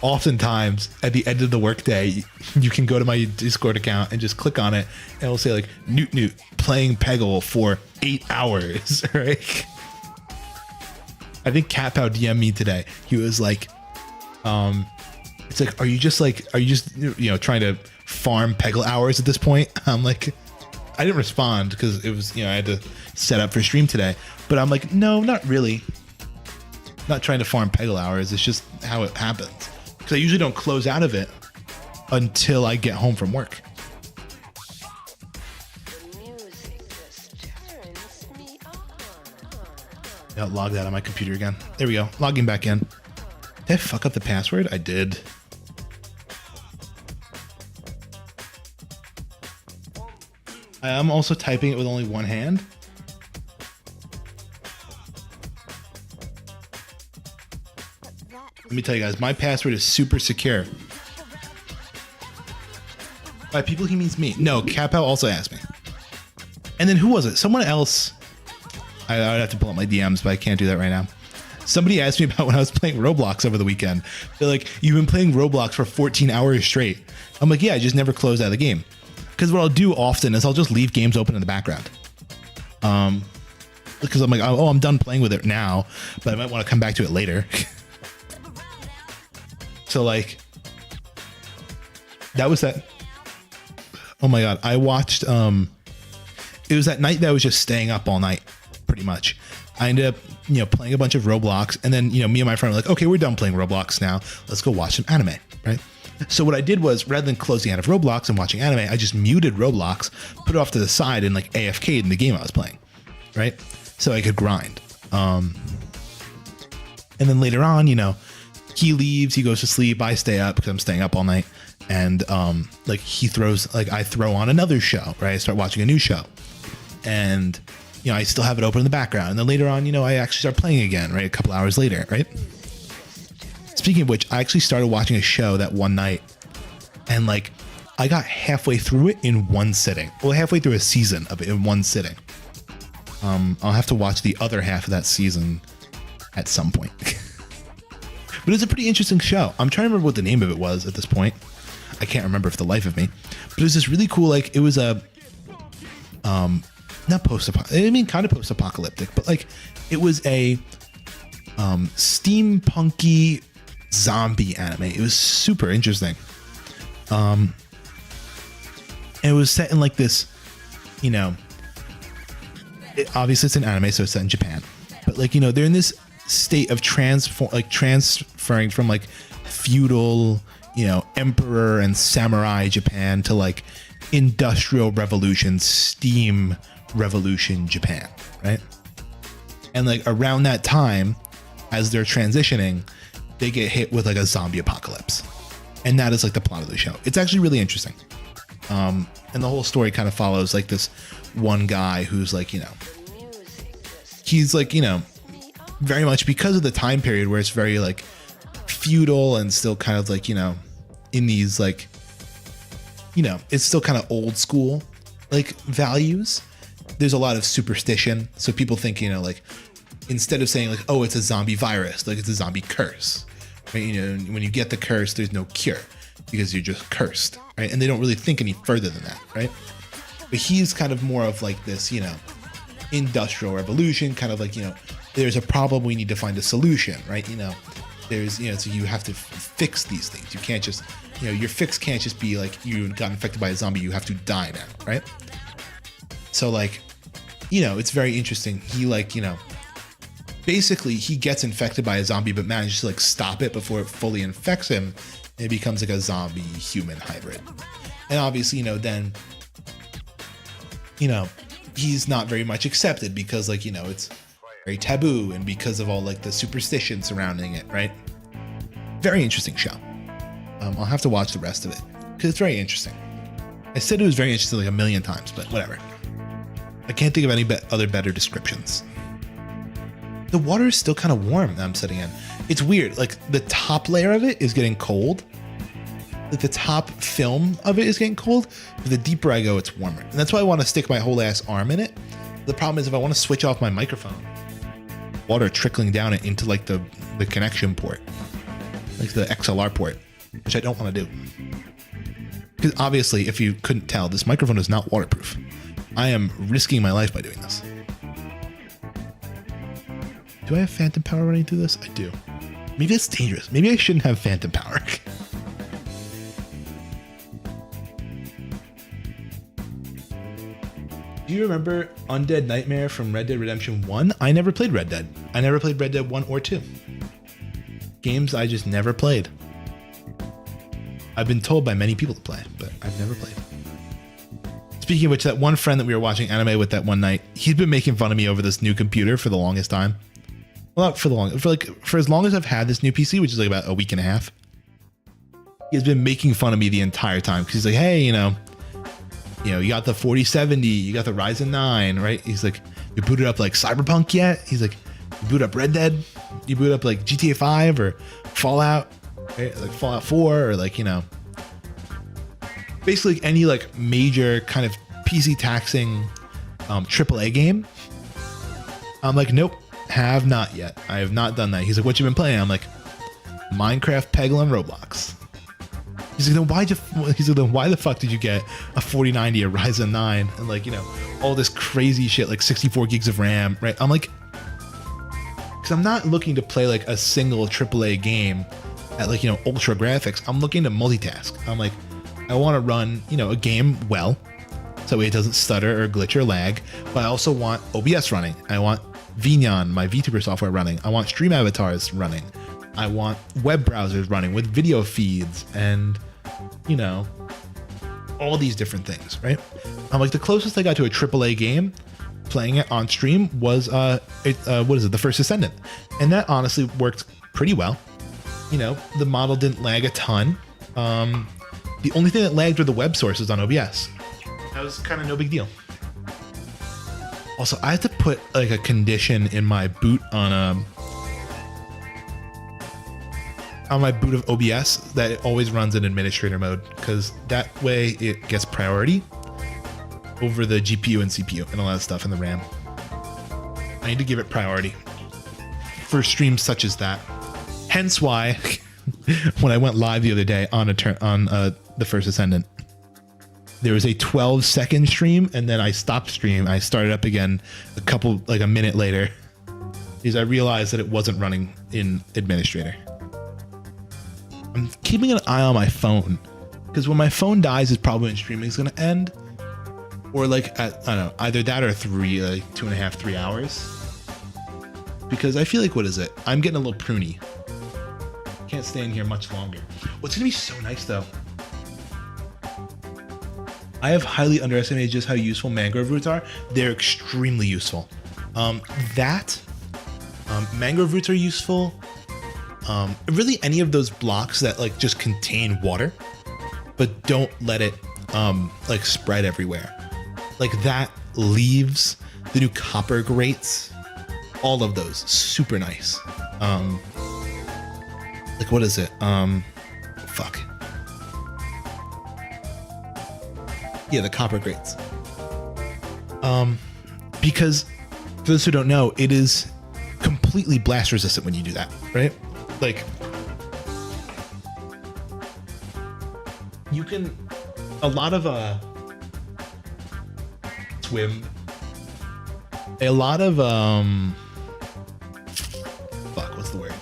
oftentimes at the end of the workday, you can go to my Discord account and just click on it and it'll say like Newt playing Peggle for 8 hours, right? I think Catpow DM'd me today. He was like, it's like, are you just trying to farm Peggle hours at this point. I'm like, I didn't respond because it was, I had to set up for stream today, but I'm like, no, not really. Not trying to farm Peggle hours. It's just how it happens. Because I usually don't close out of it until I get home from work. I logged out on my computer again. There we go. Logging back in. Did I fuck up the password? I did. I am also typing it with only one hand. Let me tell you guys, my password is super secure. By people, he means me. No, Capow also asked me. And then who was it? Someone else. I would have to pull up my DMs, but I can't do that right now. Somebody asked me about when I was playing Roblox over the weekend. They're like, you've been playing Roblox for 14 hours straight. I'm like, yeah, I just never closed out of the game. Because what I'll do often is I'll just leave games open in the background. Because I'm like, oh, I'm done playing with it now, but I might want to come back to it later. So like, that was that. Oh my God. I watched, it was that night that I was just staying up all night, pretty much. I ended up, playing a bunch of Roblox, and then, me and my friend were like, okay, we're done playing Roblox now. Let's go watch some anime, right? So what I did was, rather than closing out of Roblox and watching anime, I just muted Roblox, put it off to the side, and like AFK'd in the game I was playing, right? So I could grind. And then later on, he leaves, he goes to sleep, I stay up because I'm staying up all night. And like he throws, like I throw on another show, right? I start watching a new show. And, I still have it open in the background. And then later on, I actually start playing again, right? A couple hours later, right? Speaking of which, I actually started watching a show that one night. And like, I got halfway through it in one sitting. Well, halfway through a season of it in one sitting. I'll have to watch the other half of that season at some point. But it's a pretty interesting show. I'm trying to remember what the name of it was at this point. I can't remember for the life of me. But it was this really cool, like, it was a, not post-apocalyptic, I mean, kind of post-apocalyptic, but like, it was a steampunky zombie anime. It was super interesting. And it was set in like this, obviously it's an anime, so it's set in Japan. But like, they're in this state of transferring from like feudal, emperor and samurai Japan to like industrial revolution, steam revolution Japan, right? And like around that time, as they're transitioning, they get hit with like a zombie apocalypse. And that is like the plot of the show. It's actually really interesting. And the whole story kind of follows like this one guy who's like, he's like, very much because of the time period where it's very like feudal and still kind of like, in these like, it's still kind of old school like values. There's a lot of superstition. So people think, like instead of saying like, oh, it's a zombie virus, like it's a zombie curse, right? When you get the curse, there's no cure because you're just cursed, right? And they don't really think any further than that, right? But he's kind of more of like this, industrial revolution, kind of like, there's a problem, we need to find a solution, right? There's, so you have to fix these things. You can't just, your fix can't just be like you got infected by a zombie, you have to die now, right? So like, it's very interesting. He like, basically he gets infected by a zombie, but manages to like stop it before it fully infects him. And it becomes like a zombie human hybrid. And obviously, then, he's not very much accepted because like, it's very taboo and because of all like the superstition surrounding it, right? Very interesting show. I'll have to watch the rest of it because it's very interesting. I said it was very interesting like a million times, but whatever. I can't think of any other better descriptions. The water is still kind of warm that I'm sitting in. It's weird. Like the top layer of it is getting cold. Like the top film of it is getting cold, but the deeper I go, it's warmer. And that's why I want to stick my whole ass arm in it. The problem is if I want to switch off my microphone, water trickling down it into like the connection port, like the XLR port, which I don't want to do. Because obviously, if you couldn't tell, this microphone is not waterproof. I am risking my life by doing this. Do I have phantom power running through this? I do. Maybe it's dangerous. Maybe I shouldn't have phantom power. Do you remember Undead Nightmare from Red Dead Redemption 1? I never played Red Dead. I never played Red Dead 1 or 2. Games I just never played. I've been told by many people to play, but I've never played. Speaking of which, that one friend that we were watching anime with that one night, he's been making fun of me over this new computer for the longest time. Well, not for the longest, for as long as I've had this new PC, which is like about a week and a half. He's been making fun of me the entire time because he's like, hey, you know, you got the 4070, you got the Ryzen 9, right? He's like, you booted up like Cyberpunk yet? He's like, you boot up Red Dead? You boot up like GTA 5 or Fallout, right? Like Fallout 4 or like, you know, basically any like major kind of PC taxing AAA game. I'm like, nope, have not yet. I have not done that. He's like, what you been playing? I'm like, Minecraft, Peggle, and Roblox. He's like, then why the fuck did you get a 4090, a Ryzen 9, and like, you know, all this crazy shit, like 64 gigs of RAM, right? I'm like, because I'm not looking to play like a single AAA game at like, you know, ultra graphics. I'm looking to multitask. I'm like, I want to run, you know, a game well, so it doesn't stutter or glitch or lag, but I also want OBS running. I want Vignon, my VTuber software, running. I want stream avatars running. I want web browsers running with video feeds and, you know, all these different things, right? I'm like, the closest I got to a AAA game playing it on stream was, what is it? The First Ascendant. And that honestly worked pretty well. You know, the model didn't lag a ton. The only thing that lagged were the web sources on OBS. That was kind of no big deal. Also, I had to put like a condition in my boot on my boot of OBS that it always runs in administrator mode, because that way it gets priority over the GPU and CPU and all that stuff and the RAM. I need to give it priority for streams such as that. Hence why when I went live the other day on the First Ascendant, there was a 12-second stream, and then I stopped stream. I started up again a minute later, because I realized that it wasn't running in administrator. I'm keeping an eye on my phone, because when my phone dies is probably when streaming is going to end, or like I don't know, either that or 2.5, 3 hours. Because I feel like, what is it? I'm getting a little pruny. Can't stay in here much longer. What's gonna be so nice though, I have highly underestimated just how useful mangrove roots are. They're extremely useful. Mangrove roots are useful. Really any of those blocks that like just contain water, but don't let it like spread everywhere. Like that, leaves, the new copper grates, all of those, super nice. Like what is it? Fuck. Yeah, the copper grates. Because for those who don't know, it is completely blast resistant when you do that, right? Like you can, a lot of swim, a lot of fuck, what's the word?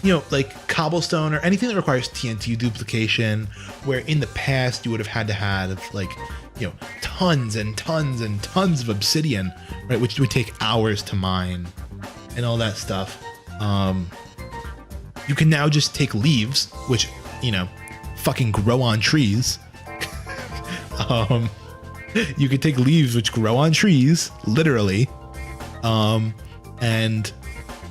You know, like cobblestone or anything that requires TNT duplication, where in the past you would have had to have like, you know, tons and tons and tons of obsidian, right, which would take hours to mine and all that stuff. You can now just take leaves, which, you know, fucking grow on trees. You can take leaves which grow on trees, literally, and,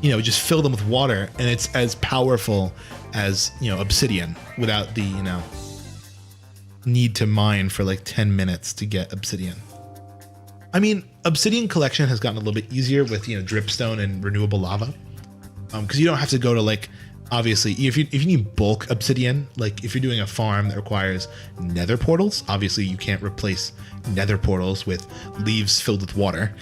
you know, just fill them with water, and it's as powerful as, you know, obsidian without the, you know, need to mine for like 10 minutes to get obsidian. I mean, obsidian collection has gotten a little bit easier with, you know, dripstone and renewable lava, because you don't have to go to like, obviously, if you need bulk obsidian, like if you're doing a farm that requires nether portals, obviously you can't replace nether portals with leaves filled with water.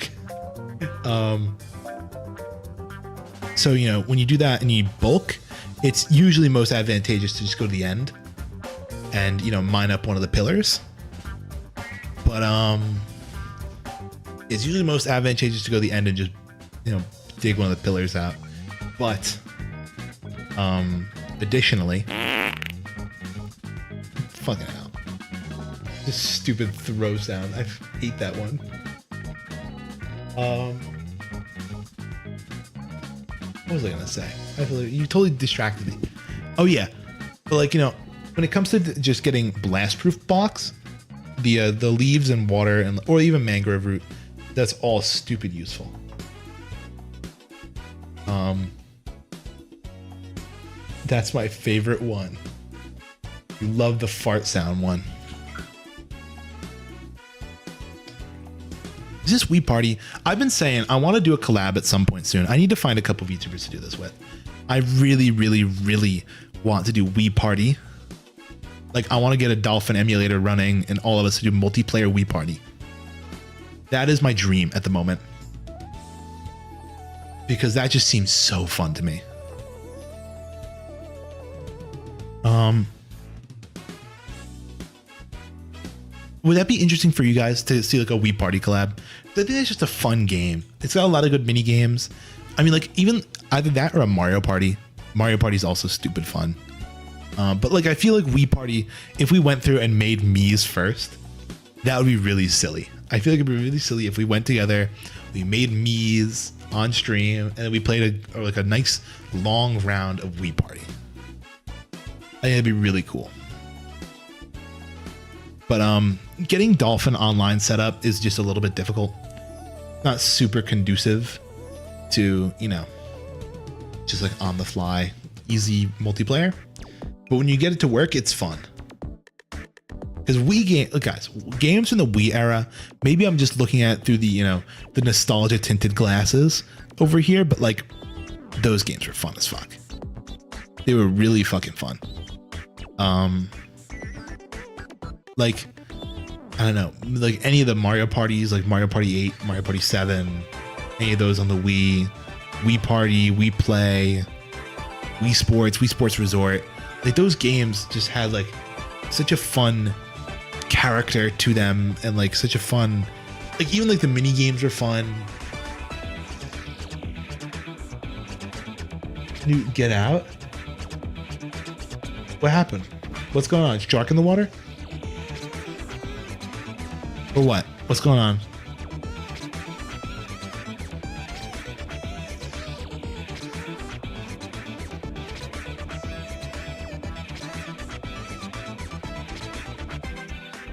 So, you know, when you do that and you need bulk, it's usually most advantageous to just go to the end and, you know, mine up one of the pillars. But it's usually most advantageous to go to the end and just, you know, dig one of the pillars out. But additionally, fucking hell, Just stupid throw sound. I hate that one. What was I gonna say? I feel like you totally distracted me. Oh yeah, but like, you know, when it comes to just getting blast-proof blocks, the leaves and water and or even mangrove root, that's all stupid useful. That's my favorite one. You love the fart sound one. Is this Wii Party? I've been saying I want to do a collab at some point soon. I need to find a couple of VTubers to do this with. I really, really, really want to do Wii Party. Like, I want to get a Dolphin emulator running and all of us to do multiplayer Wii Party. That is my dream at the moment. Because that just seems so fun to me. Would that be interesting for you guys to see like a Wii Party collab? I think it's just a fun game. It's got a lot of good mini games. I mean, like even either that or a Mario Party. Mario Party is also stupid fun. But like I feel like Wii Party, if we went through and made Mii's first, that would be really silly. I feel like it'd be really silly if we went together, we made Mii's on stream, and then we played a nice long round of Wii Party. I think it'd be really cool. But getting Dolphin online set up is just a little bit difficult. Not super conducive to, you know, just like on the fly, easy multiplayer. But when you get it to work, it's fun. Because look guys, games from the Wii era, maybe I'm just looking at it through the, you know, the nostalgia tinted glasses over here, but like those games were fun as fuck. They were really fucking fun. Like, I don't know, like any of the Mario parties, like Mario Party 8, Mario Party 7, any of those on the Wii, Wii Party, Wii Play, Wii Sports Resort, like those games just had like such a fun character to them and like such a fun, like even like the mini games were fun. Can you get out? What happened? What's going on? Is shark in the water? Or what? What's going on?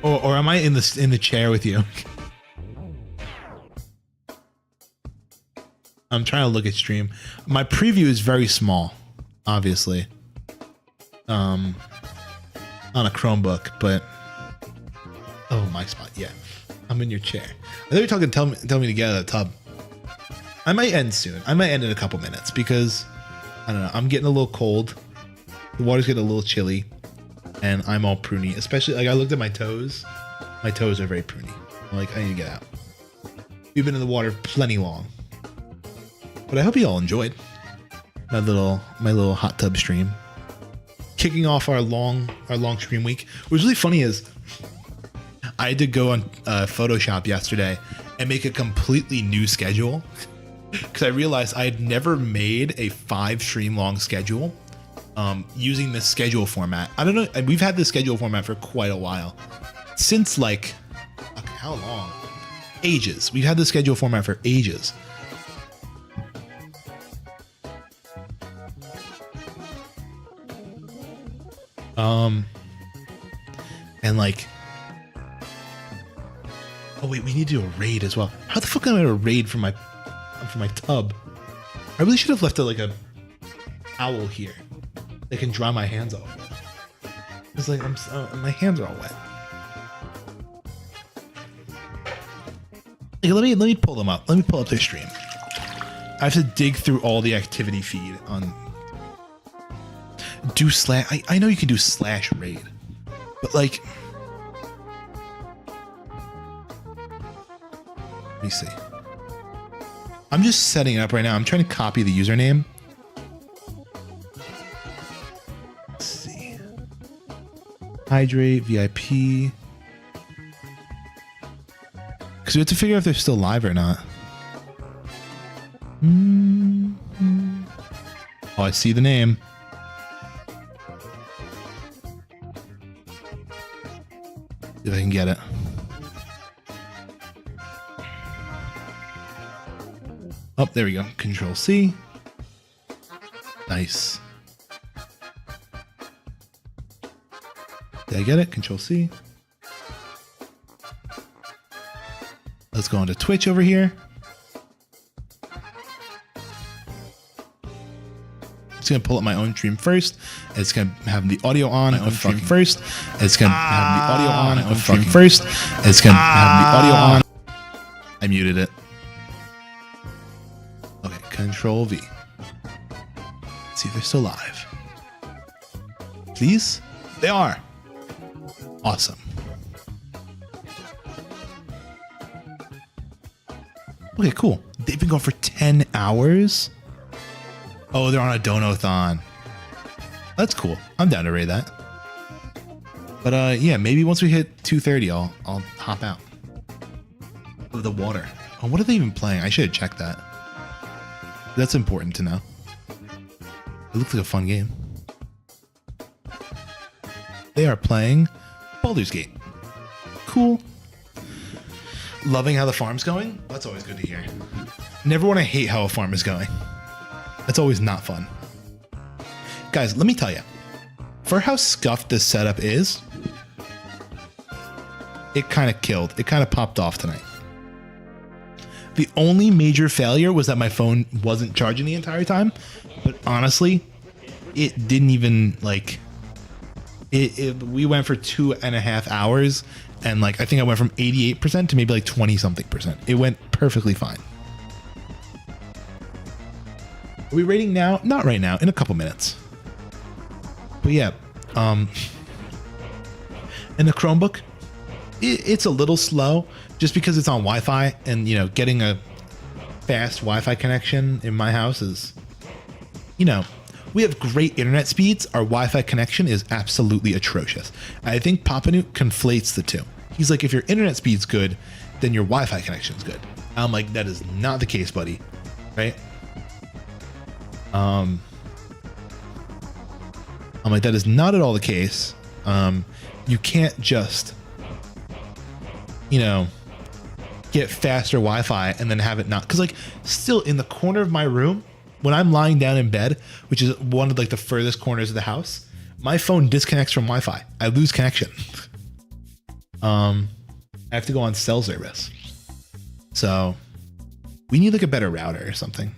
Or am I in the chair with you? I'm trying to look at stream. My preview is very small, obviously. On a Chromebook, but oh, my spot. Yeah, I'm in your chair. I thought you were talking. Tell me to get out of the tub. I might end soon. I might end in a couple minutes because I don't know. I'm getting a little cold. The water's getting a little chilly, and I'm all pruny. Especially like I looked at my toes. My toes are very pruny. I'm like, I need to get out. We've been in the water plenty long, but I hope you all enjoyed my little hot tub stream. Kicking off our long stream week. What was really funny is I had to go on Photoshop yesterday and make a completely new schedule because I realized I had never made a 5 stream long schedule using this schedule format. I don't know. We've had this schedule format for quite a while, since like how long? Ages. We've had the schedule format for ages. And like, oh wait, we need to do a raid as well. How the fuck am I gonna raid from my tub? I really should have left like a owl here that can dry my hands off. It's like my hands are all wet. Hey, let me pull them up. Let me pull up their stream. I have to dig through all the activity feed on. Do slash. I know you can do slash raid, but like, let me see. I'm just setting it up right now. I'm trying to copy the username. Let's see. Hydrate VIP. Because we have to figure out if they're still live or not. Oh, I see the name. See if I can get it. Oh, there we go. Control C. Nice. Did I get it? Control C. Let's go into Twitch over here. It's going to pull up my own stream first. It's going to have the audio on my own stream first. It's going to have the audio on my own stream first. It's going to have the audio on. I muted it. Okay, Control V. Let's see if they're still live. Please? They are. Awesome. Okay, cool. They've been going for 10 hours. Oh, they're on a donathon. That's cool. I'm down to raid that. But yeah, maybe once we hit 2:30, I'll hop out of the water. Oh, what are they even playing? I should have checked that. That's important to know. It looks like a fun game. They are playing Baldur's Gate. Cool. Loving how the farm's going? That's always good to hear. Never want to hate how a farm is going. That's always not fun. Guys, let me tell you. For how scuffed this setup is, it kind of killed. It kind of popped off tonight. The only major failure was that my phone wasn't charging the entire time. But honestly, it didn't even like... We went for 2.5 hours. And like, I think I went from 88% to maybe like 20 something percent. It went perfectly fine. Are we rating now? Not right now, in a couple minutes. But yeah, and the Chromebook, it's a little slow just because it's on Wi-Fi, and you know, getting a fast Wi-Fi connection in my house is, you know, we have great internet speeds. Our Wi-Fi connection is absolutely atrocious. I think Papanut conflates the two. He's like, if your internet speed's good, then your Wi-Fi connection's good. I'm like, that is not the case, buddy. Right? I'm like, that is not at all the case. You can't just, you know, get faster Wi-Fi and then have it not. Because like, still in the corner of my room, when I'm lying down in bed, which is one of like the furthest corners of the house, my phone disconnects from Wi-Fi. I lose connection. I have to go on cell service. So we need like a better router or something.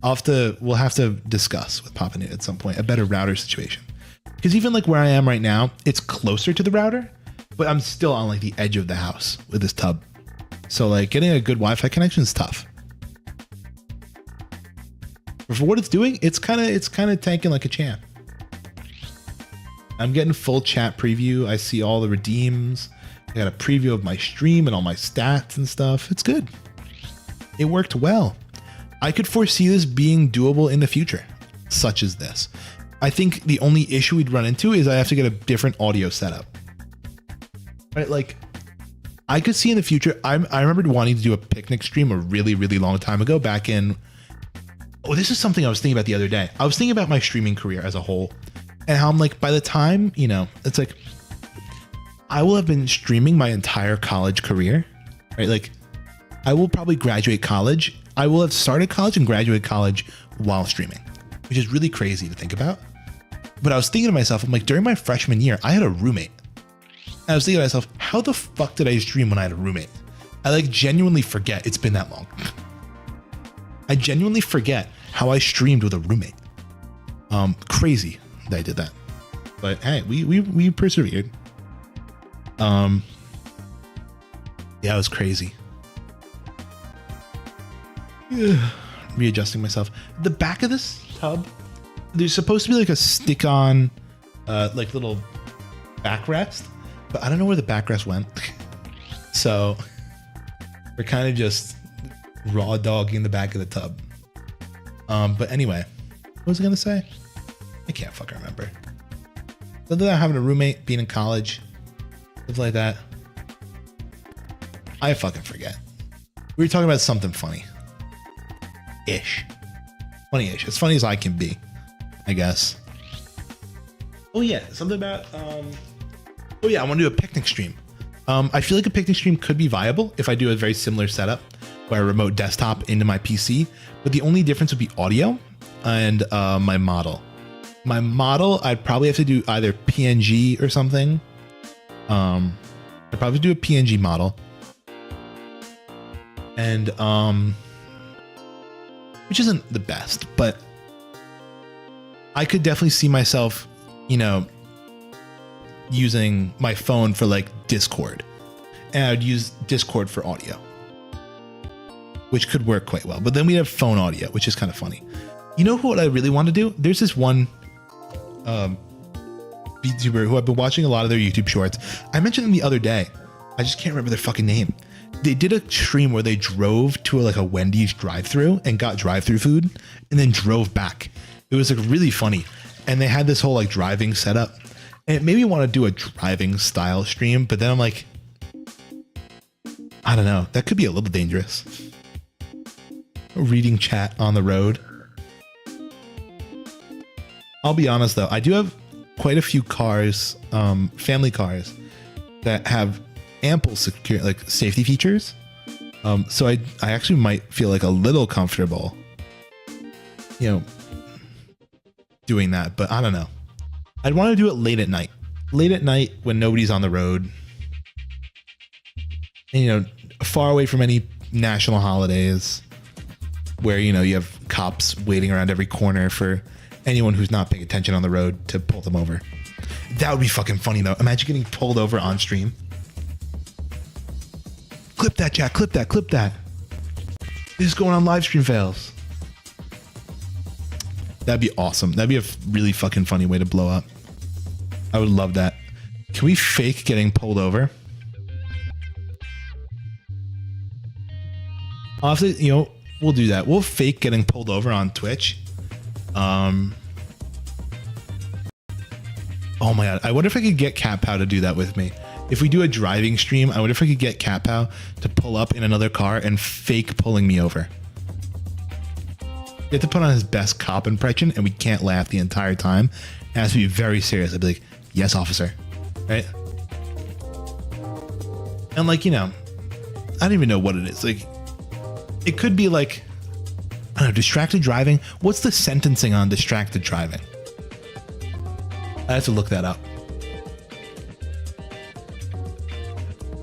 We'll have to discuss with Papanut at some point, a better router situation. Because even like where I am right now, it's closer to the router, but I'm still on like the edge of the house with this tub. So like getting a good Wi-Fi connection is tough. But for what it's doing, it's kind of tanking like a champ. I'm getting full chat preview. I see all the redeems. I got a preview of my stream and all my stats and stuff. It's good. It worked well. I could foresee this being doable in the future, such as this. I think the only issue we'd run into is I have to get a different audio setup. Right? Like, I could see in the future, I remembered wanting to do a picnic stream a really, really long time ago back in... Oh, this is something I was thinking about the other day. I was thinking about my streaming career as a whole and how I'm like, by the time, you know, it's like, I will have been streaming my entire college career, right? Like, I will probably graduate college. I will have started college and graduated college while streaming, which is really crazy to think about. But I was thinking to myself, I'm like, during my freshman year, I had a roommate. And I was thinking to myself, how the fuck did I stream when I had a roommate? I like genuinely forget it's been that long. I genuinely forget how I streamed with a roommate. Crazy that I did that. But hey, we persevered. Yeah, it was crazy. Readjusting myself. The back of this tub, there's supposed to be like a stick-on, like little backrest, but I don't know where the backrest went. So we're kind of just raw dogging the back of the tub. But anyway, what was I gonna say? I can't fucking remember. Other than having a roommate, being in college, stuff like that, I fucking forget. We were talking about something funny. Ish. Funny-ish. As funny as I can be, I guess. Oh yeah, something about Oh yeah, I want to do a picnic stream. I feel like a picnic stream could be viable if I do a very similar setup where I remote desktop into my PC, but the only difference would be audio and my model. My model, I'd probably have to do either PNG or something. I'd probably do a PNG model. And which isn't the best, but I could definitely see myself, you know, using my phone for like Discord, and I'd use Discord for audio, which could work quite well. But then we have phone audio, which is kind of funny. You know what I really want to do? There's this one VTuber who I've been watching a lot of their YouTube shorts. I mentioned them the other day. I just can't remember their fucking name. They did a stream where they drove to a Wendy's drive-thru and got drive-thru food and then drove back. It was like really funny. And they had this whole like driving setup. And it made me want to do a driving style stream, but then I'm like, I don't know. That could be a little dangerous. Reading chat on the road. I'll be honest though, I do have quite a few cars, family cars, that have ample secure safety features. So I actually might feel like a little comfortable, you know, doing that, but I don't know. I'd want to do it late at night when nobody's on the road, and, you know, far away from any national holidays where, you know, you have cops waiting around every corner for anyone who's not paying attention on the road to pull them over. That would be fucking funny though. Imagine getting pulled over on stream. Clip that, Jack. Clip that. Clip that. This is going on live stream fails. That'd be awesome. That'd be a really fucking funny way to blow up. I would love that. Can we fake getting pulled over? I'll have to, you know, we'll do that. We'll fake getting pulled over on Twitch. Oh my god. I wonder if I could get Cat Pow to do that with me. If we do a driving stream, I wonder if I could get Cat Pow to pull up in another car and fake pulling me over. You have to put on his best cop impression, and we can't laugh the entire time. It has to be very serious. I'd be like, yes, officer. Right? And like, you know, I don't even know what it is. Like, it could be like, I don't know, distracted driving. What's the sentencing on distracted driving? I have to look that up.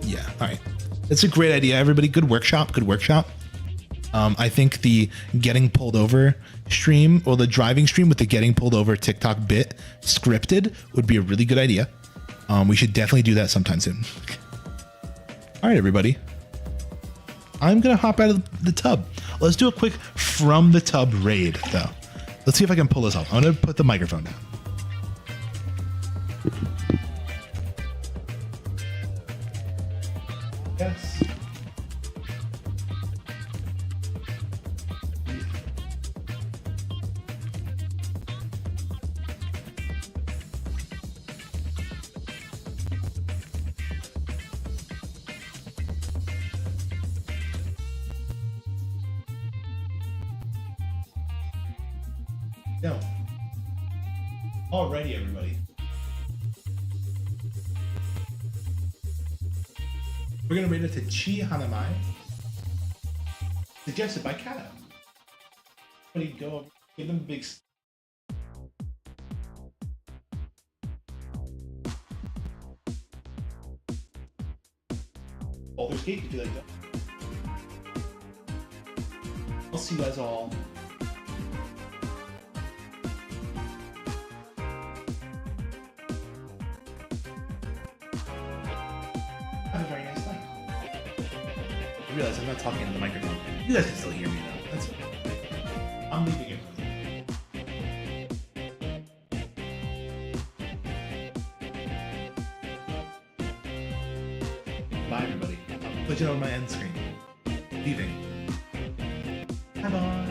Yeah, all right. That's a great idea, everybody. Good workshop. Good workshop. I think the getting pulled over stream, or the driving stream with the getting pulled over TikTok bit scripted, would be a really good idea. We should definitely do that sometime soon. All right, everybody. I'm going to hop out of the tub. Let's do a quick from the tub raid, though. Let's see if I can pull this off. I'm going to put the microphone down. Yes. No. Alrighty, everybody. We're gonna rate it to Chi Hanamai, suggested by Kato. Everybody go, give them a big. Baldur's Gate, if you like that. I'll see you guys all. Have a very nice night. I realize I'm not talking into the microphone. You guys can still hear me though. That's okay. I'm leaving it. Bye, everybody. I'll put it on my end screen. Leaving. Bye bye.